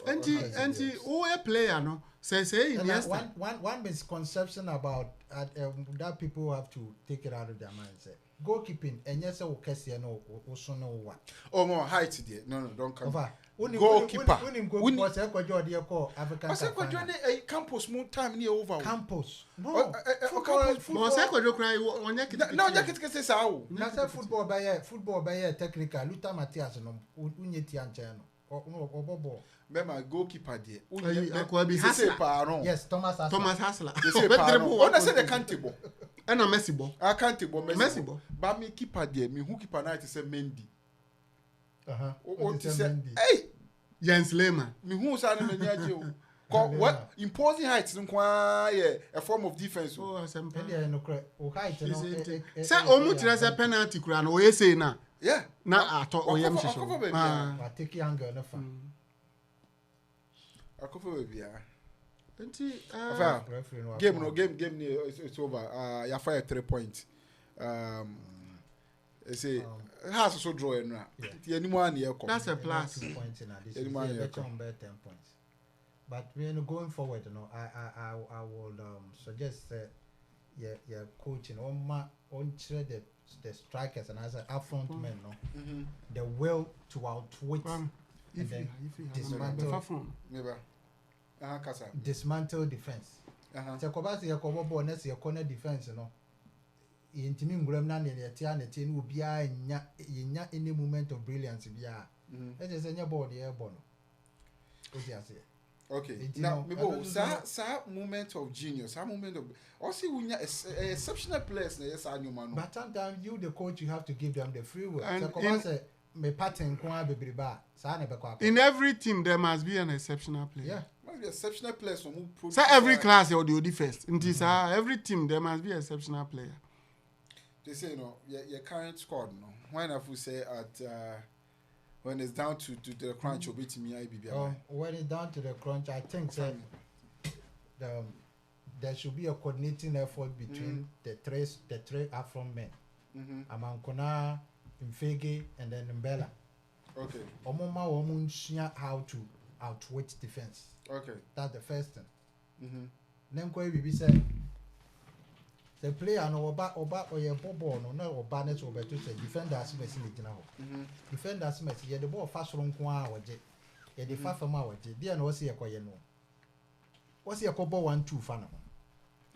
Speaker 3: and who a player no say Iniesta
Speaker 4: one misconception about that people have to take it out of their mindset. Goalkeeping and yes, okay, no, also no what.
Speaker 1: Oh, more height there. No, don't come.
Speaker 4: Goalkeeper. When was African.
Speaker 1: I said, what join a campus more time near over.
Speaker 4: Campus. No,
Speaker 3: football.
Speaker 1: No, jacket can say so.
Speaker 4: That's football by technical. Luther Matthias no Unyetian channel. Or Bobo.
Speaker 1: My goalkeeper there.
Speaker 4: Yes, Thomas
Speaker 3: Hassler.
Speaker 1: What I said the cantable.
Speaker 3: And a Messi ball.
Speaker 1: I can't ball. But me keeper there, me who keeper night is a Mendy. What is it? Hey,
Speaker 3: Jens Lehmann.
Speaker 1: Me who's an Menyajo. What imposing heights a form of defense.
Speaker 3: Oh, some
Speaker 4: height.
Speaker 3: Say almost as a penalty crown or you say now.
Speaker 1: Yeah.
Speaker 3: Now I thought oh yeah,
Speaker 4: I take younger no fun.
Speaker 1: I cover with ya. Game it's over. You fire 3 points. Say has so draw and anyone here.
Speaker 3: That's a plus.
Speaker 4: 2 points in addition. 10 points. But when going forward, I will suggest your coaching on the strikers and as a front men no the will to outwit and then dismantle defense. So Kobasi Yakobo bonus your corner defense no. Intimi ngulem na ne tia ne tie no bia nya any moment of brilliance bia. Let us say ball the airborne.
Speaker 1: Okay. Now maybe sa moment of genius, sa moment of also we exceptional players na yes anyuma no.
Speaker 4: But sometimes you the coach you have to give them the free will. So Kobasi me pattern kwa bebriba sa na be kwa.
Speaker 3: In every team there must be an exceptional player.
Speaker 4: Yeah.
Speaker 1: Must be exceptional players from who.
Speaker 3: So every class you do first. Every team there must be an exceptional player.
Speaker 1: They say your current squad no. When I say at when it's down to the crunch will be to me
Speaker 4: when it's down to the crunch I think there should be a coordinating effort between the three Afro men. Amankona, Mfege and then Mbella. Okay. Omoma womun how to outwit defense.
Speaker 1: Okay.
Speaker 4: That's the first thing. Then ko bibi say the player no oba or your ball no oba net over to say defenders mess in the ho. Defenders mess ye the ball fast run kwa waje. Ye the fa fama waje. Dia no see ekoye no. What's your ball 1-2 fan?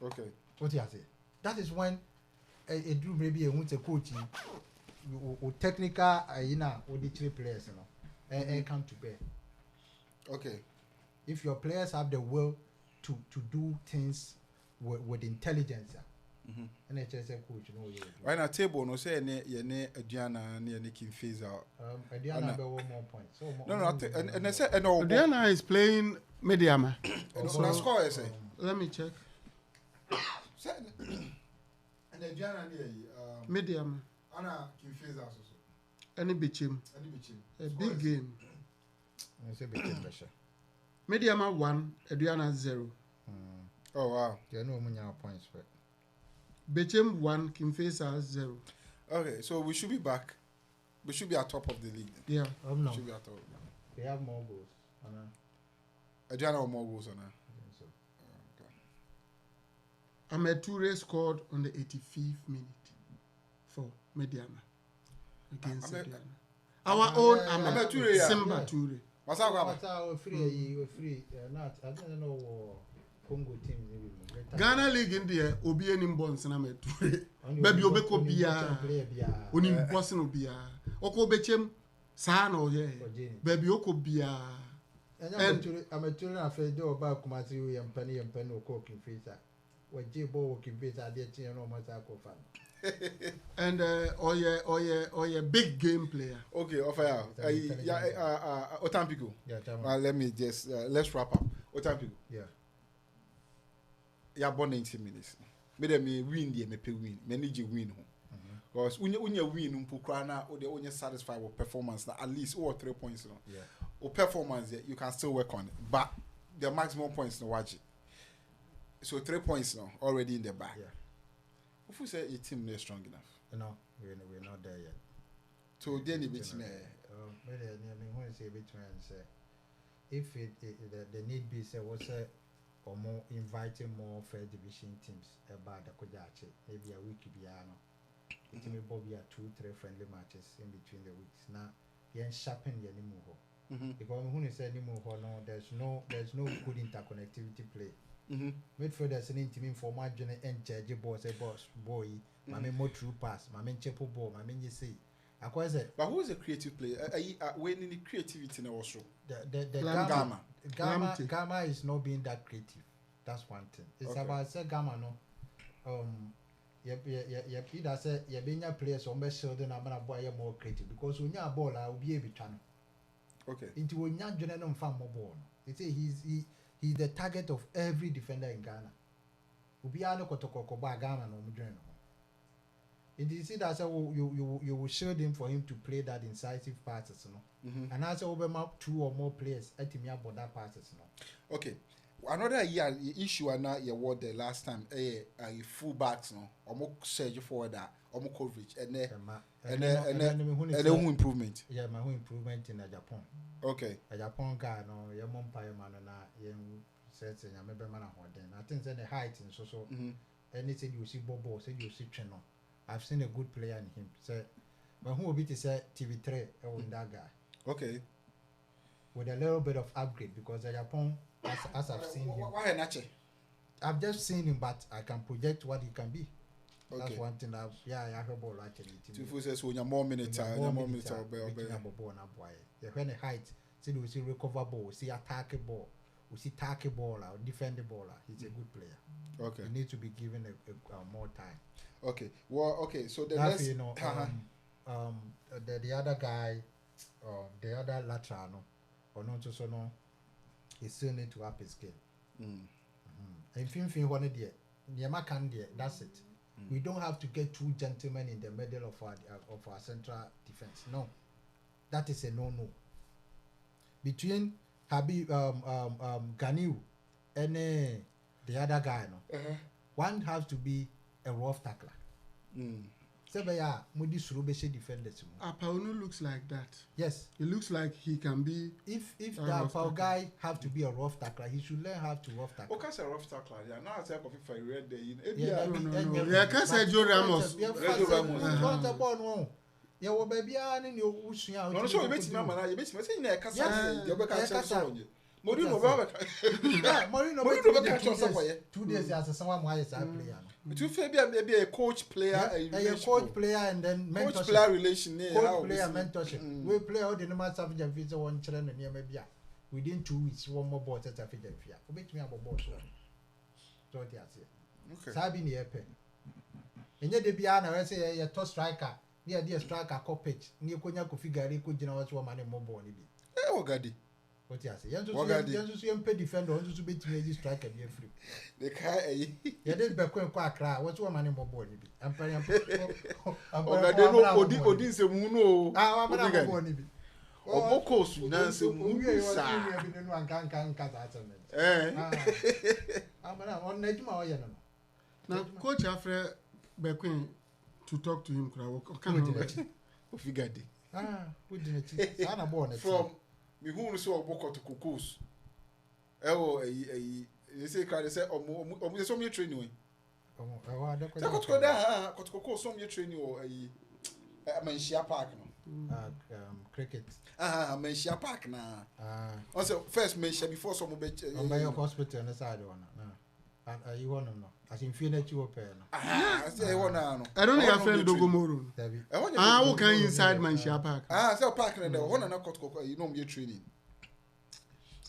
Speaker 1: Okay.
Speaker 4: What you say? That is when a do maybe a coach or technical or the three players and come to bear.
Speaker 1: Okay.
Speaker 4: If your players have the will to do things with intelligence. And it's just a coach,
Speaker 1: right now, table no say ne Adriana ne King phase out.
Speaker 4: Adriana have 1 more point. So
Speaker 1: and I said no.
Speaker 3: Adriana is playing Mediama.
Speaker 1: So score I say.
Speaker 3: Let me check.
Speaker 1: And Adriana
Speaker 3: Mediama.
Speaker 1: Anna King phase out also.
Speaker 3: Any bichim. A big game.
Speaker 4: I say bichim pressure.
Speaker 3: Mediama 1, Adriana 0.
Speaker 1: Oh wow.
Speaker 4: There are no points for it.
Speaker 3: Bechem 1, Kimfesa 0.
Speaker 1: Okay, so we should be back. We should be at top of the league.
Speaker 3: Yeah.
Speaker 4: No.
Speaker 1: We should be at top.
Speaker 4: They have more goals.
Speaker 1: Adriana have more goals on her.
Speaker 3: So. Ahmed Toure scored on the 85th minute for Mediama against Adriana. Our own Ahmed Toure. Simba Toure.
Speaker 1: What's up,
Speaker 4: free. Not. I don't know. Congo team
Speaker 3: Ghana League in there obi enim bonds na Toure. Baby obeko bia. Onim boss no bia. Oko bechem sa na oye. Baby oko bia.
Speaker 4: And amateur na fe do ba kuma si we yampani oko Kinfesa. We jebo Kinfesa dey tin no mata ko fan.
Speaker 3: And oye big game player.
Speaker 1: Okay, offer Otampiko. Yeah, let me just let's wrap up. Otampiko.
Speaker 4: Yeah.
Speaker 1: Ya born 90 minutes. Me dem win the me win. Me need you win ho. Because when you win mpo kra na o de onye satisfied with performance na at least 3 points no.
Speaker 4: Yeah.
Speaker 1: O performance you can still work on it. But the maximum points no watch it. So 3 points now already in the bag.
Speaker 4: Yeah.
Speaker 1: If we say your team is strong enough.
Speaker 4: No, we're not there yet.
Speaker 1: So then it beats me.
Speaker 4: When say between say if the need be say what's or more inviting more fair division teams about the Kodachi, maybe a week piano. It may be 2-3 friendly matches in between the weeks. Now yen sharpen your nimuho. Because when you say nimuho no, there's no good interconnectivity play. Midfielders an intimate for margin and charge boss boy, mammy more true pass, mammy chepo ball, mammy you see.
Speaker 1: But who is a creative player? When in the creativity in also
Speaker 4: the Gamma is not being that creative. That's one thing. It's about say Gamma no. Peter said you being your players on best shoulder and I'm boy more creative because when you're a ball I will be able to.
Speaker 1: Okay.
Speaker 4: Into when young general fan more ball. They say he's the target of every defender in Ghana. Ubiano Kotoko Ghana no mudreno. And you see that you will shield him for him to play that incisive passes, and as over 2 or more players at him about that passes,
Speaker 1: Okay, another issue and now you were the last time full backs or more surge forward that or more coverage and then improvement.
Speaker 4: Yeah, my improvement in Japan.
Speaker 1: Okay,
Speaker 4: a Japan guy no your mom pie man na says in a member man then I think the height and so and he said you see Bobo, said you see Cheno. I've seen a good player in him. So, but who will be to say TV3 or that guy?
Speaker 1: Okay.
Speaker 4: With a little bit of upgrade because Japan, as I've seen him.
Speaker 1: Why not?
Speaker 4: I've just seen him, but I can project what he can be.
Speaker 1: Okay.
Speaker 4: That's one thing. I have about actually.
Speaker 1: Two says when you're more minutes, more minutes,
Speaker 4: when the height, see we see recover ball, see attack ball, we see tackle ball or defend the ball. He's a good player.
Speaker 1: Okay.
Speaker 4: He needs to be given a more time.
Speaker 1: Okay. Well, okay. So the
Speaker 4: that's
Speaker 1: next,
Speaker 4: you know, the other guy, the other lateral, no, or not so no, he still need to up his game. And fin one day, Nyama can there. That's it. We don't have to get two gentlemen in the middle of our central defense. No, that is a no-no. Between Habib Ganiu and the other guy, no, one has to be a rough tackler. Sebeya Mudi Surubeshe defenders.
Speaker 3: Apaunu looks like that.
Speaker 4: Yes,
Speaker 3: it looks like he can be.
Speaker 4: If the Apau guy have to be a rough tackler, he should learn how to rough tackle.
Speaker 1: Okay, a rough tackler. Yeah, now I say if I read the
Speaker 3: Yeah, can say Joe Ramos.
Speaker 4: Yeah, well, baby, I need your wishing out.
Speaker 1: No, so you bet me, man. You bet me. Say you can't. You can't say Morino Morino
Speaker 4: 2 days as someone why is a player.
Speaker 1: To maybe a coach player,
Speaker 4: a coach player, and then mentorship.
Speaker 1: Coach player relation.
Speaker 4: Coach player mentorship. We play all the numbers of the visa one children and maybe within 2 weeks one more ball at a figure. Bet me about ball. So okay. Sabi ni epe. And yet the Biana, I say a top striker. Near dear striker copage. Near Konya could figure it could generate 1 man more ball.
Speaker 1: Oh, Gadi.
Speaker 4: What you say? You see, pay defender, want to be to strike and be free.
Speaker 1: The car,
Speaker 4: you did back when quite cry. What's 1 man more body? I'm paying.
Speaker 1: I'm Odin se muno.
Speaker 4: I'm going to be.
Speaker 1: Oh, course, Nancy,
Speaker 3: now, Coach Afre Bequin to talk to him.
Speaker 4: Who didn't I'm born
Speaker 1: from me who saw Kotoko Hour. Oh, they say, almost some training. Kotoko Hour, some training or a Menshia Park.
Speaker 4: Cricket.
Speaker 1: Menshia Park now. Also, first Menshia before some bet
Speaker 4: by your hospital on the side one. You want to know? As in Finnish open.
Speaker 1: I say one now.
Speaker 3: I don't have a friend Dogomoro. How can inside Menshia Park?
Speaker 1: So park in the one and a Kotoko, you know, me training.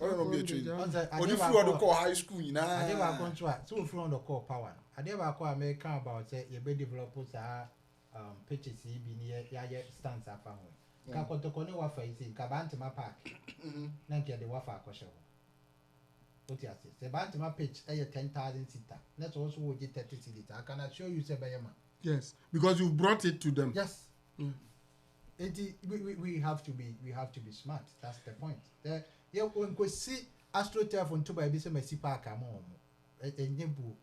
Speaker 1: I don't know me training. Or you flew to call high school, you know.
Speaker 4: I never contract. So from the call power. I never call American about say you be developers are pitches be near your stands up. Kotoko no wafa is in Kabantama Park. Nanka the wafa kosho. What you say? The Bantam pitch a 10,000 seater. That's also what you 30 seater. I can assure you, Sebayama.
Speaker 3: Yes, because you brought it to them.
Speaker 4: Yes. We have to be smart. That's the point. Yeah, when we see AstroTurf on 2 by Bissam Park, a nebu,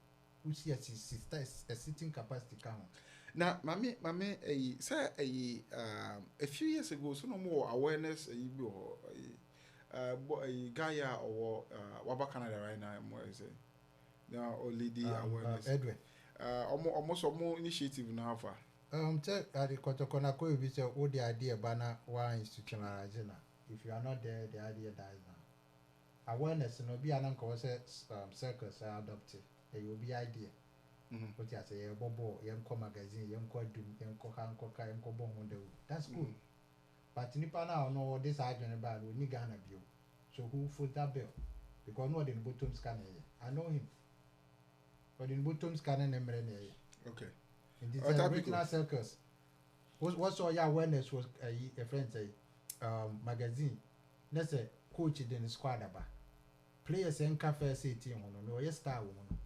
Speaker 4: we see a sitting capacity count.
Speaker 1: Now, mammy, a few years ago, so no more awareness, a Gaia or Waba Canada right now, what is it? Now, only the awareness.
Speaker 4: Edwin.
Speaker 1: Almost more initiative now.
Speaker 4: Tell the Kotoko Hour is all the idea banner one institutionalizing. If you are not there, the idea dies now. Awareness, no be an uncle circles are adopted. It will be idea. What you say, Bobo, Yanko magazine, Yanko Doom, Yanko Hancock, Yanko Bon. That's good. But Nipa now know this argument about we need Ghana bill. So who foot that bill? Because no the bottom scanner. I know him. But in bottom scanner number.
Speaker 1: Okay.
Speaker 4: In this regional circus. What's all your awareness was a friend say magazine. Let's say coach in the squad about. Players and cafe say team on no yes star woman.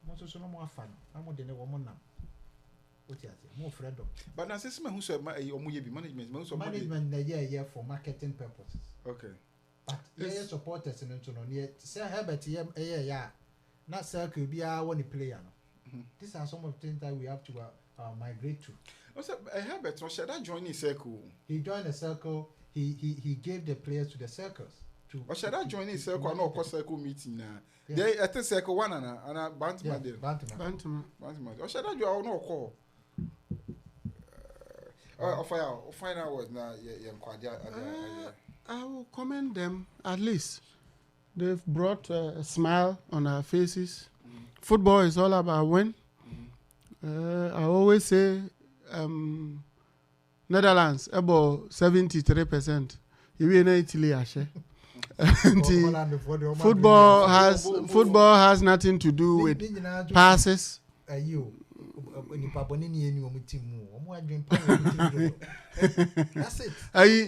Speaker 4: Most so no more fun. I'm more than a woman now. What you say? More Fredo.
Speaker 1: But now, since who said management,
Speaker 4: management for marketing purposes.
Speaker 1: Okay.
Speaker 4: But yeah, supporters and so on. Yeah, Sir Herbert, yeah, not circle be our one player. These are some of the things that we have to migrate to.
Speaker 1: Also, Herbert, should I join the circle?
Speaker 4: He joined the circle. He gave the players to the circles.
Speaker 1: Or should I join in circle? No, cause circle meeting now. They at the circle one and Bantama there.
Speaker 3: Bantama.
Speaker 1: Or should I join no call? Find out what now.
Speaker 3: I will commend them at least. They've brought a smile on our faces. Football is all about win. I always say Netherlands about 73%. You in Italy, Ashe. Football has nothing to do with passes.
Speaker 4: That's it.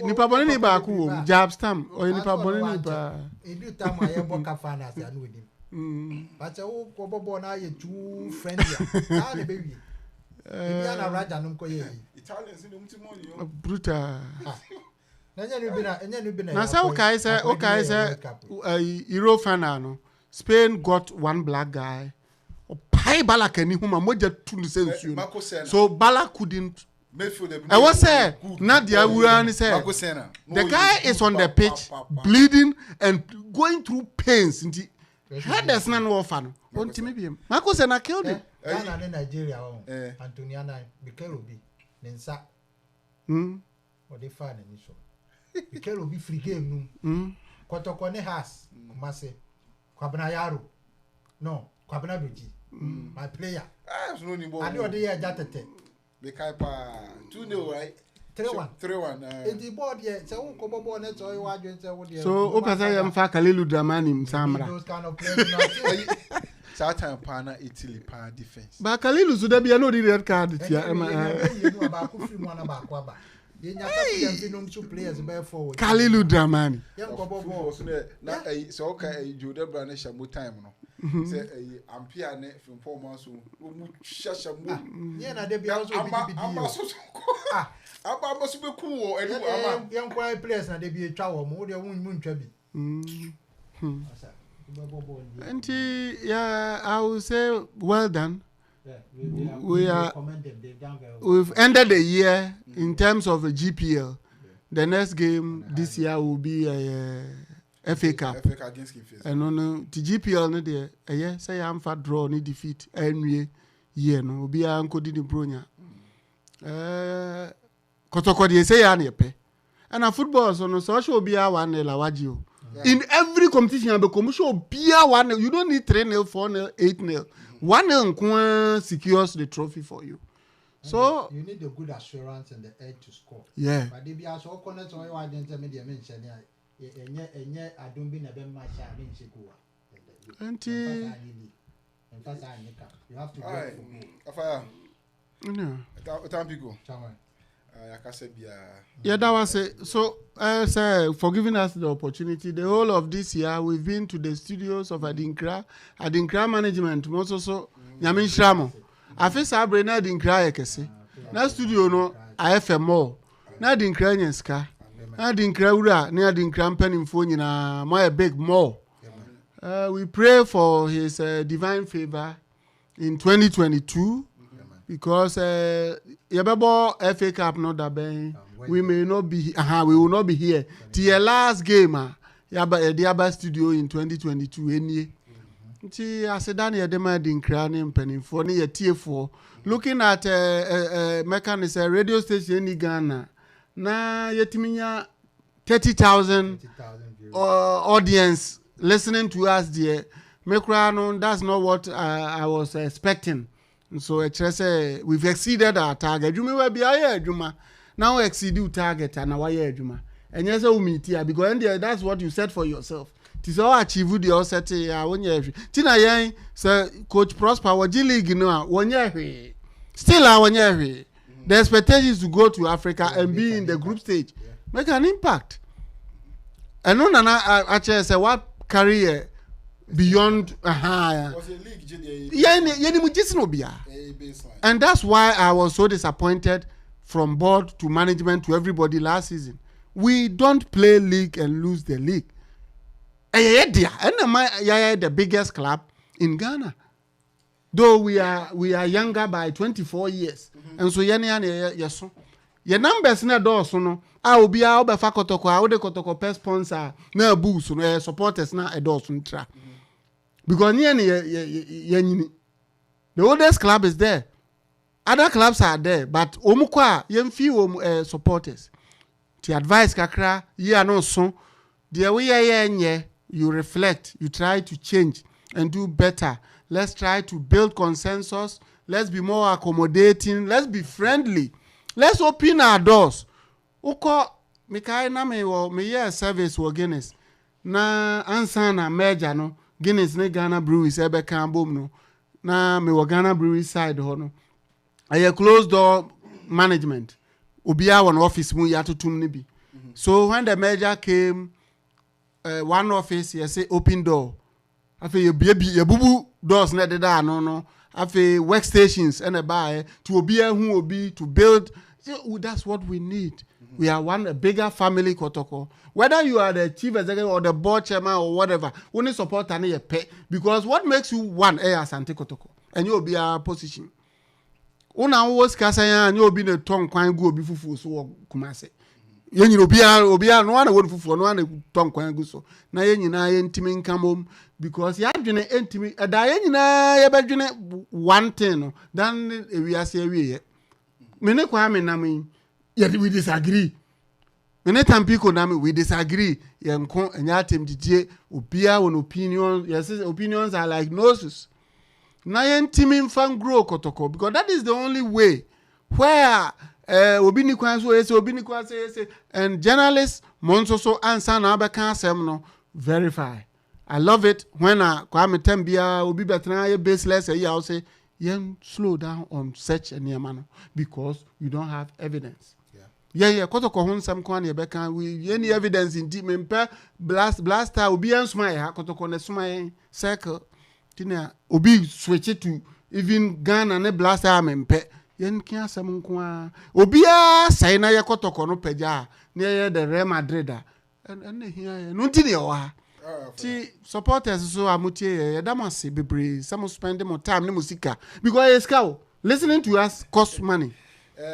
Speaker 3: Nipa bonini ba ku jab stamp or nipa bonini ba.
Speaker 4: Every time I ever kafana I know him. But oh kobo na ye too friendly. Ah the baby. Biana raja num ko ye.
Speaker 1: Italians in umtimoni yo.
Speaker 3: Brutal.
Speaker 4: Enya no
Speaker 3: Na say okay say Euro final no. Spain got one black guy. Pai Bala kani huma moja tu ni say so Bala couldn't. I was say Nadia Wurani said the guy is on the pitch bleeding and going through pains. Had there's none of fun. Won't maybe him. Marco Senna killed him.
Speaker 4: Ghana in Nigeria Antoniana Bikerobi Nensa or they find an issue. Bikerobi free game Kotoko has Mase Kwabena Yaro. No, Kwabena Doji. My player. I know the year Jatete.
Speaker 1: Because 2-0, right?
Speaker 4: 3-1.
Speaker 1: 3-1.
Speaker 4: The board yet, so Kobo net or you are doing
Speaker 3: so Opasa am fa Kalilu Dramani Samra.
Speaker 4: Those kind of players.
Speaker 1: Satan Pana Italy Pan defense.
Speaker 3: But Kalilu should be no red card.
Speaker 4: You know about Kufi one about Kwaba. You know two players by forward.
Speaker 3: Kalilu Dramani.
Speaker 4: Young Kobo
Speaker 1: so okay, Judah Branish a time. Say I'm piano from 4 months.
Speaker 4: Yeah, they be also I'm must be cool. Young quiet players, and they be a travel more than moon chubby.
Speaker 3: And yeah, I will say well done. We've ended the year in terms of a GPL. The next game this year will be a FA Cup.
Speaker 1: Against Kingfish.
Speaker 3: And on the GPL no there, say I'm fat draw ni defeat any year no be anko di bronya. Kotoko dey say ya na pe. And a football so no so show be a 1-0 awagio. In every competition be come show be a 1-0. You don't need 3-0, 4-0, 8-0. 1-0 secures the trophy for you. So
Speaker 4: you need a good assurance and the edge to score.
Speaker 3: Yeah.
Speaker 4: But they be also connect on your identity media mention I don't be never much I mean Shikuwa. You have to go
Speaker 3: yeah, that was it. So, sir, for giving us the opportunity, the whole of this year, we've been to the studios of ADINKRA management, most also, Yamin Shramo. I feel Sabre na ADINKRA ekese. Na studio no, IFMO. Na ADINKRA nyenska. Na ADINKRA ura, na ADINKRA mpenimfo nyina, more big more. We pray for his divine favor in 2022 because yababo FA Cup not that bad. We may not be we will not be here. The last game yaba the Aba studio in 2022 any. Nti asedani yadema ADINKRA ne mpenimfo ne yetie looking at mechanism radio station in Ghana na yetiminya 30,000 audience listening to us there. That's not what I was expecting. And so we've exceeded our target. You may be a Juma. Now exceed your target and our year Juma. And yes, because that's what you said for yourself. Tis all achieve the all set 1 year. Tina Yang, Sir Coach Prosper, what G League, 1 year. Still our 1 year. The expectation is to go to Africa and be in the group stage. Make an impact. And no, actually, say what career beyond and that's why I was so disappointed from board to management to everybody last season. We don't play league and lose the league. And the biggest club in Ghana. Though we are younger by 24 years. And so yes. Your numbers na dose no. Obi a obefa Kotoko a ode Kotoko pet sponsor na boost no supporters na dose ntra. Because the oldest club is there. Other clubs are there, but omukwa yen few supporters. To advise kakra ye no so the way you reflect, you try to change and do better. Let's try to build consensus. Let's be more accommodating. Let's be friendly. Let's open our doors. Uko mikai na me year service wo Guinness. Na ansa na merger no Guinness ne Ghana Breweries ebe kan bom no. Na me wo Ghana Breweries side ho no. Aye closed door management. Obia one office mu ya tutum ne bi. So when the merger came, one office you say open door. Afi ye bubu doors na da no. Afi workstations and a buy to obia who obi to build. That's what we need. We are a bigger family Kotoko. Whether you are the chief executive or the board chairman or whatever, only support any pay because what makes you one as anti Kotoko and you will be a position. Una was kasaya and you will be the tongue kwan go be fufu so kumase. Yen you be a no one would fufu no one tongue kwan go so. Na yen na intimate come home because ya dwene intimate da yen na ya bedwene one thing then we are say we me kwa me na me we disagree. Many time people na me we disagree. Yenko enya tem didie obia one opinion. Yes, opinions are like noses. Na yentimi mfan grow Kotoko because that is the only way where obini kwan so ese obini kwan say ese and journalists monso so answer na abeka asem no verify. I love it when kwa metem bia obi betena ye baseless e ya say yen slow down on search and yamano because you don't have evidence. Yeah, Kotoko hon sam kwan ye beka we any evidence in deep memper blaster obi ansuma ya Kotoko ne suma circle tina obi switch it to even Ghana ne blaster memper yen kia sam kwa obi a sai na ye Kotoko no peja ne the Real Madrid and here no tini o ha ti supporters so amutie ye damase bebre some spend more time ne musika because it's cow listening to us cost money.
Speaker 1: So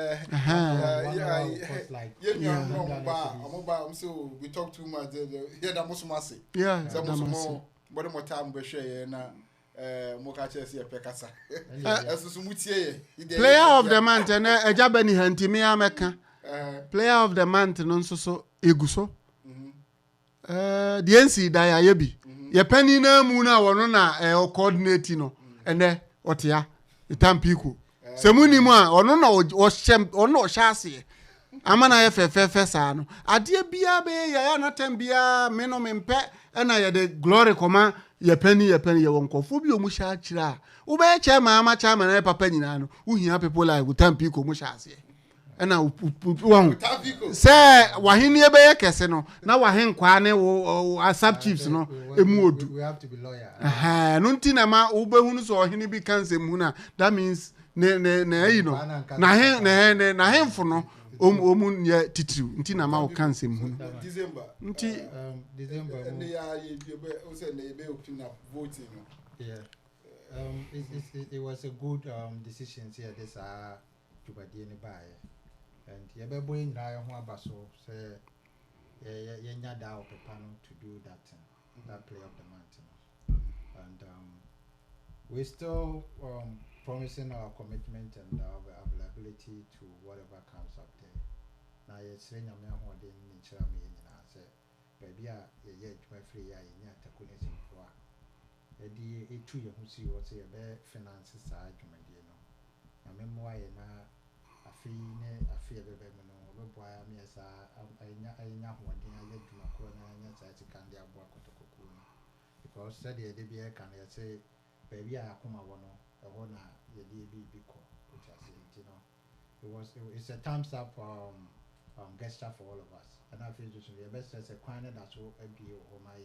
Speaker 1: we talk too much. Yeah, that must massive.
Speaker 3: Yeah,
Speaker 1: some more. But more time we share na. Mokache si epekasa.
Speaker 3: Player of the month na ejabani hantimi ameka. Player of the month no so eguso. The NC da ya yebi. Ye pani na mu na wono na coordinate no. Ene otia. Itampiku. Semuni mu a ono na ohye ono ohye amana ye fefe sa no ade bia be ya na tem bia me no mempe na ye de glory koma ye pani ye wonkofo bi o mu sha kira wo be che ma ama cha ma na papa nyina no uhia people like Utampiko mu sha ase na won se wahini e be ye kese no na wahen kwa ne wo sub chiefs no emu odu
Speaker 4: we have to be lawyer
Speaker 3: no ntina ma wo be hunu so ohini bi kanse mu na that means ne you know na hemfo no omun ye titiriu nti na ma o cancel mu
Speaker 1: December
Speaker 3: nti
Speaker 4: December
Speaker 1: and they are o say na be open up voting.
Speaker 4: Yeah, it was a good decision here this Jubadi ni buy and ye be boy na ho abaso say ye nya da of panel to do that play of the month and we still promising our commitment and our availability to whatever comes up there. Now you're saying I'm not holding in Chami and I say, baby, yeah, my free eye in your takunis for a D. A 2 year who see what's a bear finances side, you know. I remember why a fee of a no, boy, I mean, as I know one thing I let to my corner and yes, I can't get work with the cocoon. Because said the DBA can say, baby, I come a one. The DB which I said, you know, it's a thumbs up gesture for all of us. And I feel just the best as a corner that's all a deal or my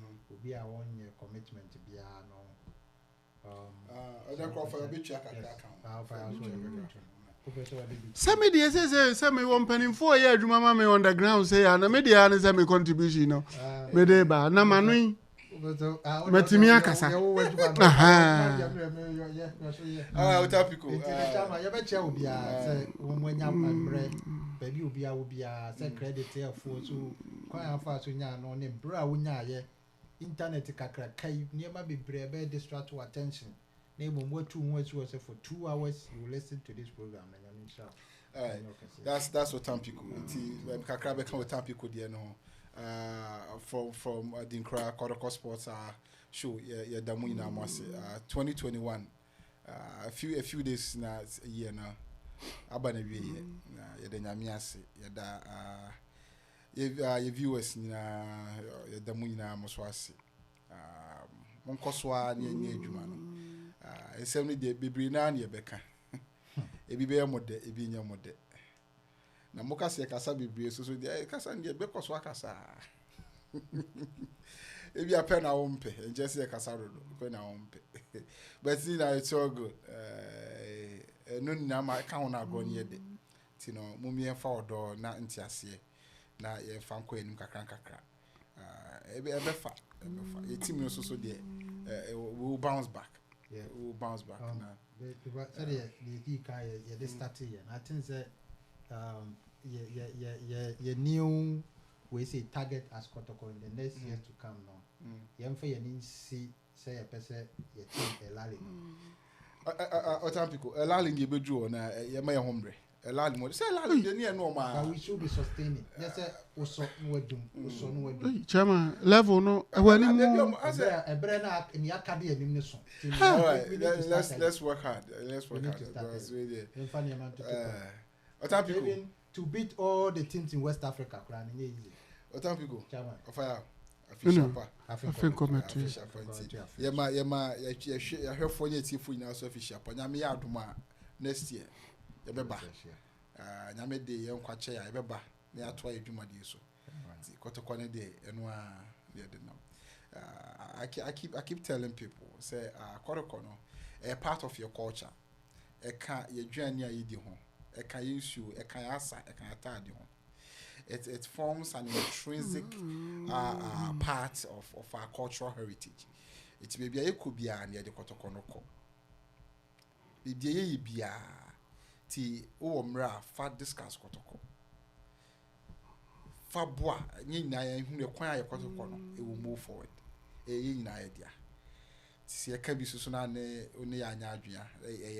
Speaker 4: will be our 1 year commitment to be our no.
Speaker 3: Some media say me one penny 4 years, mama me on the ground say and a media and me contribution, no. Medeba, na manui. Metimia kasa.
Speaker 1: Ah, utapiko.
Speaker 4: Chama ya beche obia say wonwanya mbre baby obia say credit here for so kwan afa so nya no ne bra wonya ye internet kakra kai niema bebre be distract your attention. Na mo tu say for 2 hours you listen to this program and I'm sure.
Speaker 1: That's what Tampiko. Kakra be kan with Tampiko there no. From ADINKRA Kotoko Sports show yeah damu ina mwase 2021 a few days na year na aba na wie na ya da nyame ase ya da ye viewers na ya damu ina mso ase monkoso a ne adwuma no ensem ne de bebre na na ye beka ebi be yamode ebi nya mode na mokase kasa bebre so de kasa ne be koso akasa ebi apen na wompe just say kasa rodo ko na wompe but see that it's all good no na ma ka ho na go ne de ti no mumi en fa odo na ntiase na ye fa nko enim kakra ebe fa ye team no so de we will bounce back we will bounce back na
Speaker 4: the kai ye start here I think say ye new we say target as Kotoko in the next years to come now. Yemfa ye ni see say a person ye team elali.
Speaker 1: Otampiko elali nge bedu na ye ma ye hombre. Elali mo say elali de ne no ma.
Speaker 4: But we should be sustaining. Yes say oso no wedum.
Speaker 3: Chama level no wani mo
Speaker 4: ebre na ni akade anim ne so.
Speaker 1: Let's work hard. Let's work hard. Because we there.
Speaker 4: Yemfa ne man to
Speaker 1: Otampiko
Speaker 4: to beat all the teams in West Africa, plan easy.
Speaker 1: Otampiko.
Speaker 4: Chama.
Speaker 1: Ofaya.
Speaker 3: Afin commentary.
Speaker 1: Yema ya hwefo nye tifu ina so official. Nyame ya adoma next year. Yebeba. Nyame de ye nkwache ya yebeba na ya toa edwuma de so. Kotoko ne de eno a de no. I keep telling people say Kotoko no a part of your culture. E ka ye dwane a yidi ho. E ka issue, e ka asa, e ka atade ho. It forms an intrinsic part of our cultural heritage. It may be a kubia near the Kotoko no ko. Bibi ye bia ti o mra fa discuss Kotoko. Fa boa nyi na ye hu ne kwan aye Kotoko no e will move forward. Ye nyina idea. Ti se ka bi so na ne oni ya anya adwea.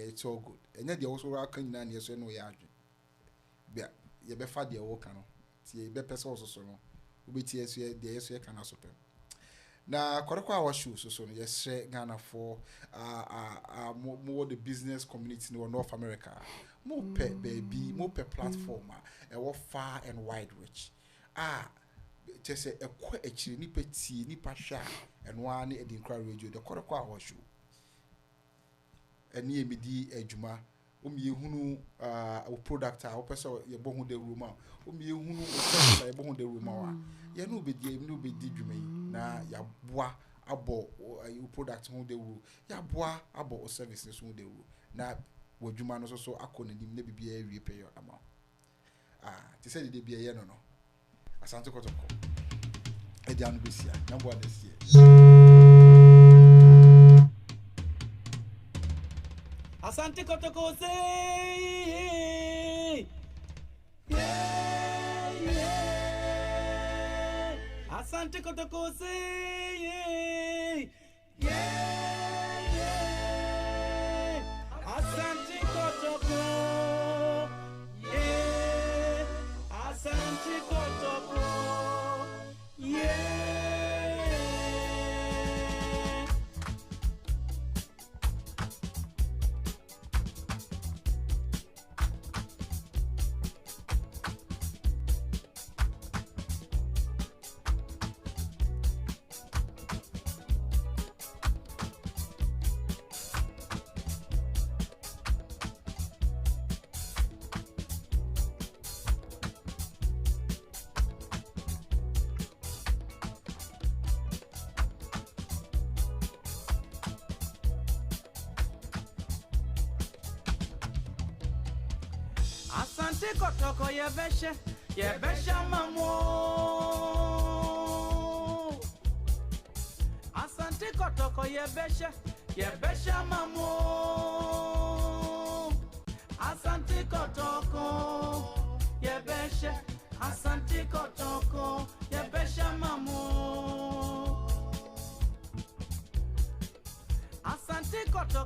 Speaker 1: It's all good. Enya de wo so aka nyina ne so no ya adwe. Bia ye be fa de wo ka no. Ti be pese so no obeti esu de yesu e kana so pe na Kotoko Hour show so no yesre Ghana for more the business community in North America more pe baby more pe platform e wo far and wide reach just say e kwa echiri ni peti ni pasha eno a na ADINKRA radio the Kotoko Hour show eni emedi adwuma omi ehunu product a opese ye bohu de room a omi ehunu opese ye bohu de room a ye no obedi dwuma yi na ya boa abo product hu de room ya boa abo services hu de room na wadwuma no so akonanim na bibia awie pay your amount ti say de bia ye no asante Kotoko e dia no besia na boa this year
Speaker 2: Asante Kotoko say yeah Asante Kotoko say yeah Asante Kotoko yeah Asante Kotoko yeah Asante Kotoko ye besha mamo Kotoko ye besha mamo. Asante Kotoko ye besha. Asante Kotoko ye besha mamo. Asante Kotoko.